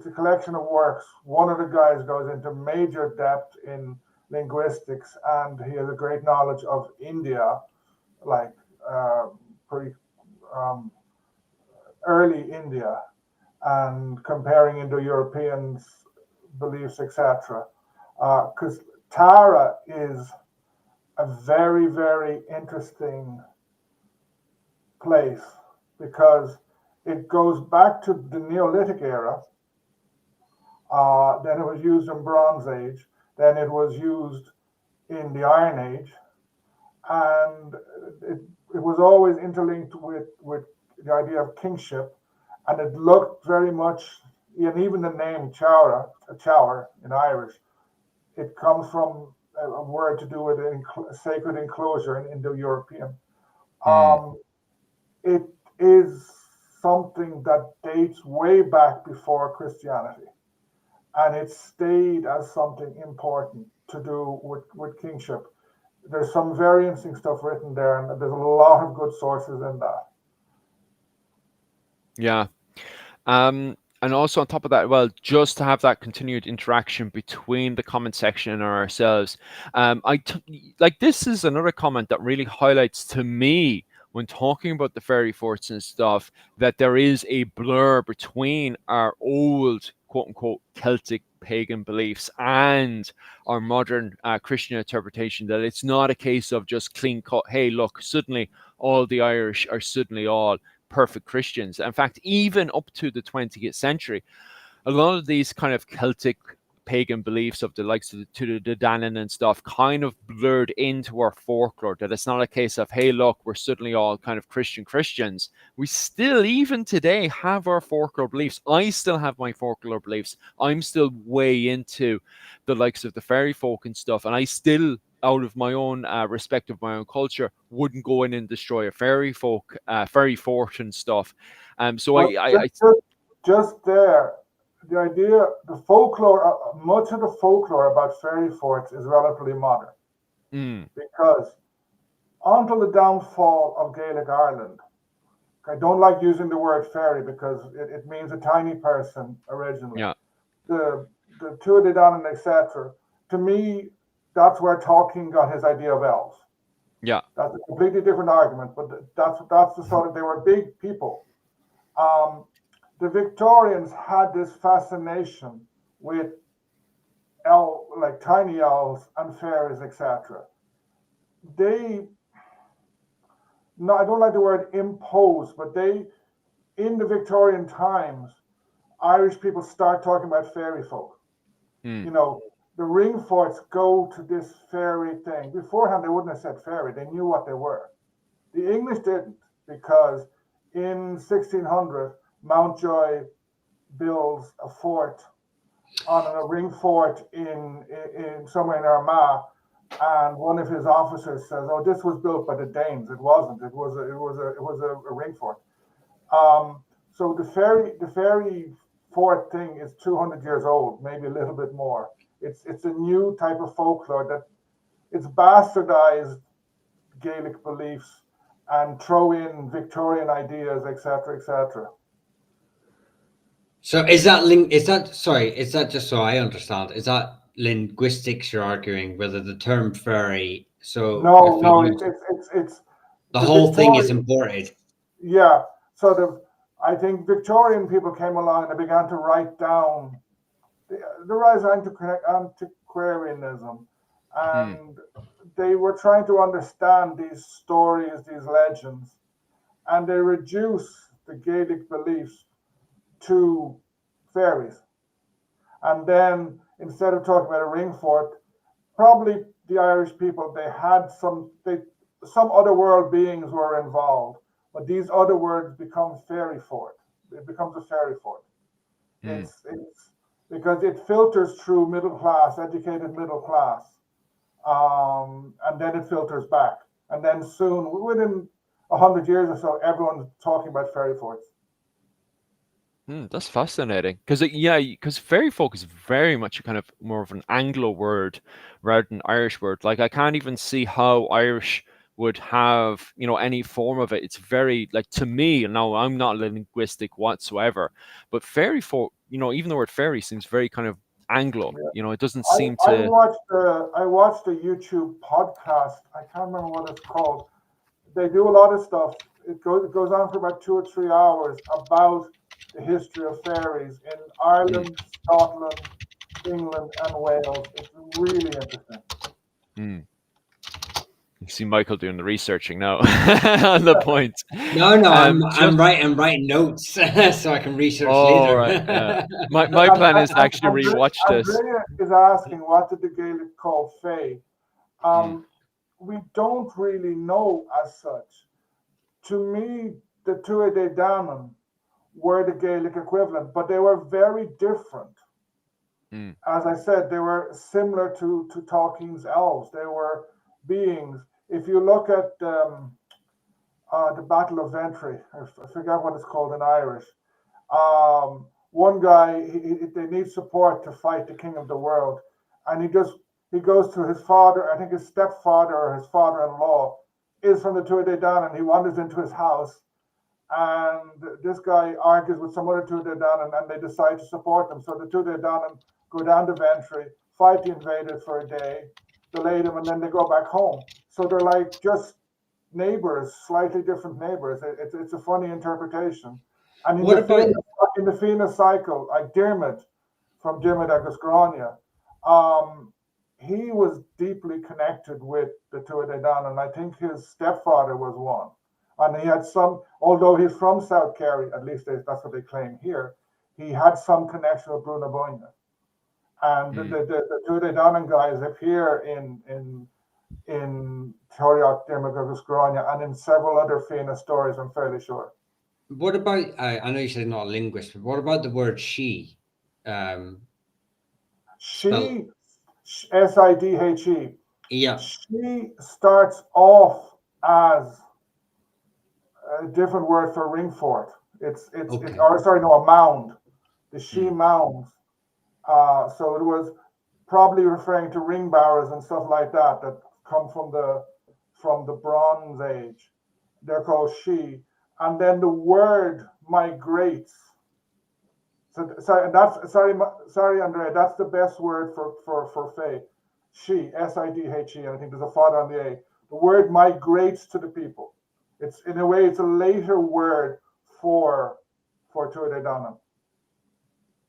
a collection of works. One of the guys goes into major depth in linguistics, and he has a great knowledge of India, like early India, and comparing Indo-Europeans' beliefs, etc. Because Tara is a very, very interesting place, because it goes back to the Neolithic era. Then it was used in Bronze Age. Then it was used in the Iron Age, and it was always interlinked with the idea of kingship, and it looked very much, and even the name Chower in Irish, it comes from a word to do with sacred enclosure in Indo-European. It is something that dates way back before Christianity, and it stayed as something important to do with kingship. There's some very interesting stuff written there, and there's a lot of good sources in that. Yeah. And also on top of that, well, just to have that continued interaction between the comment section and ourselves. This is another comment that really highlights to me, when talking about the fairy forts and stuff, that there is a blur between our old quote-unquote Celtic pagan beliefs and our modern Christian interpretation, that it's not a case of just clean cut, hey, look, suddenly all the Irish are suddenly all perfect Christians. In fact, even up to the 20th century, a lot of these kind of Celtic pagan beliefs of the likes of the Danann and stuff kind of blurred into our folklore, that it's not a case of, hey, look, we're suddenly all kind of Christians. We still, even today, have our folklore beliefs. I still have my folklore beliefs. I'm still way into the likes of the fairy folk and stuff, and I still, out of my own respect of my own culture, wouldn't go in and destroy a fairy fort and stuff. Just there, the idea, the folklore, much of the folklore about fairy forts is relatively modern, because until the downfall of Gaelic Ireland, I don't like using the word fairy because it means a tiny person originally. Yeah. The Tuatha De Danann, etc. To me, that's where Tolkien got his idea of elves. Yeah. That's a completely different argument, but that's the sort of, they were big people. The Victorians had this fascination with like tiny elves and fairies, etc. They, no, I don't like the word impose, but they, in the Victorian times, Irish people start talking about fairy folk. You know, the ring forts go to this fairy thing. Beforehand, they wouldn't have said fairy. They knew what they were. The English didn't, because in 1600, Mountjoy builds a fort on a ring fort in somewhere in Armagh, and one of his officers says, "Oh, this was built by the Danes." It wasn't. It was a ring fort. So the fairy fort thing is 200 years old, maybe a little bit more. It's a new type of folklore that it's bastardized Gaelic beliefs and throw in Victorian ideas, etc., etc. So is that just so I understand? Is that linguistics you're arguing, whether the term fairy? So No, if we no, use it's the the whole thing is Victorian. imported. Yeah, so I think Victorian people came along and they began to write down the rise of antiquarianism, and they were trying to understand these stories, these legends, and they reduce the Gaelic beliefs to fairies. And then instead of talking about a ring fort, probably the Irish people, they had some other world beings were involved, but these other words become fairy fort. It becomes a fairy fort. It's because it filters through middle class, educated middle class, and then it filters back, and then soon, within 100 years or so, everyone's talking about fairy forts. That's fascinating because fairy folk is very much a kind of more of an Anglo word rather than Irish word. Like I can't even see how Irish would have any form of it. It's very like to me. Now I'm not linguistic whatsoever, but fairy folk, even the word fairy seems very kind of Anglo. It doesn't seem to. I watched a YouTube podcast. I can't remember what it's called. They do a lot of stuff. It goes on for about 2 or 3 hours about the history of fairies in Ireland, Scotland, England, and Wales. It's really interesting. You see Michael doing the researching now on the point. No, I'm Just writing notes so I can research later. right. Yeah. My plan is to actually rewatch this. Andrea is asking, what did the Gaelic call Fae? We don't really know as such. To me, the Tuatha De Danann were the Gaelic equivalent, but they were very different. As I said, they were similar to Tolkien's elves. They were beings. If you look at the Battle of Ventry, I forget what it's called in Irish. One guy, they need support to fight the king of the world, and he goes to his father. I think his stepfather or his father-in-law is from the Tuatha De Danann, and he wanders into his house. And this guy argues with some other Tuatha De Danann, and they decide to support them. So the Tuatha De Danann go down to Ventry, fight the invaders for a day, delay them, and then they go back home. So they're like just neighbors, slightly different neighbors. It's a funny interpretation. And in the Fianna cycle, like Dermot from Dermot agus Grania, he was deeply connected with the Tuatha De Danann, and I think his stepfather was one. And he had although he's from South Kerry, at least that's what they claim here, he had some connection with Bruna Boyna. And the Tuatha De Danann guys appear in Teoiriach Dermot agus Grania and in several other Fianna stories, I'm fairly sure. What about, I know you said not a linguist, but what about the word she? She, Sidhe. Yeah. She starts off as a different word for ring fort. A mound. The she mounds. So it was probably referring to ring barrows and stuff like that come from the Bronze Age. They're called she. and then the word migrates. So sorry, Andrea. That's the best word for Fae. She, Sidhe, and I think there's a fad on the A. The word migrates to the people. It's in a way it's a later word for Tuatha Dé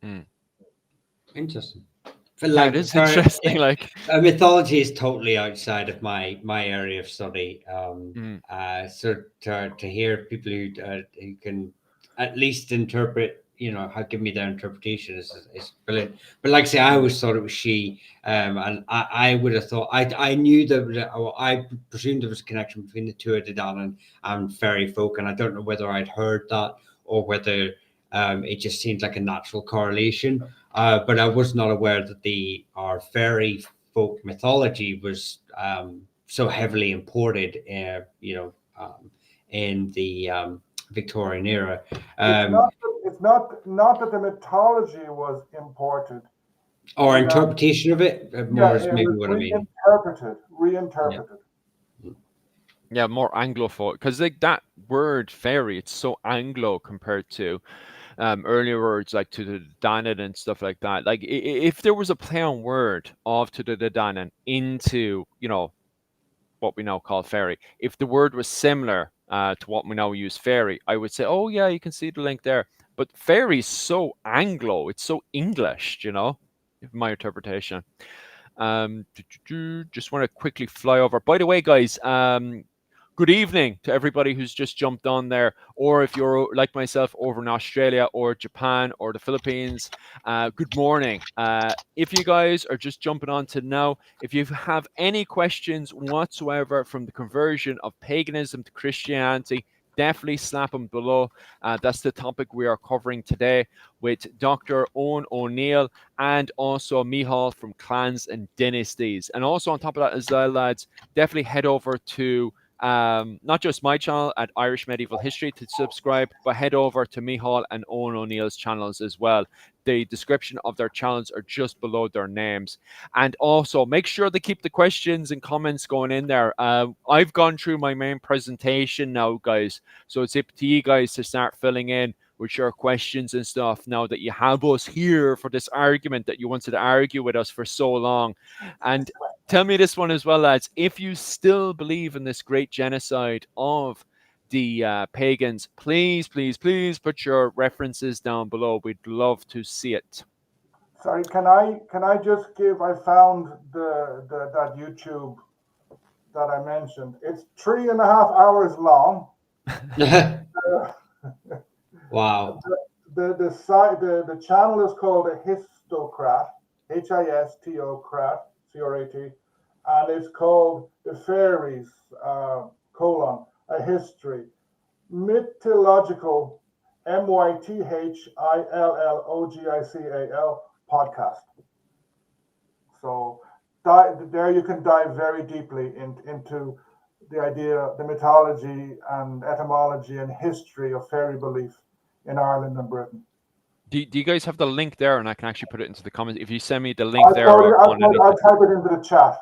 Danann. Interesting. Yeah, it is interesting. Like mythology is totally outside of my area of study. So to hear people who can at least interpret, give me their interpretation is brilliant. But like I say, I always thought it was she, and I would have thought I knew that I presumed there was a connection between the Tuatha Dé Danann and fairy folk, and I don't know whether I'd heard that or whether it just seemed like a natural correlation. But I was not aware that our fairy folk mythology was so heavily imported, in the Victorian era. It's not that the mythology was imported, or interpretation of it. More is maybe what I mean. Reinterpreted. Yeah, more Anglophone, because like that word fairy, it's so Anglo compared to earlier words like to the Danann and stuff like that. Like if there was a play on word of to the Danann into what we now call fairy, if the word was similar to what we now use fairy, I would say, oh yeah, you can see the link there. But fairy is so Anglo, it's so English, my interpretation. Just want to quickly fly over. By the way, guys, good evening to everybody who's just jumped on there, or if you're like myself over in Australia or Japan or the Philippines, good morning. If you guys are just jumping on to now, if you have any questions whatsoever from the conversion of paganism to Christianity, definitely slap them below. That's the topic we are covering today with Dr. Owen O'Neill and also Michal from Clans and Dynasties. And also on top of that as well, lads, definitely head over to not just my channel at Irish Medieval History to subscribe, but head over to Michal and Owen O'Neill's channels as well. The description of their channels are just below their names. And also make sure they keep the questions and comments going in there. I've gone through my main presentation now, guys. So it's up to you guys to start filling in with your questions and stuff now that you have us here for this argument that you wanted to argue with us for so long. And tell me this one as well, lads. If you still believe in this great genocide of the pagans, please put your references down below. We'd love to see it. Sorry, can I just give? I found that YouTube that I mentioned. It's 3.5 hours long. Wow. The channel is called a Histocrat, Histocrat, CRAT, and it's called The Fairies, a history, mythological, MYTHILLOGICAL podcast. So there you can dive very deeply into the idea, the mythology and etymology and history of fairy belief in Ireland and Britain. Do you guys have the link there? And I can actually put it into the comments. If you send me the link I'll type it into the chat.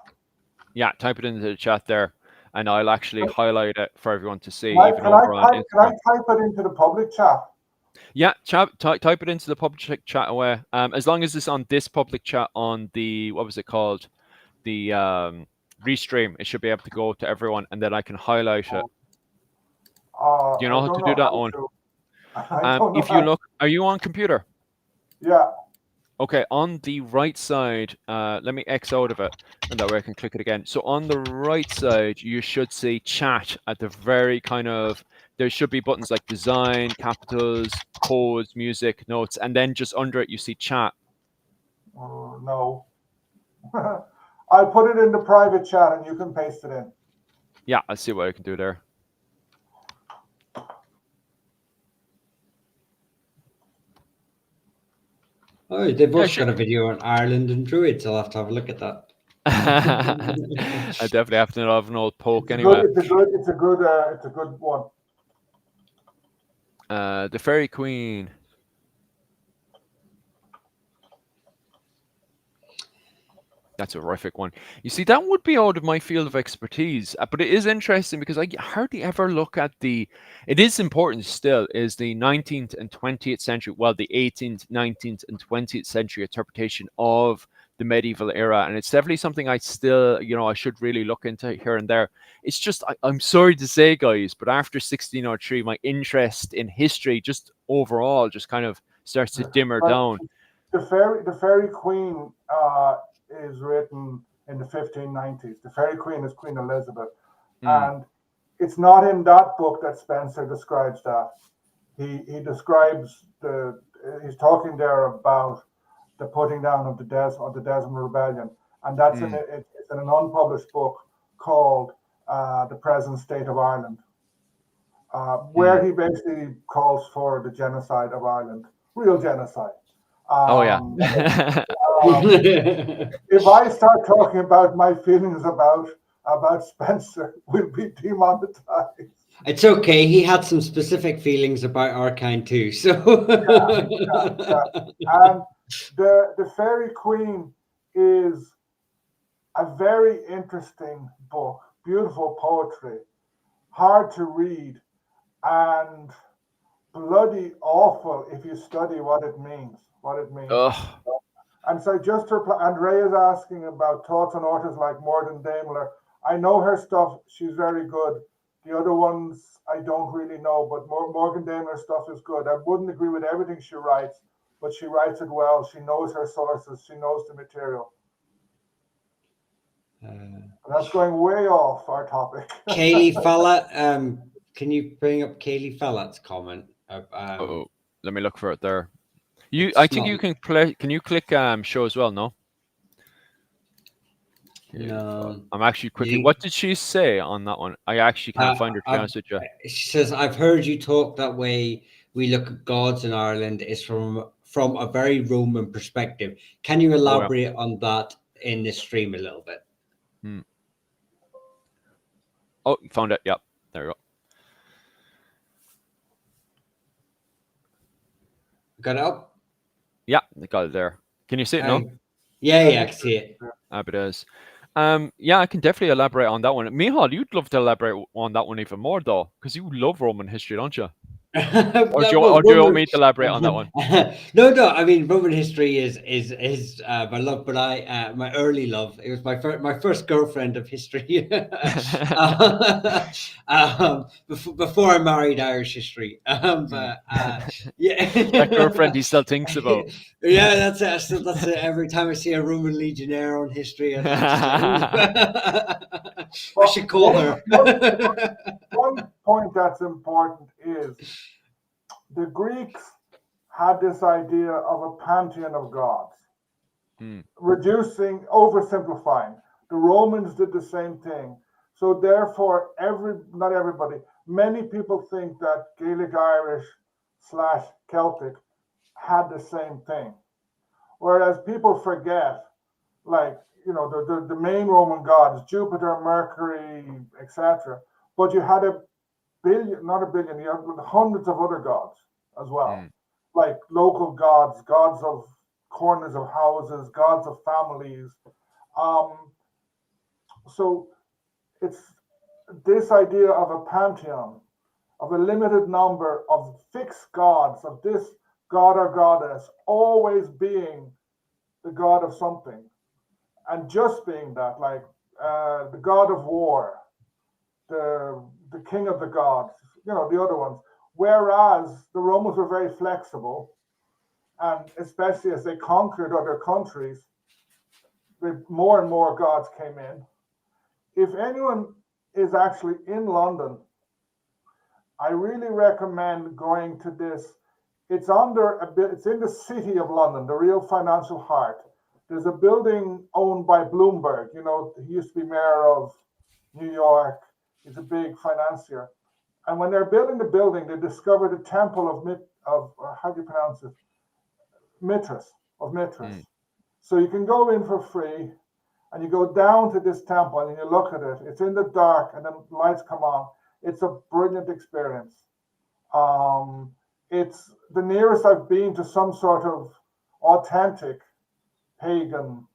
Yeah, type it into the chat there, and I'll actually highlight it for everyone to see. Can I type it into the public chat? Yeah, type it into the public chat away. As long as it's on this public chat on the, what was it called? The restream, it should be able to go to everyone, and then I can highlight it. Do you know how to do that, Owen? If you look, are you on computer? Yeah. Okay, on the right side, let me X out of it, and that way I can click it again. So on the right side, you should see chat at the very there should be buttons like design, capitals, codes, music, notes, and then just under it, you see chat. No. I'll put it in the private chat and you can paste it in. Yeah, I'll see what I can do there. Oh, they've also got a video on Ireland and Druids. I'll have to have a look at that. I definitely have to have an old poke anyway. It's a good one. The Fairy Queen. That's a horrific one. You see, that would be out of my field of expertise, but it is interesting because I hardly ever look at the. It is important still, is the 19th and 20th century, well, the 18th, 19th, and 20th century interpretation of the medieval era, and it's definitely something I still, I should really look into here and there. It's just, I'm sorry to say, guys, but after 1603, my interest in history, just overall, just kind of starts to dimmer But down. the Fairy Queen is written in the 1590s. The Fairy Queen is Queen Elizabeth, and it's not in that book that Spencer describes that. He describes he's talking there about the putting down of the Desmond Rebellion, and that's it's in an unpublished book called The Present State of Ireland, where he basically calls for the genocide of Ireland, real genocide. Oh yeah. If I start talking about my feelings about Spencer, we'll be demonetized. It's okay. He had some specific feelings about our kind too. So Yeah. And the Fairy Queen is a very interesting book, beautiful poetry, hard to read, and bloody awful if you study what it means. Ugh. And so just to reply, Andrea is asking about thoughts on authors like Morgan Daimler. I know her stuff, she's very good. The other ones I don't really know, but Morgan Daimler's stuff is good. I wouldn't agree with everything she writes, but she writes it well. She knows her sources, she knows the material. That's going way off our topic. Kaylee Fallett, can you bring up Kaylee Fallett's comment? Let me look for it there. I think you can play. Can you click show as well? No. No. I'm actually quickly. What did she say on that one? I actually can't find her, to be honest with you. She says, "I've heard you talk that way. We look at gods in Ireland is from a very Roman perspective. Can you elaborate on that in the stream a little bit?" Oh, you found it. Yep. There you go. Got it up? Yeah, I got it there. Can you see it now? Yeah, I can see it. It is. Yeah, I can definitely elaborate on that one. Mihal, you'd love to elaborate on that one even more, though, because you love Roman history, don't you? Or do you want me to elaborate on that one? No. I mean, Roman history is my love, but my early love. It was my first girlfriend of history. Before I married Irish history. Yeah, that girlfriend he still thinks about. Yeah, that's it. That's it. Every time I see a Roman legionnaire on history, I should call her. One point that's important is the Greeks had this idea of a pantheon of gods, oversimplifying. The Romans did the same thing. So therefore, not everybody, many people think that Gaelic Irish / Celtic had the same thing. Whereas people forget, like, the main Roman gods, Jupiter, Mercury, etc. But you had not a billion, you had hundreds of other gods as well, like local gods of corners of houses, gods of families. So it's this idea of a pantheon, of a limited number of fixed gods, of this god or goddess always being the god of something, and just being that, like the god of war, the king of the gods, the other ones. Whereas the Romans were very flexible, and especially as they conquered other countries, more and more gods came in. If anyone is actually in London, I really recommend going to this. It's in the city of London, the real financial heart. There's a building owned by Bloomberg. He used to be mayor of New York. He's a big financier. And when they're building the building, they discovered a temple of how do you pronounce it? Mithras. So you can go in for free, and you go down to this temple and you look at it. It's in the dark, and then lights come on. It's a brilliant experience. It's the nearest I've been to some sort of authentic pagan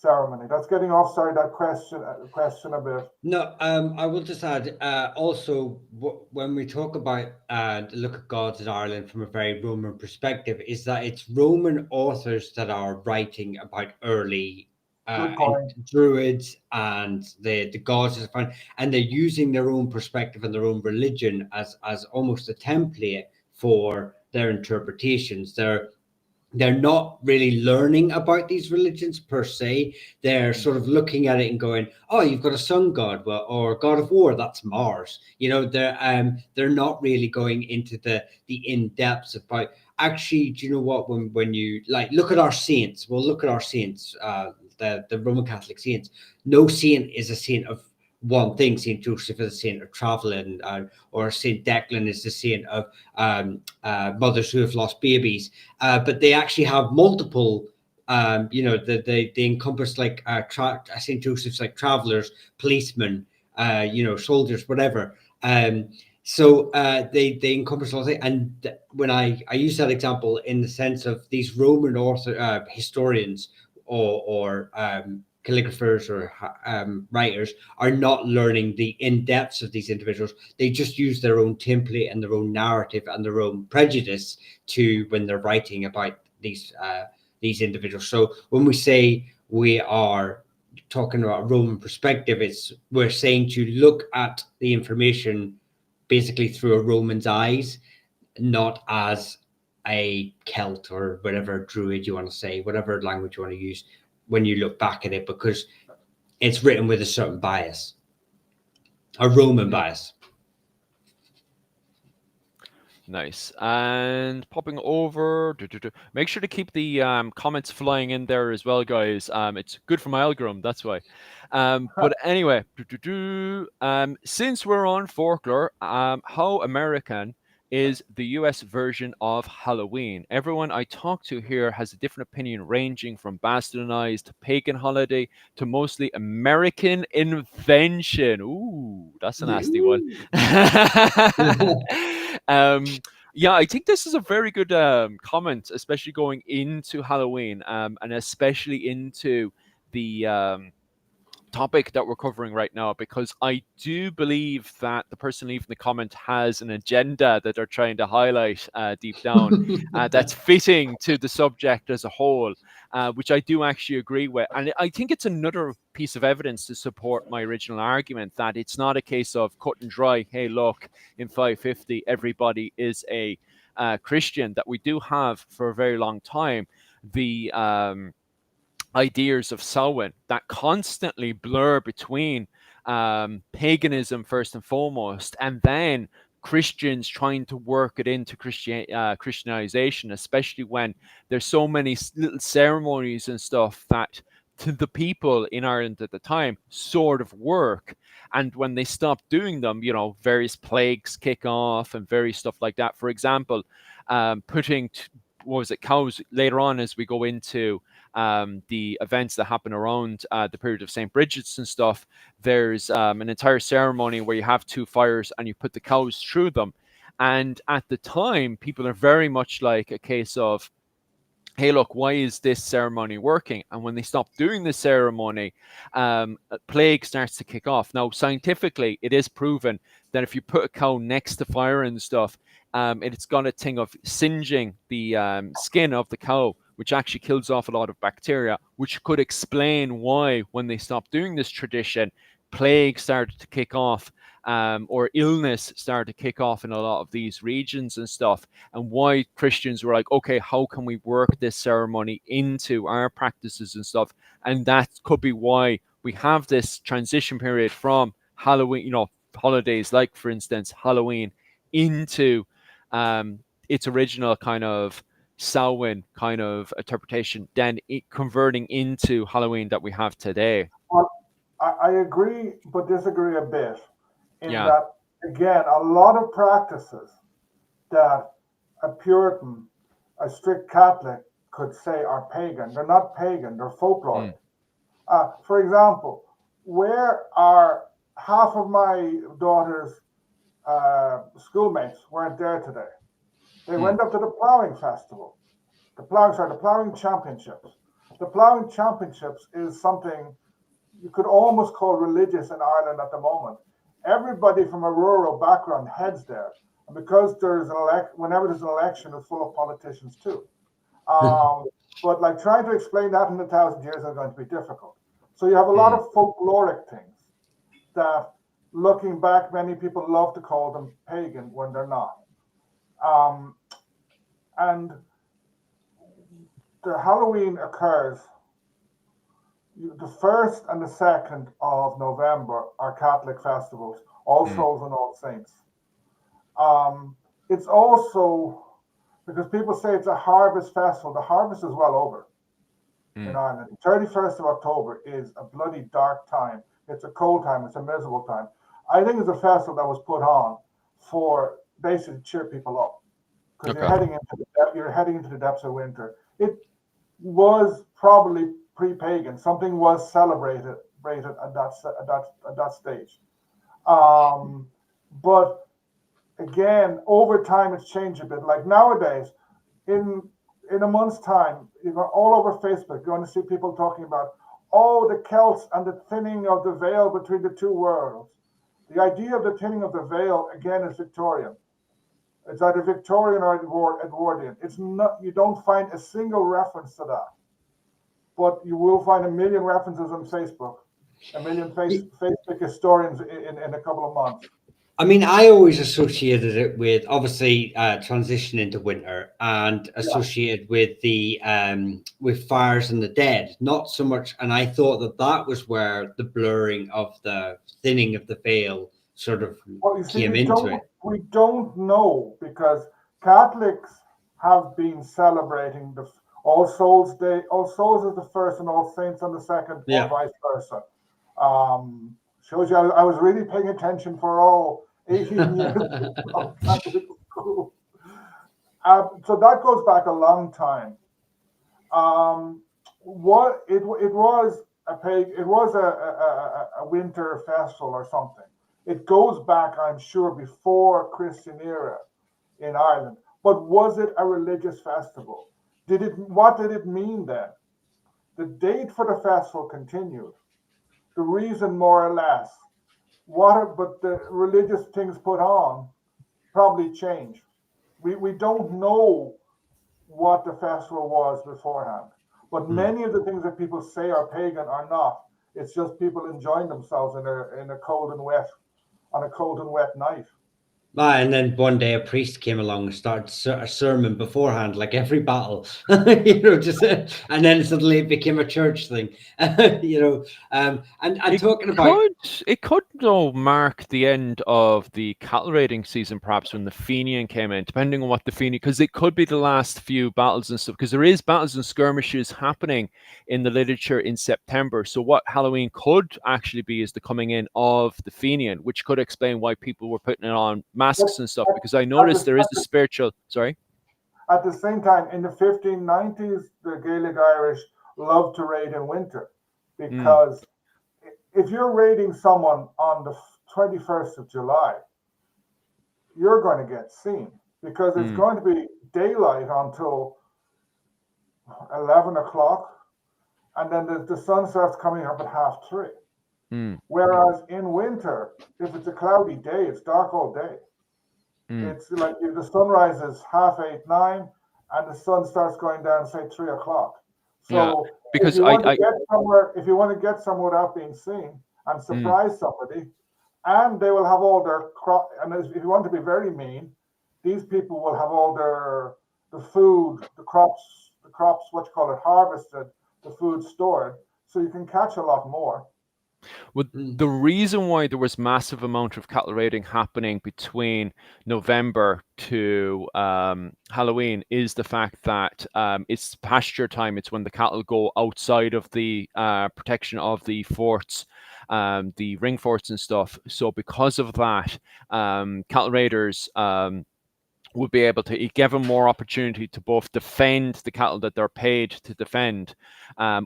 ceremony. That's getting offside that question a bit. No, I will just add also when we talk about the look at gods in Ireland from a very Roman perspective, is that it's Roman authors that are writing about early Good point. druids and the gods, and they're using their own perspective and their own religion as almost a template for their interpretations. They're not really learning about these religions per se. They're sort of looking at it and going, "Oh, you've got a sun god, well, or god of war, that's Mars." You know, they're not really going into the in depths about actually. Do you know what? When you like look at our saints, well, look at our saints, the Roman Catholic saints. No saint is a saint of one thing. Saint Joseph is a saint of traveling, or Saint Declan is the saint of mothers who have lost babies. But they actually have multiple. They encompass like Saint Joseph's like travelers, policemen, soldiers, whatever. So they encompass a lot of things. And when I use that example in the sense of these Roman author historians or calligraphers or writers are not learning the in-depths of these individuals. They just use their own template and their own narrative and their own prejudice to when they're writing about these individuals. So when we say we are talking about a Roman perspective, we're saying to look at the information basically through a Roman's eyes, not as a Celt or whatever Druid you want to say, whatever language you want to use when you look back at it, because it's written with a certain bias, a Roman bias. Nice. And popping over, make sure to keep the comments flying in there as well, guys. It's good for my algorithm, that's why. But anyway, since we're on folklore, how American is the US version of Halloween? Everyone I talk to here has a different opinion, ranging from bastardized pagan holiday to mostly American invention. Ooh, that's a nasty one. Yeah, I think this is a very good comment, especially going into Halloween, and especially into the topic that we're covering right now, because I do believe that the person leaving the comment has an agenda that they're trying to highlight deep down that's fitting to the subject as a whole, which I do actually agree with. And I think it's another piece of evidence to support my original argument that it's not a case of cut and dry, hey, look, in 550, everybody is a Christian, that we do have for a very long time the ideas of Samhain that constantly blur between paganism first and foremost, and then Christians trying to work it into Christianization, especially when there's so many little ceremonies and stuff that to the people in Ireland at the time sort of work. And when they stop doing them, various plagues kick off and various stuff like that. For example, putting cows later on as we go into the events that happen around the period of St. Bridget's and stuff. There's an entire ceremony where you have two fires and you put the cows through them. And at the time, people are very much like a case of, hey, look, why is this ceremony working? And when they stop doing the ceremony, a plague starts to kick off. Now, scientifically, it is proven that if you put a cow next to fire and stuff, it's got a thing of singeing the skin of the cow, which actually kills off a lot of bacteria, which could explain why, when they stopped doing this tradition, plague started to kick off, or illness started to kick off in a lot of these regions and stuff, and why Christians were like, okay, how can we work this ceremony into our practices and stuff? And that could be why we have this transition period from Halloween, holidays like, for instance, Halloween, into its original kind of Samhain kind of interpretation, then converting into Halloween that we have today. Well, I agree, but disagree a bit in that, again, a lot of practices that a Puritan, a strict Catholic could say are pagan. They're not pagan, they're folklore. For example, where are half of my daughter's schoolmates weren't there today? They went up to the ploughing festival, the ploughing championships. the ploughing championships is something you could almost call religious in Ireland at the moment. Everybody from a rural background heads there, and because there's whenever there's an election, it's full of politicians too. But like trying to explain that in 1,000 years is going to be difficult. So you have a lot of folkloric things that, looking back, many people love to call them pagan when they're not. And the Halloween occurs. The 1st and the 2nd of November are Catholic festivals, All Souls and All Saints. It's also, because people say it's a harvest festival, the harvest is well over in Ireland. The 31st of October is a bloody dark time. It's a cold time. It's a miserable time. I think it's a festival that was put on for basically to cheer people up, because you're heading into the depths of winter. It was probably pre-pagan. Something was celebrated at that stage. But again, over time, it's changed a bit. Like nowadays, in a month's time, all over Facebook, you're going to see people talking about, oh, the Celts and the thinning of the veil between the two worlds. The idea of the thinning of the veil, again, is Victorian. It's either Victorian or Edwardian. It's not. You don't find a single reference to that, but you will find a million references on Facebook, a million Facebook historians in a couple of months. I mean, I always associated it with, obviously, transition into winter, and associated with the with fires and the dead. Not so much, and I thought that was where the blurring of the thinning of the veil sort of came into it. We don't know, because Catholics have been celebrating the All Souls Day. All Souls is the 1st and All Saints on the 2nd, or vice versa. Shows you I was really paying attention for all 18 years of Catholic school. So that goes back a long time. What it was a winter festival or something. It goes back, I'm sure, before Christian era in Ireland. But was it a religious festival? What did it mean then? The date for the festival continued. The reason, more or less, but the religious things put on probably changed. We don't know what the festival was beforehand, but many of the things that people say are pagan are not. It's just people enjoying themselves on a cold and wet night. And then one day a priest came along and started a sermon beforehand, like every battle, and then suddenly it became a church thing, and talking about it could though mark the end of the cattle raiding season, perhaps when the Fenian came in, depending on what the Fenian, because it could be the last few battles and stuff, because there is battles and skirmishes happening in the literature in September. So what Halloween could actually be is the coming in of the Fenian, which could explain why people were putting it on masks and stuff, because I noticed there is a spiritual. Sorry. At the same time, in the 1590s, the Gaelic Irish loved to raid in winter, because if you're raiding someone on the 21st of July, you're going to get seen, because it's going to be daylight until 11 o'clock, and then the sun starts coming up at 3:30. Whereas in winter, if it's a cloudy day, it's dark all day. It's like the sun rises 8:30, 9, and the sun starts going down, say 3 o'clock. So because if you want to get somewhere without being seen and surprise somebody, and they will have all their and if you want to be very mean, these people will have all the food, the crops, harvested, the food stored, so you can catch a lot more. Well, the reason why there was massive amount of cattle raiding happening between November to Halloween is the fact that it's pasture time. It's when the cattle go outside of the protection of the forts, the ring forts and stuff. So because of that, cattle raiders would be able to give them more opportunity to both defend the cattle that they're paid to defend,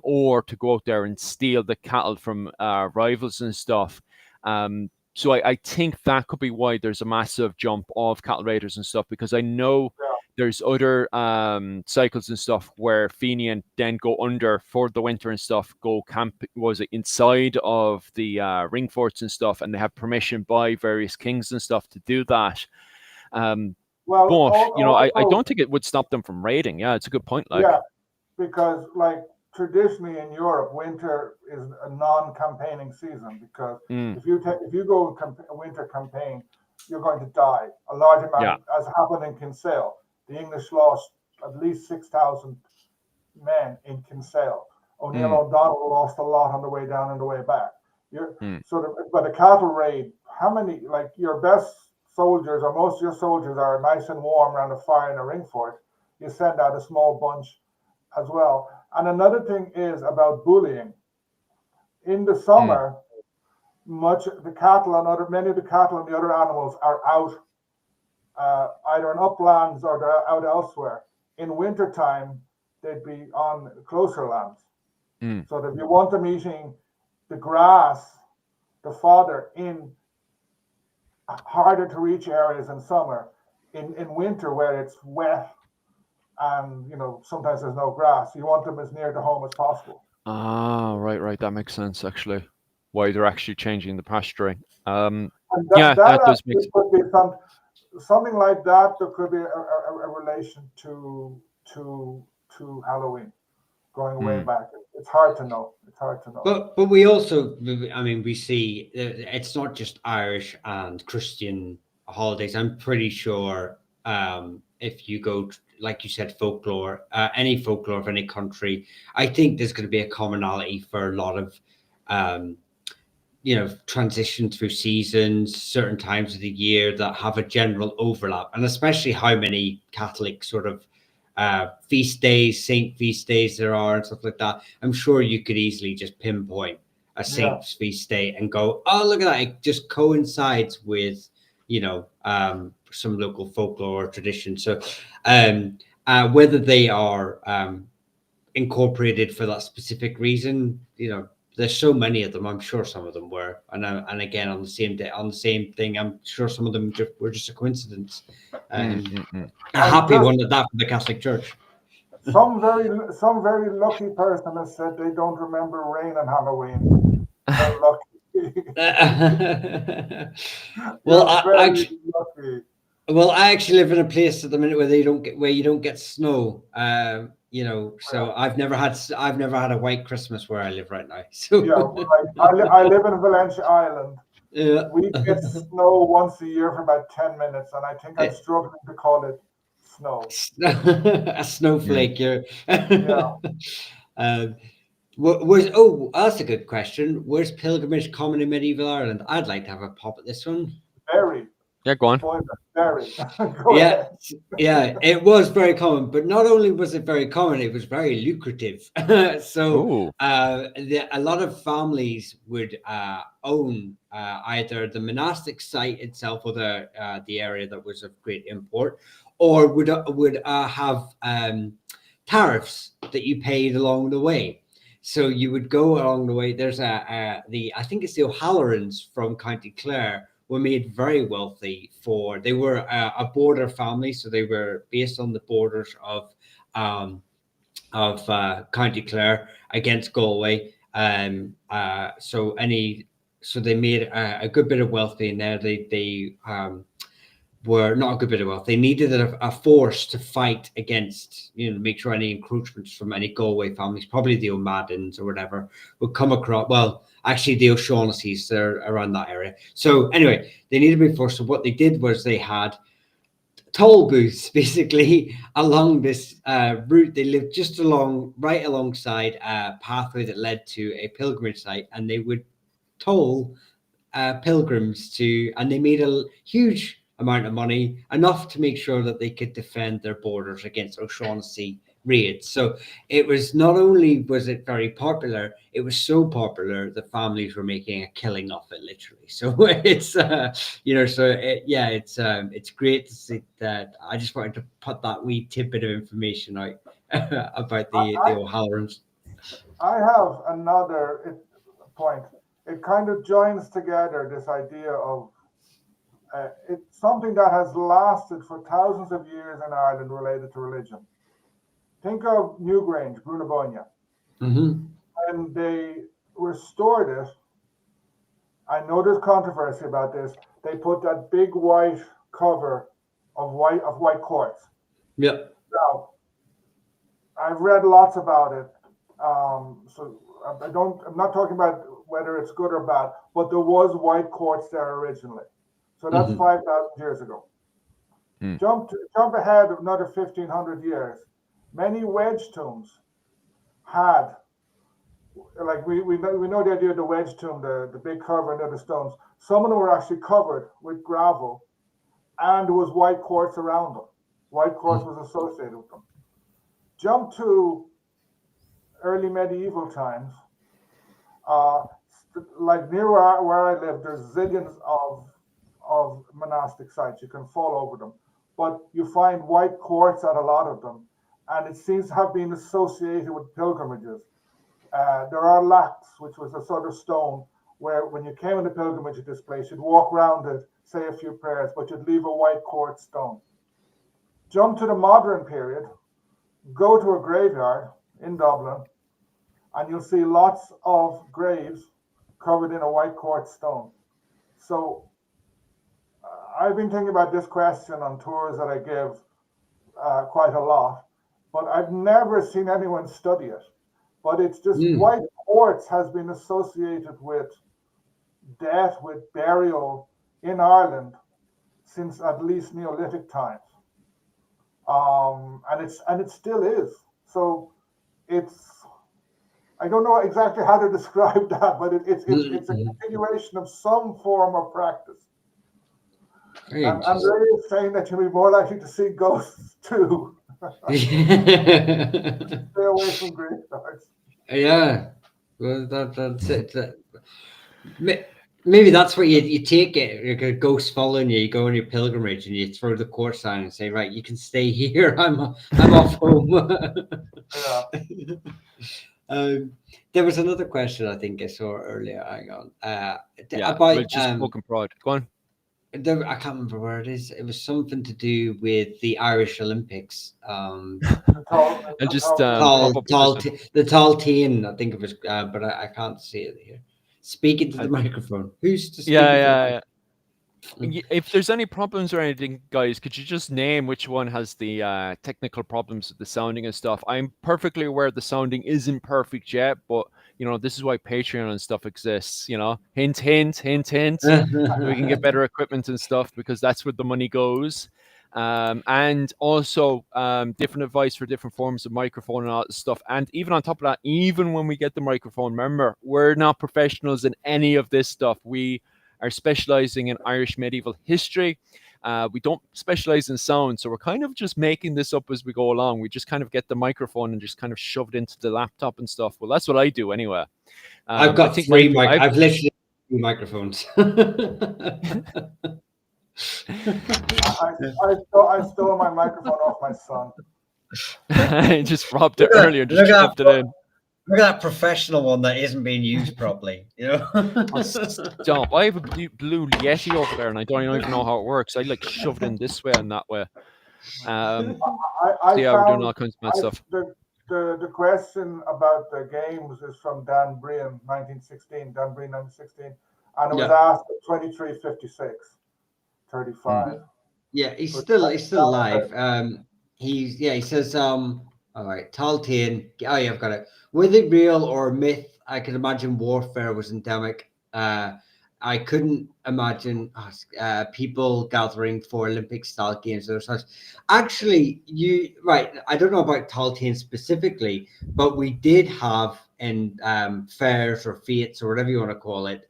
or to go out there and steal the cattle from rivals and stuff. So I think that could be why there's a massive jump of cattle raiders and stuff, because I know there's other cycles and stuff where Fenian then go under for the winter and stuff, go camp, was it inside of the ring forts and stuff, and they have permission by various kings and stuff to do that. Well, But, I also, don't think it would stop them from raiding. Yeah, it's a good point. Like, yeah, because like traditionally in Europe, winter is a non-campaigning season because if you go a winter campaign, you're going to die. A large amount, as happened in Kinsale, the English lost at least 6,000 men in Kinsale. O'Neill O'Donnell lost a lot on the way down and the way back. But a cattle raid, how many, like your best soldiers or most of your soldiers are nice and warm around a fire in a ring fort. You send out a small bunch as well. And another thing is about bullying. In the summer, many of the cattle and the other animals are out either in uplands or they're out elsewhere. In wintertime, they'd be on closer lands. So that if you want them eating the grass, the fodder in harder to reach areas in summer, in winter where it's wet and sometimes there's no grass, you want them as near to home as possible. Right, that makes sense actually, why they're actually changing the pasturing. And that does make sense. Could be something like that. There could be a relation to Halloween going way back. It's hard to know. But we also, I mean, we see it's not just Irish and Christian holidays. I'm pretty sure if you go, like you said, folklore, any folklore of any country, I think there's going to be a commonality for a lot of, transition through seasons, certain times of the year that have a general overlap, and especially how many Catholic sort of feast days, saint feast days there are and stuff like that. I'm sure you could easily just pinpoint a saint's feast day and go, oh, look at that, it just coincides with some local folklore or tradition. So whether they are incorporated for that specific reason, there's so many of them. I'm sure some of them were, and again on the same day, on the same thing. I'm sure some of them were just a coincidence. A happy one at that for the Catholic Church. Some very lucky person has said they don't remember rain on Halloween. They're lucky. Well, I actually live in a place at the minute where you don't get snow. So I've never had a white Christmas where I live right now. So I live in Valencia Island. Yeah. We get snow once a year for about 10 minutes, and I think I'm struggling to call it snow. A snowflake, yeah. That's a good question. Where's pilgrimage common in medieval Ireland? I'd like to have a pop at this one. Very. Yeah, go on. Very. Yeah, it was very common, but not only was it very common, it was very lucrative. So a lot of families would own either the monastic site itself or the area that was of great import, or would have tariffs that you paid along the way. So you would go along the way. There's I think it's the O'Hallorans from County Clare were made very wealthy they were a border family, so they were based on the borders of County Clare against Galway. So they made a good bit of wealth in there. They were not a good bit of wealth. They needed a force to fight against, make sure any encroachments from any Galway families, probably the O'Maddens or whatever, would come across. Well, actually, the O'Shaughnessy's, they're around that area. So anyway, they needed to be forced. So what they did was they had toll booths basically along this route. They lived just right alongside a pathway that led to a pilgrimage site, and they would toll pilgrims and they made a huge amount of money, enough to make sure that they could defend their borders against O'Shaughnessy raids. So it was, not only was it very popular, it was so popular that families were making a killing off it, literally. So it's it's great to see that. I just wanted to put that wee tidbit of information out about the O'Hallorans. I have another point. It kind of joins together this idea of it's something that has lasted for thousands of years in Ireland related to religion. Think of Newgrange, Brunabonia. Mm-hmm. When they restored it, I know there's controversy about this. They put that big white cover of white quartz. Yeah. Now, I've read lots about it. So I'm not talking about whether it's good or bad, but there was white quartz there originally. So that's 5,000 years ago. Jump ahead of another 1,500 years. Many wedge tombs had, like we know the idea of the wedge tomb, the big cover under the stones. Some of them were actually covered with gravel, and there was white quartz around them. White quartz was associated with them. Jump to early medieval times. Like near where I live, there's zillions of monastic sites. You can fall over them, but you find white quartz at a lot of them, and it seems to have been associated with pilgrimages. There are lakhs, which was a sort of stone where when you came on a pilgrimage at this place, you'd walk around it, say a few prayers, but you'd leave a white quartz stone. Jump to the modern period, go to a graveyard in Dublin, and you'll see lots of graves covered in a white quartz stone. So I've been thinking about this question on tours that I give quite a lot, but I've never seen anyone study it. But it's just white quartz has been associated with death, with burial in Ireland since at least Neolithic times, and it still is. So I don't know exactly how to describe that, but it's a continuation of some form of practice. And Ray is saying that you'll be more likely to see ghosts too. Stay away from graveyards. Yeah, well, that's it. Maybe that's what you take it. Like a ghost following you. You go on your pilgrimage and you throw the quartz down and say, "Right, you can stay here. I'm off home." Yeah. There was another question I think I saw earlier. Hang on. About just spoken pride. Go on. I can't remember where it is. It was something to do with the Irish Olympics. And just the Taltine, I think it was, but I can't see it here. Speaking to the microphone. Who's to speak? Yeah. If there's any problems or anything, guys, could you just name which one has the technical problems with the sounding and stuff? I'm perfectly aware the sounding isn't perfect yet, but this is why Patreon and stuff exists. Hint, hint, hint, hint. We can get better equipment and stuff because that's where the money goes. And also different advice for different forms of microphone and all that stuff. And even on top of that, even when we get the microphone, remember, we're not professionals in any of this stuff. We are specializing in Irish medieval history. We don't specialize in sound, so we're kind of just making this up as we go along. We just kind of get the microphone and just kind of shove it into the laptop and stuff. Well, that's what I do anyway. I've got I've literally 3 microphones. I stole my microphone off my son. I just robbed it earlier and just shoved it in. Look at that professional one that isn't being used properly. Stop. I have a blue Yeti over there and I don't even know how it works. I shove it in this way and that way. We're doing all kinds of mad stuff. The question about the games is from Dan Breen, 1916. Dan Breen, 1916. And it was asked at 23:56, 35. Yeah, he's still alive. He says, all right, Taltine. Oh, yeah, I've got it. Whether real or myth, I can imagine warfare was endemic. I couldn't imagine people gathering for Olympic-style games or such. Actually, I don't know about Taltine specifically, but we did have in fairs or fetes or whatever you want to call it,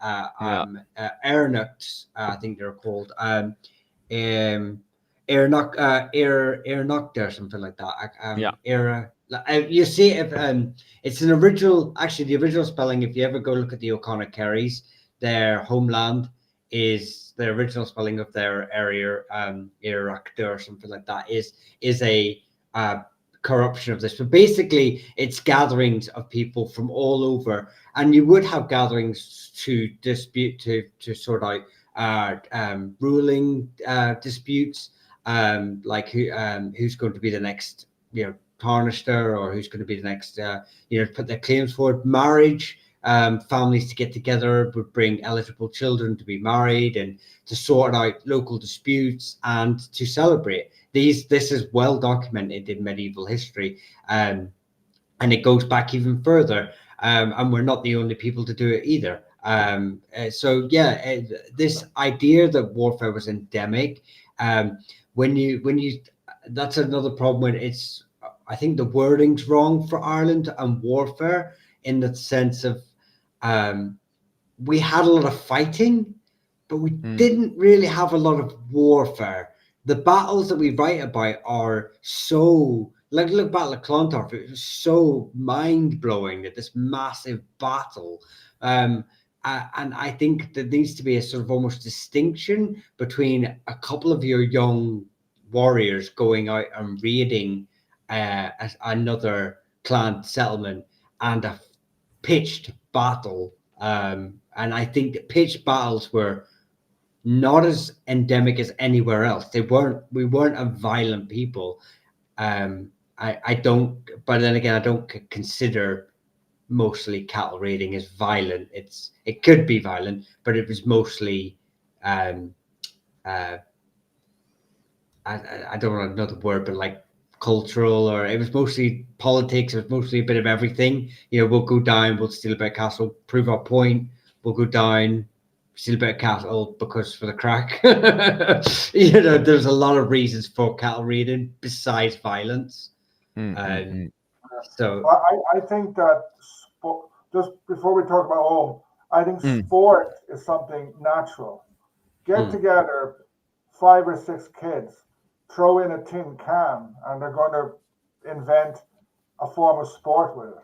Airnucks, I think they're called. Airnuct or something like that. You see, if it's an original, actually the original spelling, if you ever go look at the O'Connor Kerrys, their homeland is the original spelling of their area, Iraqta or something like that, is a corruption of this. But basically, it's gatherings of people from all over, and you would have gatherings to dispute, to sort out ruling disputes, like who's going to be the next, tarnister, or who's going to be the next, put their claims forward. Marriage, families to get together would bring eligible children to be married and to sort out local disputes and to celebrate. This is well documented in medieval history, and it goes back even further. And we're not the only people to do it either. This idea that warfare was endemic, when you that's another problem when I think the wording's wrong for Ireland and warfare, in the sense of we had a lot of fighting, but we didn't really have a lot of warfare. The battles that we write about are so, like, look, Battle of Clontarf, it was so mind-blowing, that this massive battle. And I think there needs to be a sort of almost distinction between a couple of your young warriors going out and raiding another clan settlement and a pitched battle. And I think that pitched battles were not as endemic as anywhere else. We weren't a violent people. I don't, but then again, I don't consider mostly cattle raiding as violent. It could be violent, but it was mostly I don't know another word, but like cultural, or it was mostly politics. It was mostly a bit of everything. We'll go down, we'll steal a bit of castle, prove our point. We'll go down, steal a bit of cattle because for the crack. There's a lot of reasons for cattle raiding besides violence. So I think that just before we talk about home, I think sport is something natural. Get together 5 or 6 kids, throw in a tin can, and they're going to invent a form of sport with it.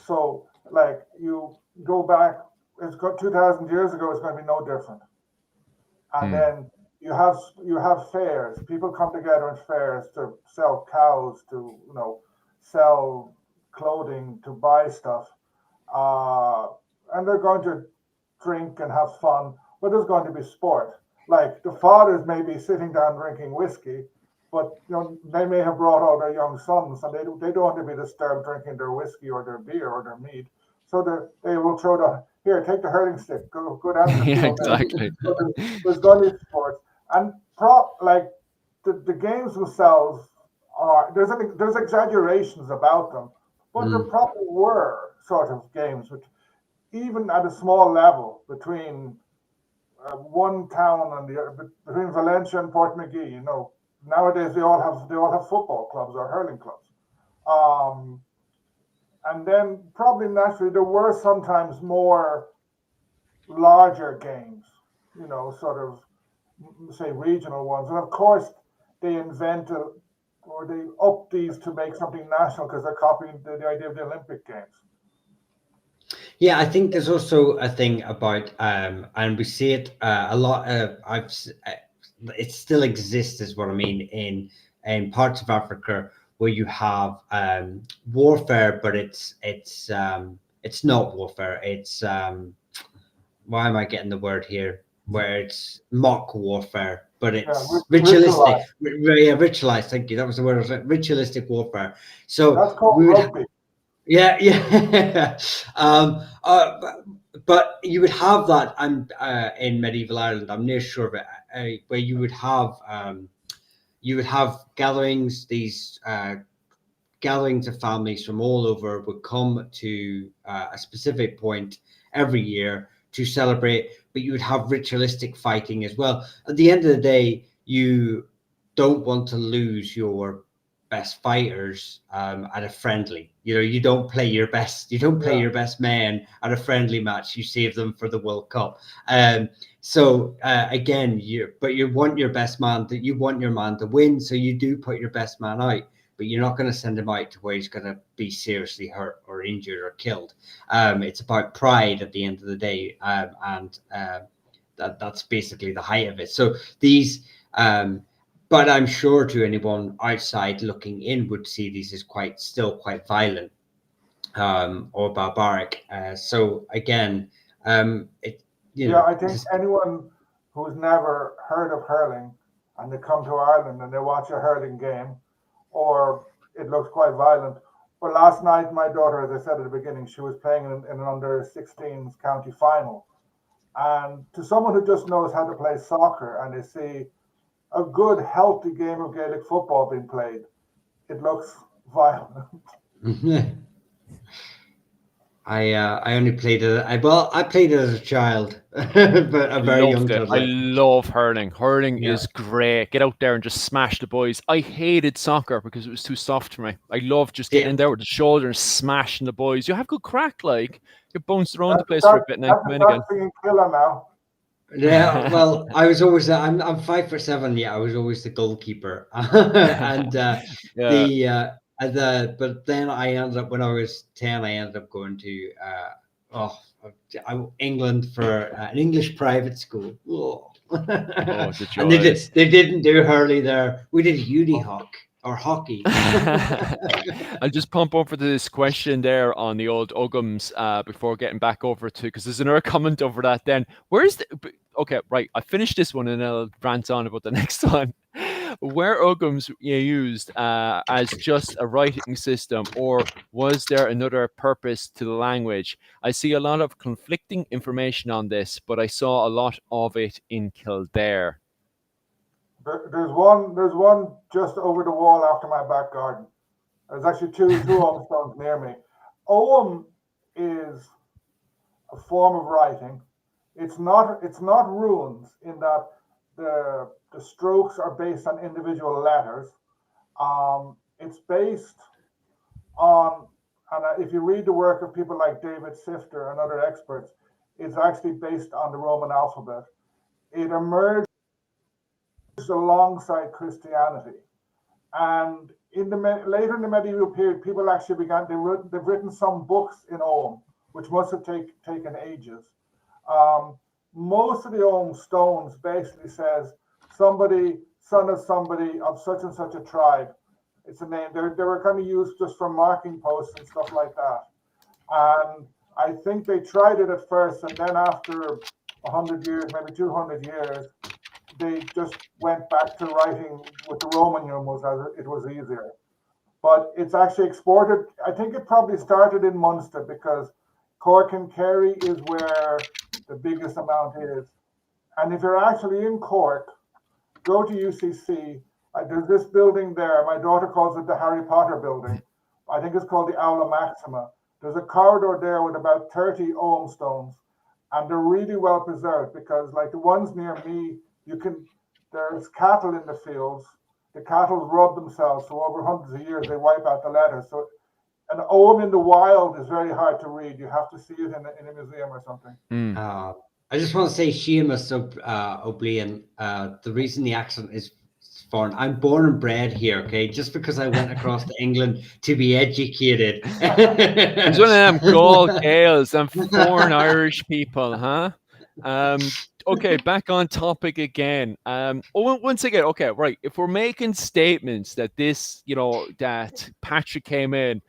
So, like, you go back, it's got 2,000 years ago, it's going to be no different. And then you have fairs. People come together in fairs to sell cows, to sell clothing, to buy stuff, and they're going to drink and have fun. But there's going to be sport. Like, the fathers may be sitting down drinking whiskey, but they may have brought all their young sons, and they don't want to be disturbed drinking their whiskey or their beer or their mead. So they will throw take the hurling stick, go down. Yeah, exactly. So there's going to be sports, and the games themselves there's exaggerations about them, but there probably were sort of games which, even at a small level, between one town and the other, between Valencia and Portmagee, nowadays they all have football clubs or hurling clubs. And then probably naturally there were sometimes more larger games, sort of, say, regional ones. And of course they invented, or they upped these to make something national, because they're copying the idea of the Olympic Games. Yeah, I think there's also a thing about, and we see it a lot. It still exists, is what I mean, in parts of Africa where you have warfare, but it's not warfare. It's why am I getting the word here? Where it's mock warfare, but it's ritualistic. Ritualized. Thank you. That was the word. Ritualistic warfare. So that's called rugby. Yeah. But you would have that, in medieval Ireland, I'm near sure of it, where you would have gatherings. These gatherings of families from all over would come to a specific point every year to celebrate, but you would have ritualistic fighting as well. At the end of the day, you don't want to lose your best fighters at a friendly. You don't play your best. You don't play your best men at a friendly match. You save them for the World Cup. So again, you want your best man. You want your man to win. So you do put your best man out, but you're not going to send him out to where he's going to be seriously hurt or injured or killed. It's about pride at the end of the day, and that's basically the height of it. So these. But I'm sure to anyone outside looking in would see these as still quite violent or barbaric. So again, I think anyone who's never heard of hurling and they come to Ireland and they watch a hurling game, or it looks quite violent. But last night, my daughter, as I said at the beginning, she was playing in an under 16s county final. And to someone who just knows how to play soccer and they see a good, healthy game of Gaelic football being played, it looks violent. I only played it. I played it as a child, but a very young Loved it. I toddler. love hurling. Hurling Yeah. is great. Get out there and just smash the boys. I hated soccer because it was too soft for me. I love just getting in there with the shoulder and smashing the boys. You have good crack, like you bounce around the place for a bit and then come in again. That's killer now. Yeah, well, I was always I'm 5'7". Yeah, I was always the goalkeeper, and but then I ended up when I was 10, I ended up going to England for an English private school. Oh, the and they didn't do hurley there. We did unihoc or hockey. I'll just pump over to this question there on the old Uggams before getting back over to, because there's another comment over that then. Where's the, okay, right, I finished this one and I'll rant on about the next one. Were Uggams used as just a writing system, or was there another purpose to the language? I see a lot of conflicting information on this, but I saw a lot of it in Kildare. There's one just over the wall after my back garden. There's actually two Ogham stones near me. Ogham is a form of writing. It's not runes in that the strokes are based on individual letters. It's based on, and if you read the work of people like David Sifter and other experts, it's actually based on the Roman alphabet. It emerged alongside Christianity, and later in the medieval period, people actually they've written some books in Ogham, which must have taken ages. Most of the Ogham stones basically says somebody, son of somebody of such and such a tribe. It's a name. They were kind of used just for marking posts and stuff like that. And I think they tried it at first, and then after 100 years, maybe 200 years, they just went back to writing with the Roman numerals as it was easier. But it's actually exported. I think it probably started in Munster because Cork and Kerry is where the biggest amount is. And if you're actually in Cork, go to UCC. There's this building there. My daughter calls it the Harry Potter building. I think it's called the Aula Maxima. There's a corridor there with about 30 Ogham stones, and they're really well preserved because, like the ones near me, there's cattle in the fields. The cattle rub themselves, so over hundreds of years they wipe out the letters. So an Ogham in the wild is very hard to read. You have to see it in a museum or something. I just want to say, Seamus O'Brien, the reason the accent is foreign, I'm born and bred here, okay? Just because I went across to England to be educated. It's one of them gold Gaels, them foreign Irish people, huh? Okay, back on topic again. Once again, okay, right. If we're making statements that that Patrick came in,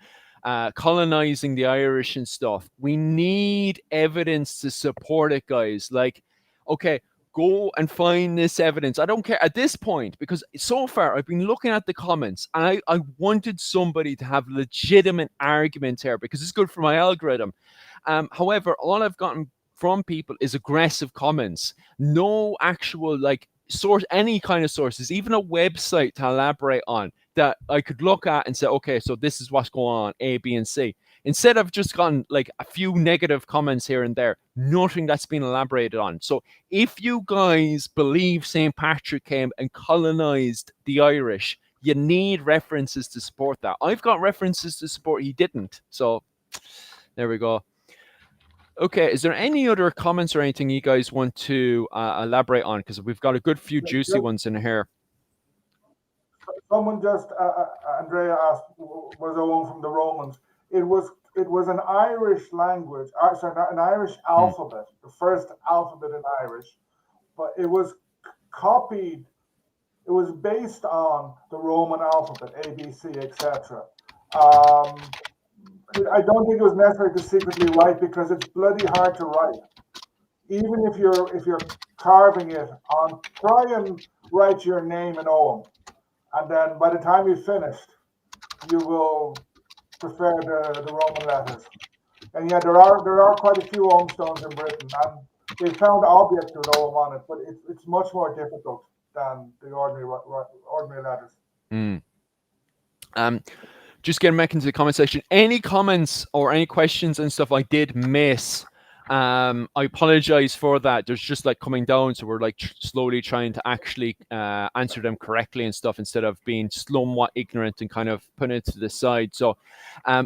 colonizing the Irish and stuff, we need evidence to support it, guys. Like, okay, go and find this evidence. I don't care at this point, because so far I've been looking at the comments and I wanted somebody to have legitimate arguments here because it's good for my algorithm. However, all I've gotten from people is aggressive comments, no actual source, any kind of sources, even a website to elaborate on that I could look at and say, okay, so this is what's going on, A, B, and C. Instead of just gotten like a few negative comments here and there, nothing that's been elaborated on. So if you guys believe St. Patrick came and colonized the Irish, you need references to support that. I've got references to support he didn't. So there we go. Okay, is there any other comments or anything you guys want to elaborate on? Because we've got a good few juicy ones in here. Someone just, Andrea asked, was Ogham from the Romans? It was an Irish language, an Irish alphabet, the first alphabet in Irish, but it was copied. It was based on the Roman alphabet, ABC, etc. I don't think it was necessary to secretly write because it's bloody hard to write. Even if you're carving it on, try and write your name in Ogham. And then by the time you've finished, you will prefer the Roman letters. And yeah, there are quite a few Ogham stones in Britain, and they found objects with Ogham on it, but it's much more difficult than the ordinary letters. Just getting back into the comment section. Any comments or any questions and stuff I did miss? I apologize for that. There's just like coming down, so we're like slowly trying to actually answer them correctly and stuff instead of being somewhat ignorant and kind of putting it to the side. So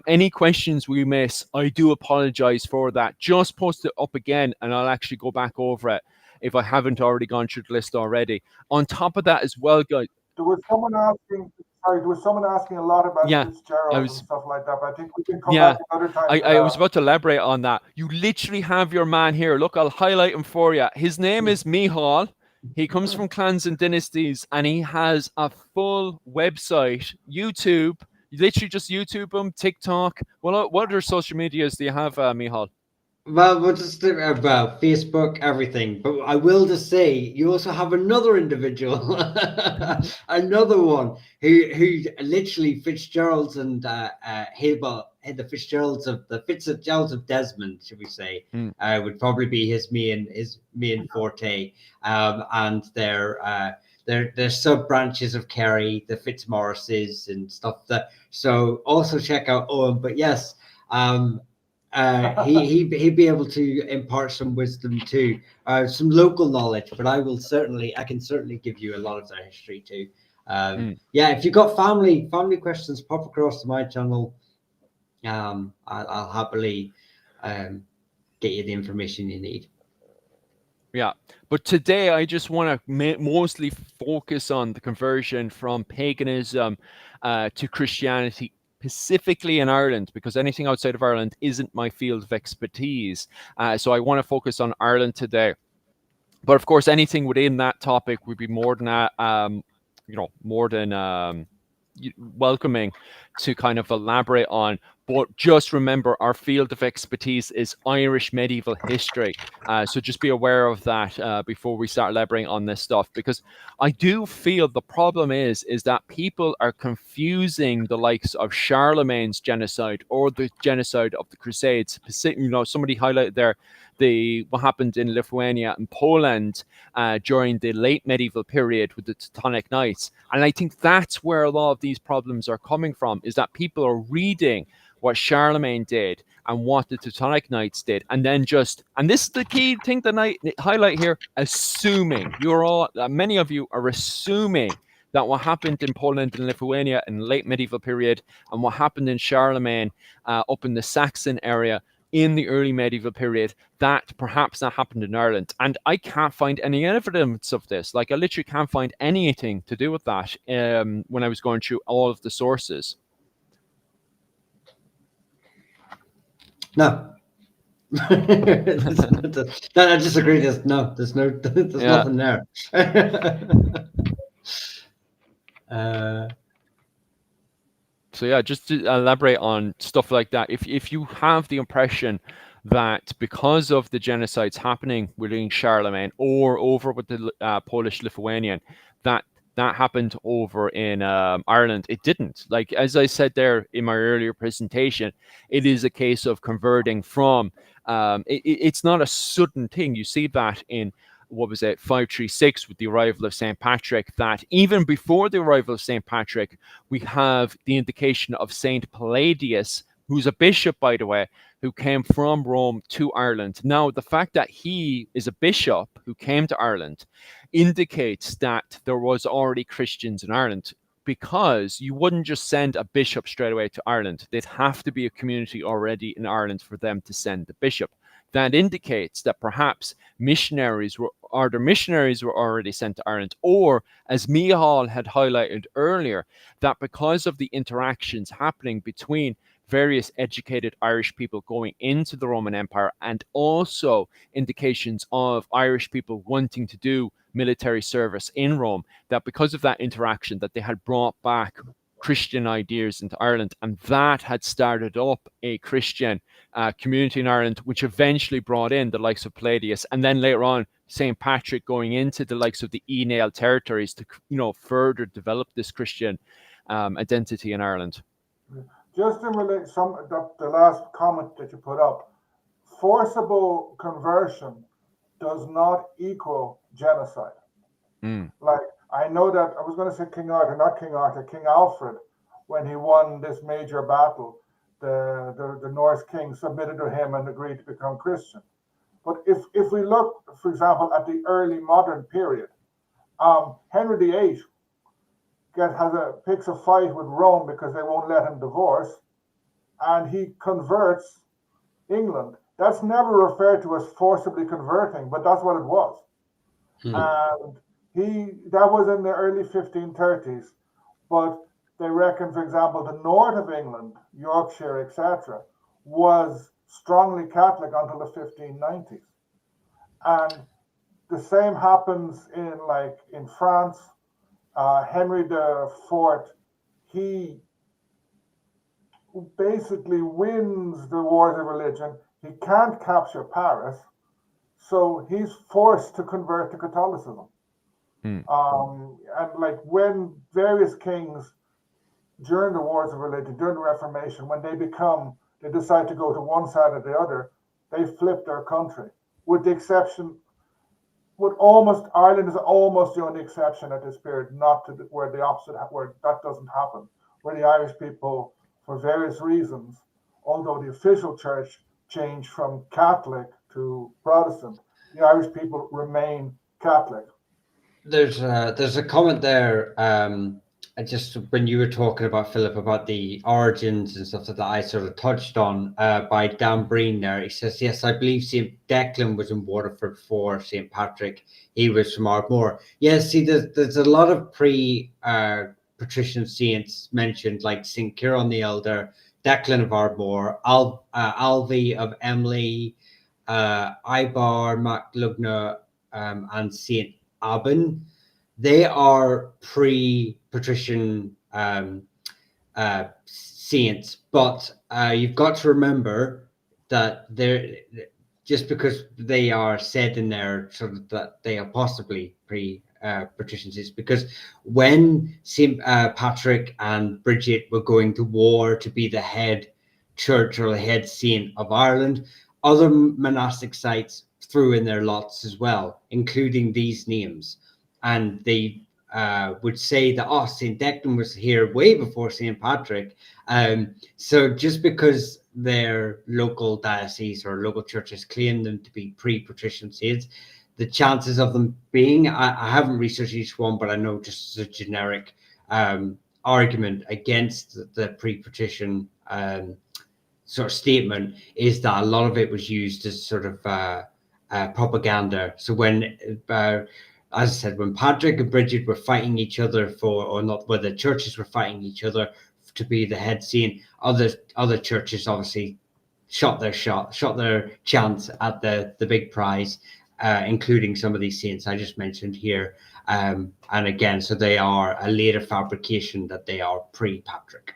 any questions we miss, I do apologize for that. Just post it up again and I'll actually go back over it if I haven't already gone through the list already. On top of that as well, guys. There was someone asking a lot about Fitzgerald and stuff like that, but I think we can come back another time. I was about to elaborate on that. You literally have your man here. Look, I'll highlight him for you. His name is Michal. He comes from Clans&Dynasties, and he has a full website, YouTube. You literally just YouTube him, TikTok. Well, what other social medias do you have, Michal? Well, we'll just talk about Facebook, everything. But I will just say, you also have another individual, another one who literally Fitzgerald's and the Fitzgeralds of Desmond, should we say, would probably be his main forte, and their sub branches of Kerry, the Fitzmaurices and stuff. So also check out Owen. But yes. He'd be able to impart some wisdom too, some local knowledge. But I can certainly give you a lot of their history too. Yeah, if you've got family questions, pop across to my channel. I'll happily get you the information you need. Yeah, but today I just want to mostly focus on the conversion from paganism to Christianity, specifically in Ireland, because anything outside of Ireland isn't my field of expertise. So I want to focus on Ireland today. But of course, anything within that topic would be more than welcoming to kind of elaborate on. But just remember, our field of expertise is Irish medieval history. So just be aware of that before we start elaborating on this stuff, because I do feel the problem is that people are confusing the likes of Charlemagne's genocide or the genocide of the Crusades. Somebody highlighted there what happened in Lithuania and Poland during the late medieval period with the Teutonic Knights. And I think that's where a lot of these problems are coming from, is that people are reading what Charlemagne did and what the Teutonic Knights did, and then and this is the key thing that I highlight here, assuming many of you are assuming that what happened in Poland and Lithuania in the late medieval period and what happened in Charlemagne up in the Saxon area in the early medieval period, that perhaps that happened in Ireland. And I can't find any evidence of this. Like, I literally can't find anything to do with that when I was going through all of the sources. No. I disagree. There's nothing there. So yeah, just to elaborate on stuff like that. If you have the impression that because of the genocides happening within Charlemagne or over with the Polish-Lithuanian, that happened over in Ireland, it didn't. Like, as I said there in my earlier presentation, it is a case of converting from, it's not a sudden thing. You see that in, 536 with the arrival of St. Patrick, that even before the arrival of St. Patrick, we have the indication of St. Palladius, who's a bishop, by the way, who came from Rome to Ireland. Now, the fact that he is a bishop who came to Ireland indicates that there was already Christians in Ireland, because you wouldn't just send a bishop straight away to Ireland. They'd have to be a community already in Ireland for them to send the bishop. That indicates that perhaps missionaries were already sent to Ireland, or, as Michal had highlighted earlier, that because of the interactions happening between various educated Irish people going into the Roman Empire, and also indications of Irish people wanting to do military service in Rome, that because of that interaction, that they had brought back Christian ideas into Ireland, and that had started up a Christian community in Ireland, which eventually brought in the likes of Palladius, and then later on St. Patrick going into the likes of the Nail territories to, further develop this Christian identity in Ireland. Just in relation, the last comment that you put up, forcible conversion does not equal genocide. Like, I know that I was going to say King Arthur, not King Arthur, King Alfred, when he won this major battle, the Norse king submitted to him and agreed to become Christian. But if we look, for example, at the early modern period, Henry VIII picks a fight with Rome because they won't let him divorce, and he converts England. That's never referred to as forcibly converting, but that's what it was. And that was in the early 1530s. But they reckon, for example, the north of England, Yorkshire, etc., was strongly Catholic until the 1590s. And the same happens in France. Henry IV, he basically wins the wars of religion. He can't capture Paris, so he's forced to convert to Catholicism. And when various kings during the wars of religion, during the Reformation, when they decide to go to one side or the other, they flip their country. With the exception, Ireland is almost the only exception at this period, where that doesn't happen, where the Irish people, for various reasons, although the official church changed from Catholic to Protestant, the Irish people remain Catholic. There's a comment there. Just when you were talking about, Philip, about the origins and stuff that I sort of touched on by Dan Breen there. He says, yes, I believe St. Declan was in Waterford for St. Patrick. He was from Ardmore. Yes, see, there's a lot of pre-patrician saints mentioned, like St. Kieran the Elder, Declan of Ardmore, Alvi of Emly, Ibar, MacLugna, and St. Aben. They are pre-patrician saints, but you've got to remember that they're just because they are said in there, sort of that they are possibly pre-patrician saints, because when St. Patrick and Bridget were going to war to be the head church or the head saint of Ireland, other monastic sites threw in their lots as well, including these names. And they would say that, St. Declan was here way before St. Patrick. So just because their local diocese or local churches claim them to be pre-patrician saints, the chances of them being, I haven't researched each one, but I know just as a generic argument against the pre-patrician sort of statement is that a lot of it was used as sort of propaganda. So when as I said, when Patrick and Bridget were fighting each other where the churches were fighting each other to be the head saint, other churches obviously shot their chance at the big prize, including some of these saints I just mentioned here. And again, so they are a later fabrication that they are pre-Patrick.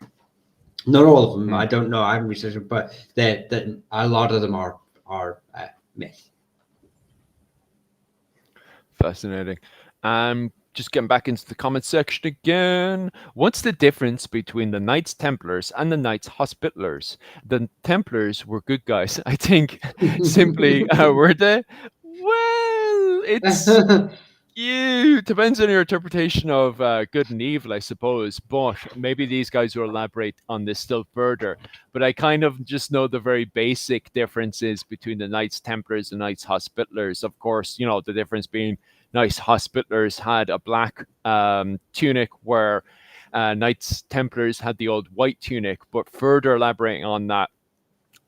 Not all of them, I don't know, I haven't researched it, but a lot of them are myth. Fascinating. Just getting back into the comment section again. What's the difference between the Knights Templars and the Knights Hospitallers? The Templars were good guys, I think. Simply, were they? Well, it's depends on your interpretation of good and evil, I suppose. But maybe these guys will elaborate on this still further. But I kind of just know the very basic differences between the Knights Templars and Knights Hospitallers. Of course, the difference being Knights Hospitallers had a black tunic, where Knights Templars had the old white tunic. But further elaborating on that,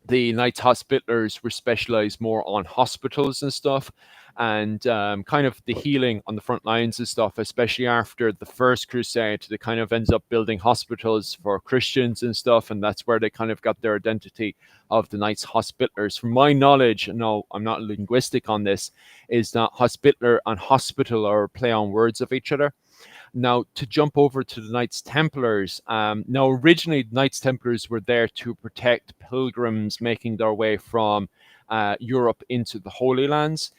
the Knights Hospitallers were specialized more on hospitals and stuff, and kind of the healing on the front lines and stuff, especially after the First Crusade. They kind of ends up building hospitals for Christians and stuff, and that's where they kind of got their identity of the Knights Hospitallers. From my knowledge, no, I'm not linguistic on this, is that hospitaller and hospital are play on words of each other. Now, to jump over to the Knights Templars, now originally Knights Templars were there to protect pilgrims making their way from Europe into the Holy Lands,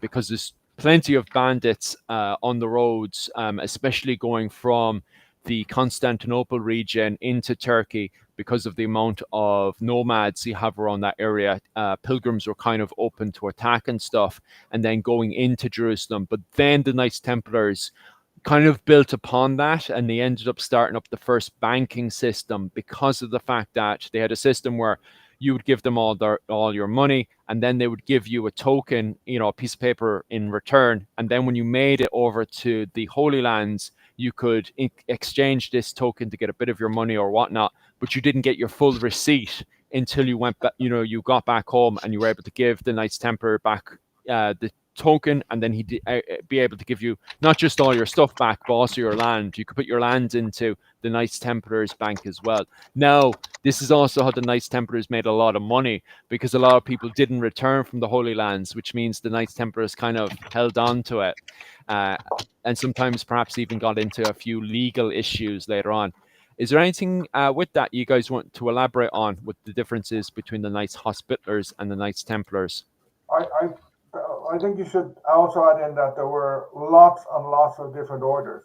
because there's plenty of bandits on the roads, especially going from the Constantinople region into Turkey. Because of the amount of nomads you have around that area, pilgrims were kind of open to attack and stuff, and then going into Jerusalem. But then the Knights Templars kind of built upon that, and they ended up starting up the first banking system, because of the fact that they had a system where you would give them all your money, and then they would give you a token, a piece of paper in return. And then when you made it over to the Holy Lands, you could exchange this token to get a bit of your money or whatnot, but you didn't get your full receipt until you went back, you got back home, and you were able to give the Knights Templar back the token, and then he'd be able to give you not just all your stuff back, but also your land. You could put your land into the Knights Templars bank as well. Now, this is also how the Knights Templars made a lot of money, because a lot of people didn't return from the Holy Lands, which means the Knights Templars kind of held on to it, and sometimes perhaps even got into a few legal issues later on. Is there anything with that you guys want to elaborate on, with the differences between the Knights Hospitallers and the Knights Templars? I think you should also add in that there were lots and lots of different orders.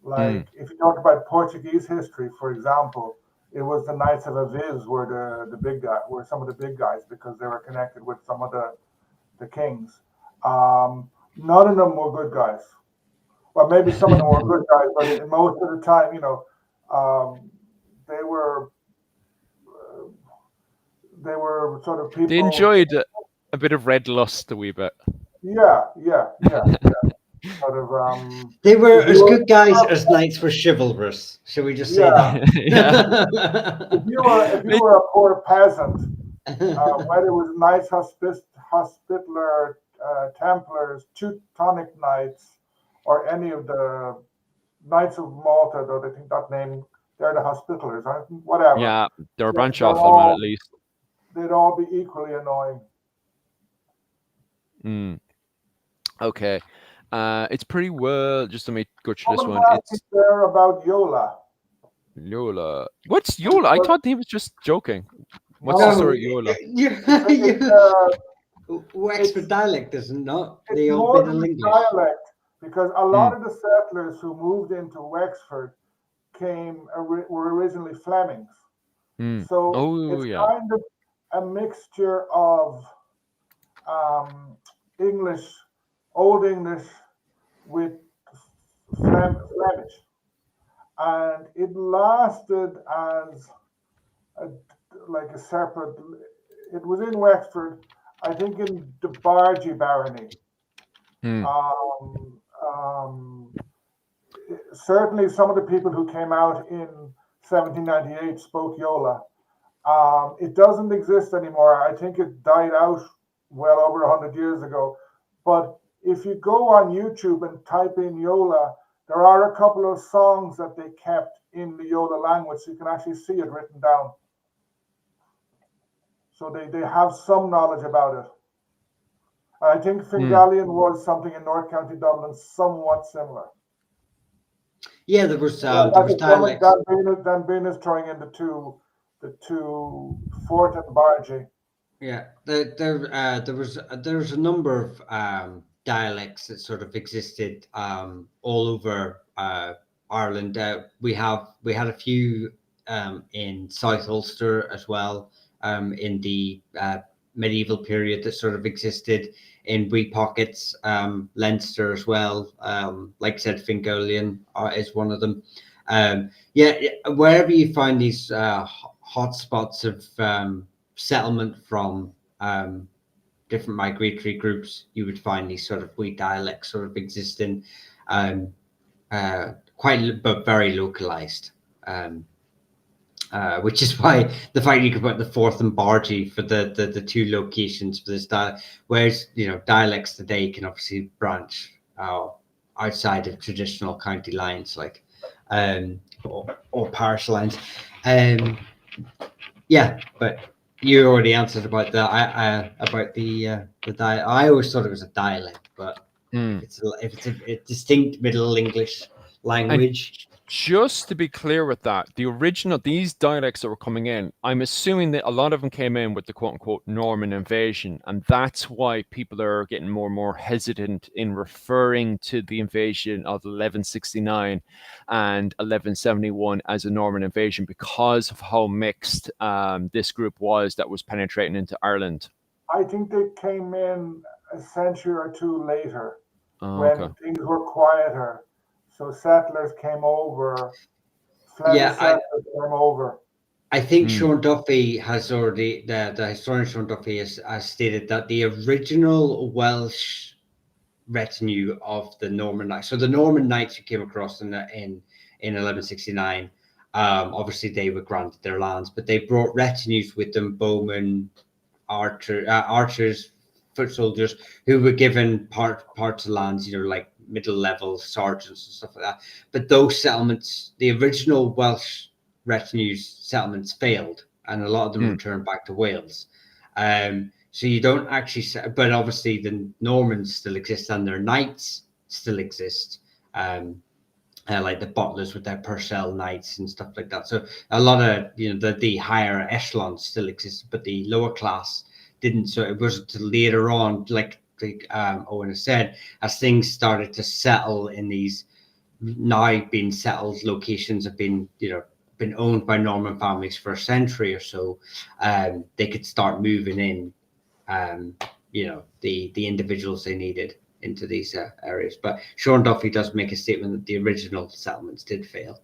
Like if you talk about Portuguese history, for example, it was the Knights of Aviz were the big guy, were some of the big guys, because they were connected with some of the kings. None of them were good guys. Well, maybe some of them were good guys, but most of the time, they were sort of people. They enjoyed a bit of red lust, a wee bit. Yeah. Sort of. They were as good guys as knights were chivalrous. Shall we just say that? If you were a poor peasant, whether it was Knights Hospitaller, Templars, Teutonic Knights, or any of the Knights of Malta, though I think that name, they're the Hospitallers, whatever. Yeah, they're a branch off them at least. They'd all be equally annoying. Okay. It's pretty well. Just let me go through this one. It's there about Yola. Yola. What's Yola? I thought he was just joking. What's the story of Yola? Wexford dialect, isn't it? It's more than dialect, because a lot of the settlers who moved into Wexford were originally Flemings. So it's kind of a mixture of English, Old English, with Flemish, and it lasted as a separate. It was in Wexford, I think, in the Bargy barony. Certainly, some of the people who came out in 1798 spoke Yola. It doesn't exist anymore. I think it died out well over 100 years ago. But if you go on YouTube and type in Yola, there are a couple of songs that they kept in the Yola language, so you can actually see it written down. So they have some knowledge about it. I think Fingalian was something in North County Dublin, somewhat similar. Yeah, there was dialects. Dan Bean is throwing in the two Fort and Bargy. Yeah, there was a number of dialects that sort of existed all over Ireland. We had a few in South Ulster as well, in the medieval period, that sort of existed in wee pockets. Leinster as well, like I said, Fingalian is one of them. Wherever you find these hotspots of settlement from different migratory groups, you would find these sort of wee dialects sort of existing, but very localized. Which is why the fact you could put the Forth and Bargy for the two locations for this dialect, whereas dialects today can obviously branch outside of traditional county lines, like or parish lines. But you already answered about the dialect. I always thought it was a dialect, but if it's a distinct Middle English language. Just to be clear with that, these dialects that were coming in, I'm assuming that a lot of them came in with the quote unquote Norman invasion. And that's why people are getting more and more hesitant in referring to the invasion of 1169 and 1171 as a Norman invasion, because of how mixed this group was that was penetrating into Ireland. I think they came in a century or two later, when Okay. things were quieter. So settlers came over, Flemish settlers came over. I think Sean Duffy has already, the historian Sean Duffy has stated that the original Welsh retinue of the Norman Knights, so the Norman Knights who came across in 1169, obviously they were granted their lands, but they brought retinues with them, bowmen, archers, foot soldiers, who were given parts of lands, like middle level sergeants and stuff like that. But those settlements, the original Welsh retinues settlements, failed, and a lot of them returned back to Wales. So you don't actually, but obviously the Normans still exist, and their knights still exist, like the butlers with their Purcell knights and stuff like that. So a lot of the higher echelons still exist, but the lower class didn't. So it wasn't until later on, like Owen has said, as things started to settle in these now being settled locations, have been owned by Norman families for a century or so, they could start moving in, the individuals they needed into these areas. But Sean Duffy does make a statement that the original settlements did fail.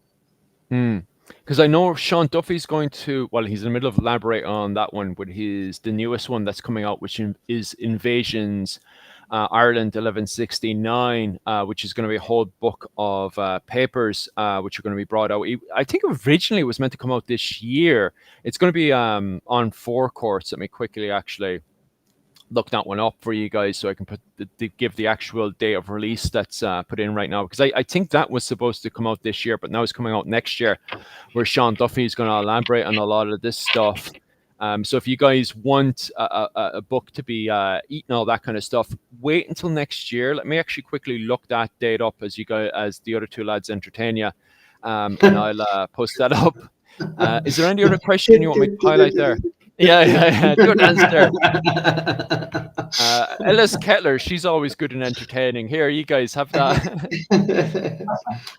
Because I know Sean Duffy's going to, he's in the middle of elaborating on that one with the newest one that's coming out, which is Invasions Ireland 1169, which is going to be a whole book of papers which are going to be brought out. I think originally it was meant to come out this year. It's going to be on 4 courts. Let me quickly actually look that one up for you guys, so I can give the actual date of release that's put in right now, because I think that was supposed to come out this year, but now it's coming out next year, where Sean Duffy is going to elaborate on a lot of this stuff. So if you guys want a book to be eating all that kind of stuff, wait until next year. Let me actually quickly look that date up as the other 2 lads entertain you, and I'll post that up. Is there any other question you want me to highlight there? Yeah. Good answer. Ellis Kettler, she's always good and entertaining. Here, you guys have that.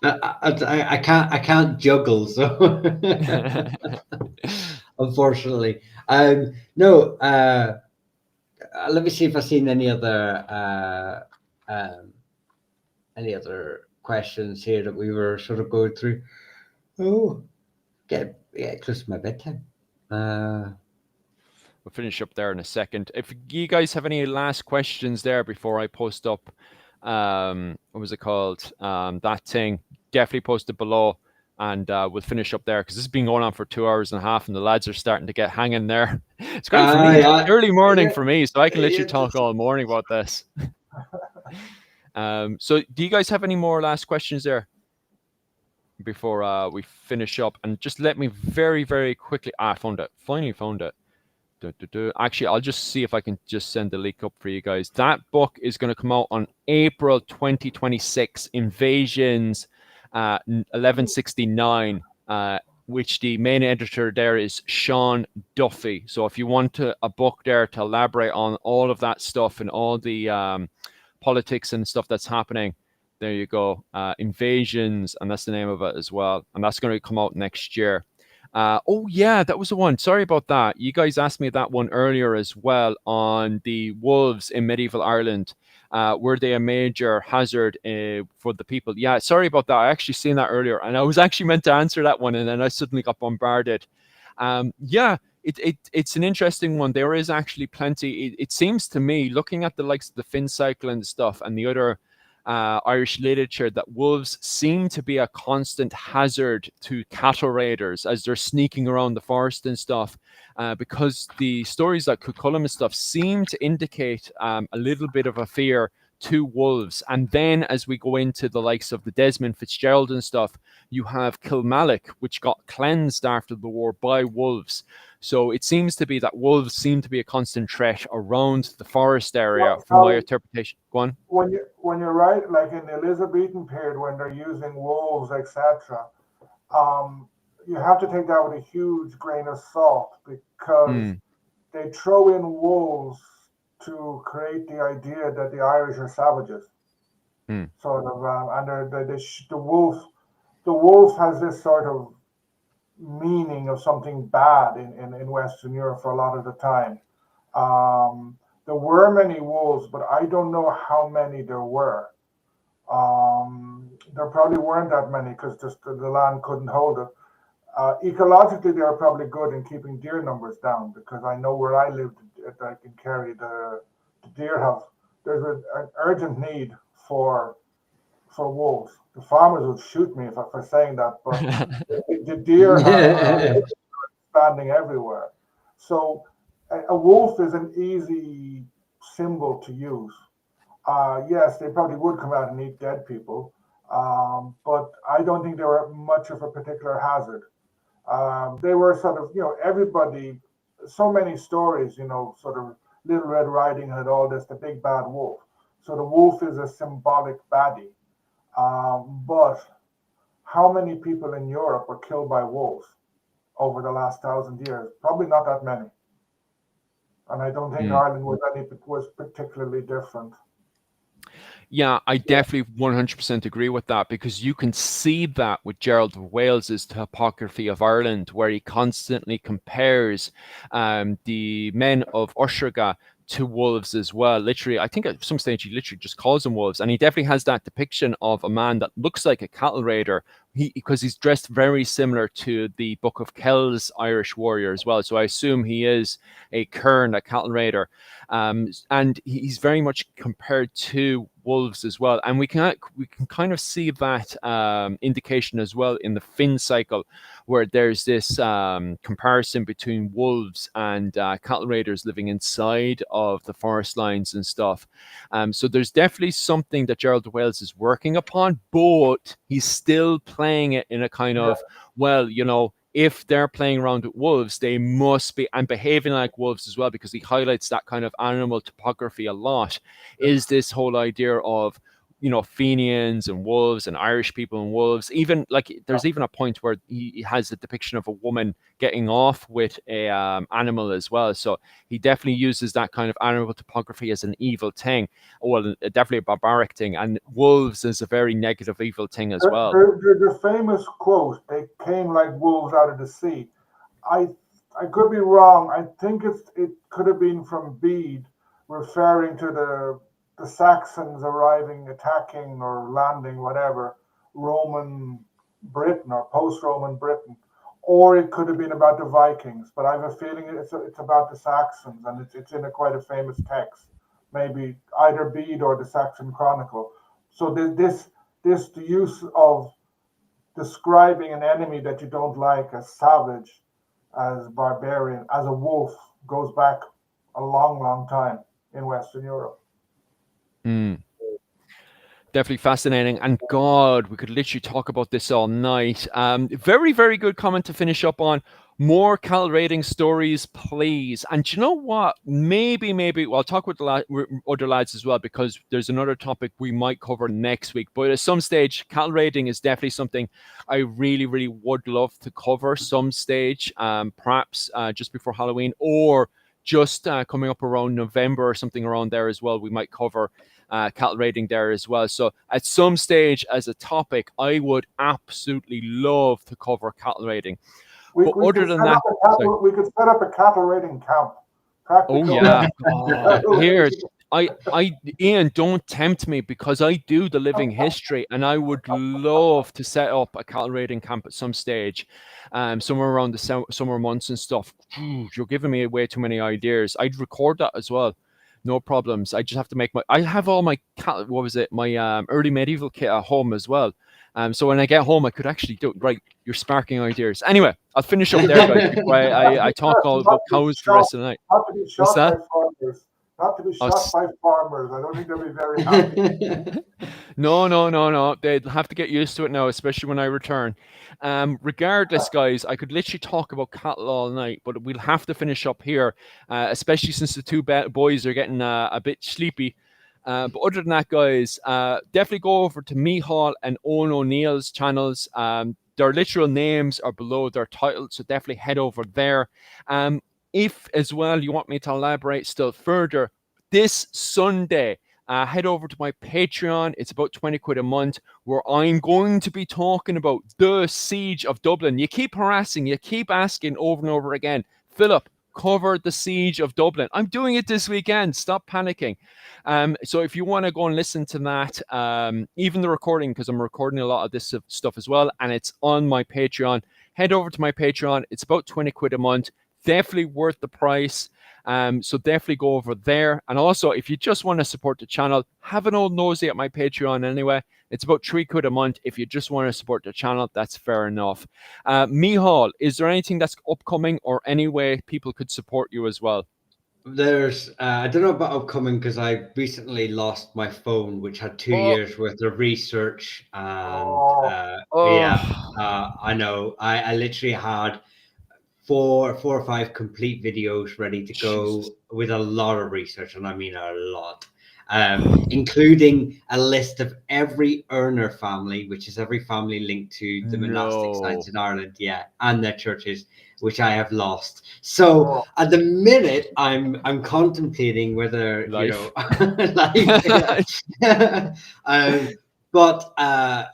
I can't juggle, so unfortunately. No. Let me see if I've seen any other questions here that we were sort of going through. Oh, get close to my bedtime. We'll finish up there in a second. If you guys have any last questions there before I post up, what was it called? That thing, definitely post it below, and we'll finish up there, because this has been going on for 2 hours and a half, and the lads are starting to get hanging there. It's great for me. It's early morning for me, so I can literally talk all morning about this. So do you guys have any more last questions there before we finish up? And just let me very, very quickly, I found it. Finally found it. Actually, I'll just see if I can just send the link up for you guys. That book is going to come out on April 2026, Invasions 1169, which the main editor there is Sean Duffy. So if you want a book there to elaborate on all of that stuff and all the politics and stuff that's happening, there you go. Invasions, and that's the name of it as well. And that's going to come out next year. Oh yeah, that was the one. Sorry about that. You guys asked me that one earlier as well, on the wolves in medieval Ireland. Were they a major hazard for the people? Yeah, sorry about that. I actually seen that earlier, and I was actually meant to answer that one, and then I suddenly got bombarded. Yeah, it's an interesting one. There is actually plenty. It seems to me, looking at the likes of the Finn cycle and stuff, and the other Irish literature, that wolves seem to be a constant hazard to cattle raiders as they're sneaking around the forest and stuff, because the stories like Cuchulainn and stuff seem to indicate a little bit of a fear to wolves. And then as we go into the likes of the Desmond Fitzgerald and stuff, you have Kilmallock, which got cleansed after the war by wolves. So it seems to be that wolves seem to be a constant threat around the forest area, from my interpretation. Go on. When you're right, like in the Elizabethan period, when they're using wolves, etc., you have to take that with a huge grain of salt, because they throw in wolves to create the idea that the Irish are savages, sort of, and the wolf has this sort of meaning of something bad in Western Europe for a lot of the time. There were many wolves, but I don't know how many there were. There probably weren't that many, because just the land couldn't hold it. Ecologically, they are probably good in keeping deer numbers down, because I know where I lived, like in Kerry, the deer there's an urgent need for wolves. The farmers would shoot me for saying that, but the deer are expanding everywhere. So a wolf is an easy symbol to use. Yes, they probably would come out and eat dead people, but I don't think they were much of a particular hazard. They were sort of, everybody, so many stories, sort of Little Red Riding Hood, all this, the big bad wolf. So the wolf is a symbolic baddie. But how many people in Europe were killed by wolves over the last 1,000 years? Probably not that many. And I don't think Ireland was particularly different. Yeah, I definitely 100% agree with that, because you can see that with Gerald of Wales's topography of Ireland, where he constantly compares the men of Usherga to wolves as well. Literally, I think at some stage he literally just calls them wolves, and he definitely has that depiction of a man that looks like a cattle raider, because he's dressed very similar to the Book of Kells Irish warrior as well. So I assume he is a kern, a cattle raider, and he's very much compared to wolves as well. And we can kind of see that indication as well in the Finn cycle, where there's this comparison between wolves and cattle raiders living inside of the forest lines and stuff. So there's definitely something that Gerald of Wales is working upon, but he's still playing it in a kind of, well, if they're playing around with wolves, they must be, and behaving like wolves as well, because he highlights that kind of animal topography a lot, is this whole idea of, Fenians and wolves and Irish people and wolves. Even like there's even a point where he has a depiction of a woman getting off with a animal as well. So he definitely uses that kind of animal topography as an evil thing. Well, definitely a barbaric thing, and wolves is a very negative, evil thing as well. The famous quote, "They came like wolves out of the sea." I could be wrong. I think it could have been from Bede, referring to the Saxons arriving, attacking or landing, whatever, Roman Britain or post-Roman Britain, or it could have been about the Vikings. But I have a feeling it's about the Saxons, and it's in quite a famous text, maybe either Bede or the Saxon Chronicle. So the use of describing an enemy that you don't like as savage, as barbarian, as a wolf, goes back a long, long time in Western Europe. Definitely fascinating, and God, we could literally talk about this all night. Very, very good comment to finish up on. More cattle raiding stories, please. And you know what? Maybe I'll talk with other lads as well, because there's another topic we might cover next week. But at some stage, cattle raiding is definitely something I really, really would love to cover some stage, perhaps just before Halloween, or just coming up around November or something around there as well. We might cover cattle raiding there as well. So at some stage as a topic, I would absolutely love to cover cattle raiding. We could set up a cattle raiding camp. Oh yeah. Here, Ian, don't tempt me, because I do the living history, and I would love to set up a cattle raiding camp at some stage, somewhere around the summer months and stuff. You're giving me way too many ideas. I'd record that as well. No problems. I just have to I have all my my early medieval kit at home as well. So when I get home, I could actually do it. Right, you're sparking ideas. Anyway, I'll finish up there, guys, before I talk all about cows for the rest of the night. What's that? Not to be Oh, shot by farmers. I don't think they'll be very happy. No. They'd have to get used to it now, especially when I return. Regardless, guys, I could literally talk about cattle all night, but we'll have to finish up here, especially since the two boys are getting a bit sleepy. But other than that, guys, definitely go over to Mihal and Owen O'Neill's channels. Their literal names are below their titles, so definitely head over there. If, as well, you want me to elaborate still further, this Sunday, head over to my Patreon. It's about 20 quid a month, where I'm going to be talking about the Siege of Dublin. You keep harassing, you keep asking over and over again, Philip, cover the Siege of Dublin. I'm doing it this weekend. Stop panicking. So if you want to go and listen to that, even the recording, because I'm recording a lot of this stuff as well, and it's on my Patreon, head over to my Patreon. It's about 20 quid a month. Definitely worth the price. So definitely go over there. And also, if you just want to support the channel, have an old nosy at my Patreon anyway. It's about 3 quid a month. If you just want to support the channel, that's fair enough. Mihal, is there anything that's upcoming or any way people could support you as well? There's, I don't know about upcoming because I recently lost my phone, which had 2 years worth of research. And I know I literally had four or five complete videos ready to go with a lot of research, and I mean a lot, including a list of every Earner family, which is every family linked to the monastic sites in Ireland, and their churches, which I have lost. So at the minute, I'm contemplating whether But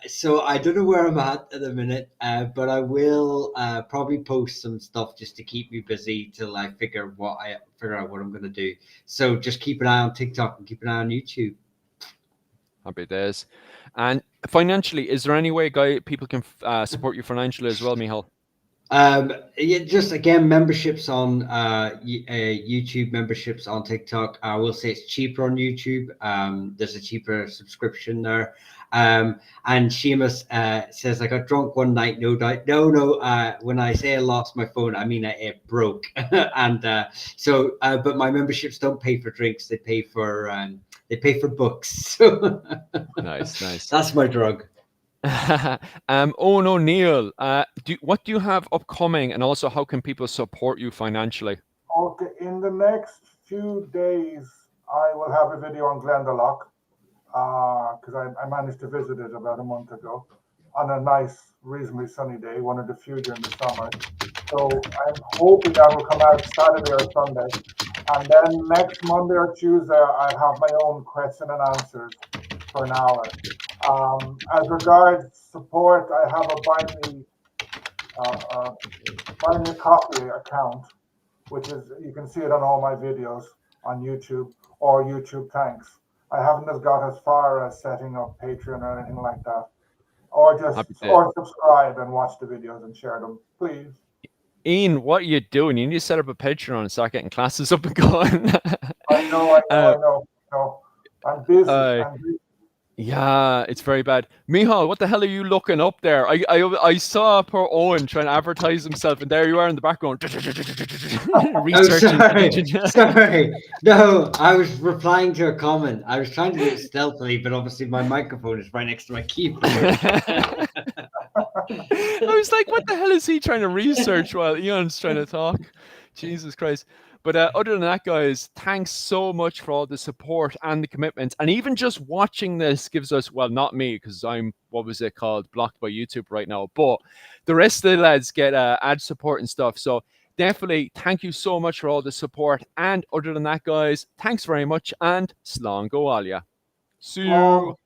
so I don't know where I'm at the minute, but I will probably post some stuff just to keep me busy till I figure out what I'm going to do. So just keep an eye on TikTok and keep an eye on YouTube. Happy days. And financially, is there any way, people can support you financially as well, Mihal? Just again, memberships on YouTube, memberships on TikTok. I will say it's cheaper on YouTube. There's a cheaper subscription there. And Seamus says, I got drunk one night, no doubt. No. When I say I lost my phone, I mean it broke. And but my memberships don't pay for drinks. They pay for books. So nice. That's my drug. Owen O'Neill, what do you have upcoming, and also how can people support you financially? Okay, in the next few days, I will have a video on Glendalough, because I managed to visit it about a month ago on a nice, reasonably sunny day, one of the few during the summer. So I'm hoping that will come out Saturday or Sunday. And then next Monday or Tuesday, I'll have my own question and answers for an hour. As regards support, I have a buy me a coffee account, which is, you can see it on all my videos on YouTube or YouTube Thanks. I haven't got as far as setting up Patreon or anything like that, or subscribe and watch the videos and share them, please. Ian, what are you doing? You need to set up a Patreon and start getting classes up and going. I know. I'm busy. Yeah, it's very bad. Mihal, what the hell are you looking up there? I saw poor Owen trying to advertise himself, and there you are in the background. Researching. Sorry. No, I was replying to a comment. I was trying to do it stealthily, but obviously my microphone is right next to my keyboard. I was like, what the hell is he trying to research while Ian's trying to talk? Jesus Christ. But other than that, guys, thanks so much for all the support and the commitment. And even just watching this gives us, well, not me, because I'm, blocked by YouTube right now. But the rest of the lads get ad support and stuff. So definitely thank you so much for all the support. And other than that, guys, thanks very much. And slán go Alia. See you.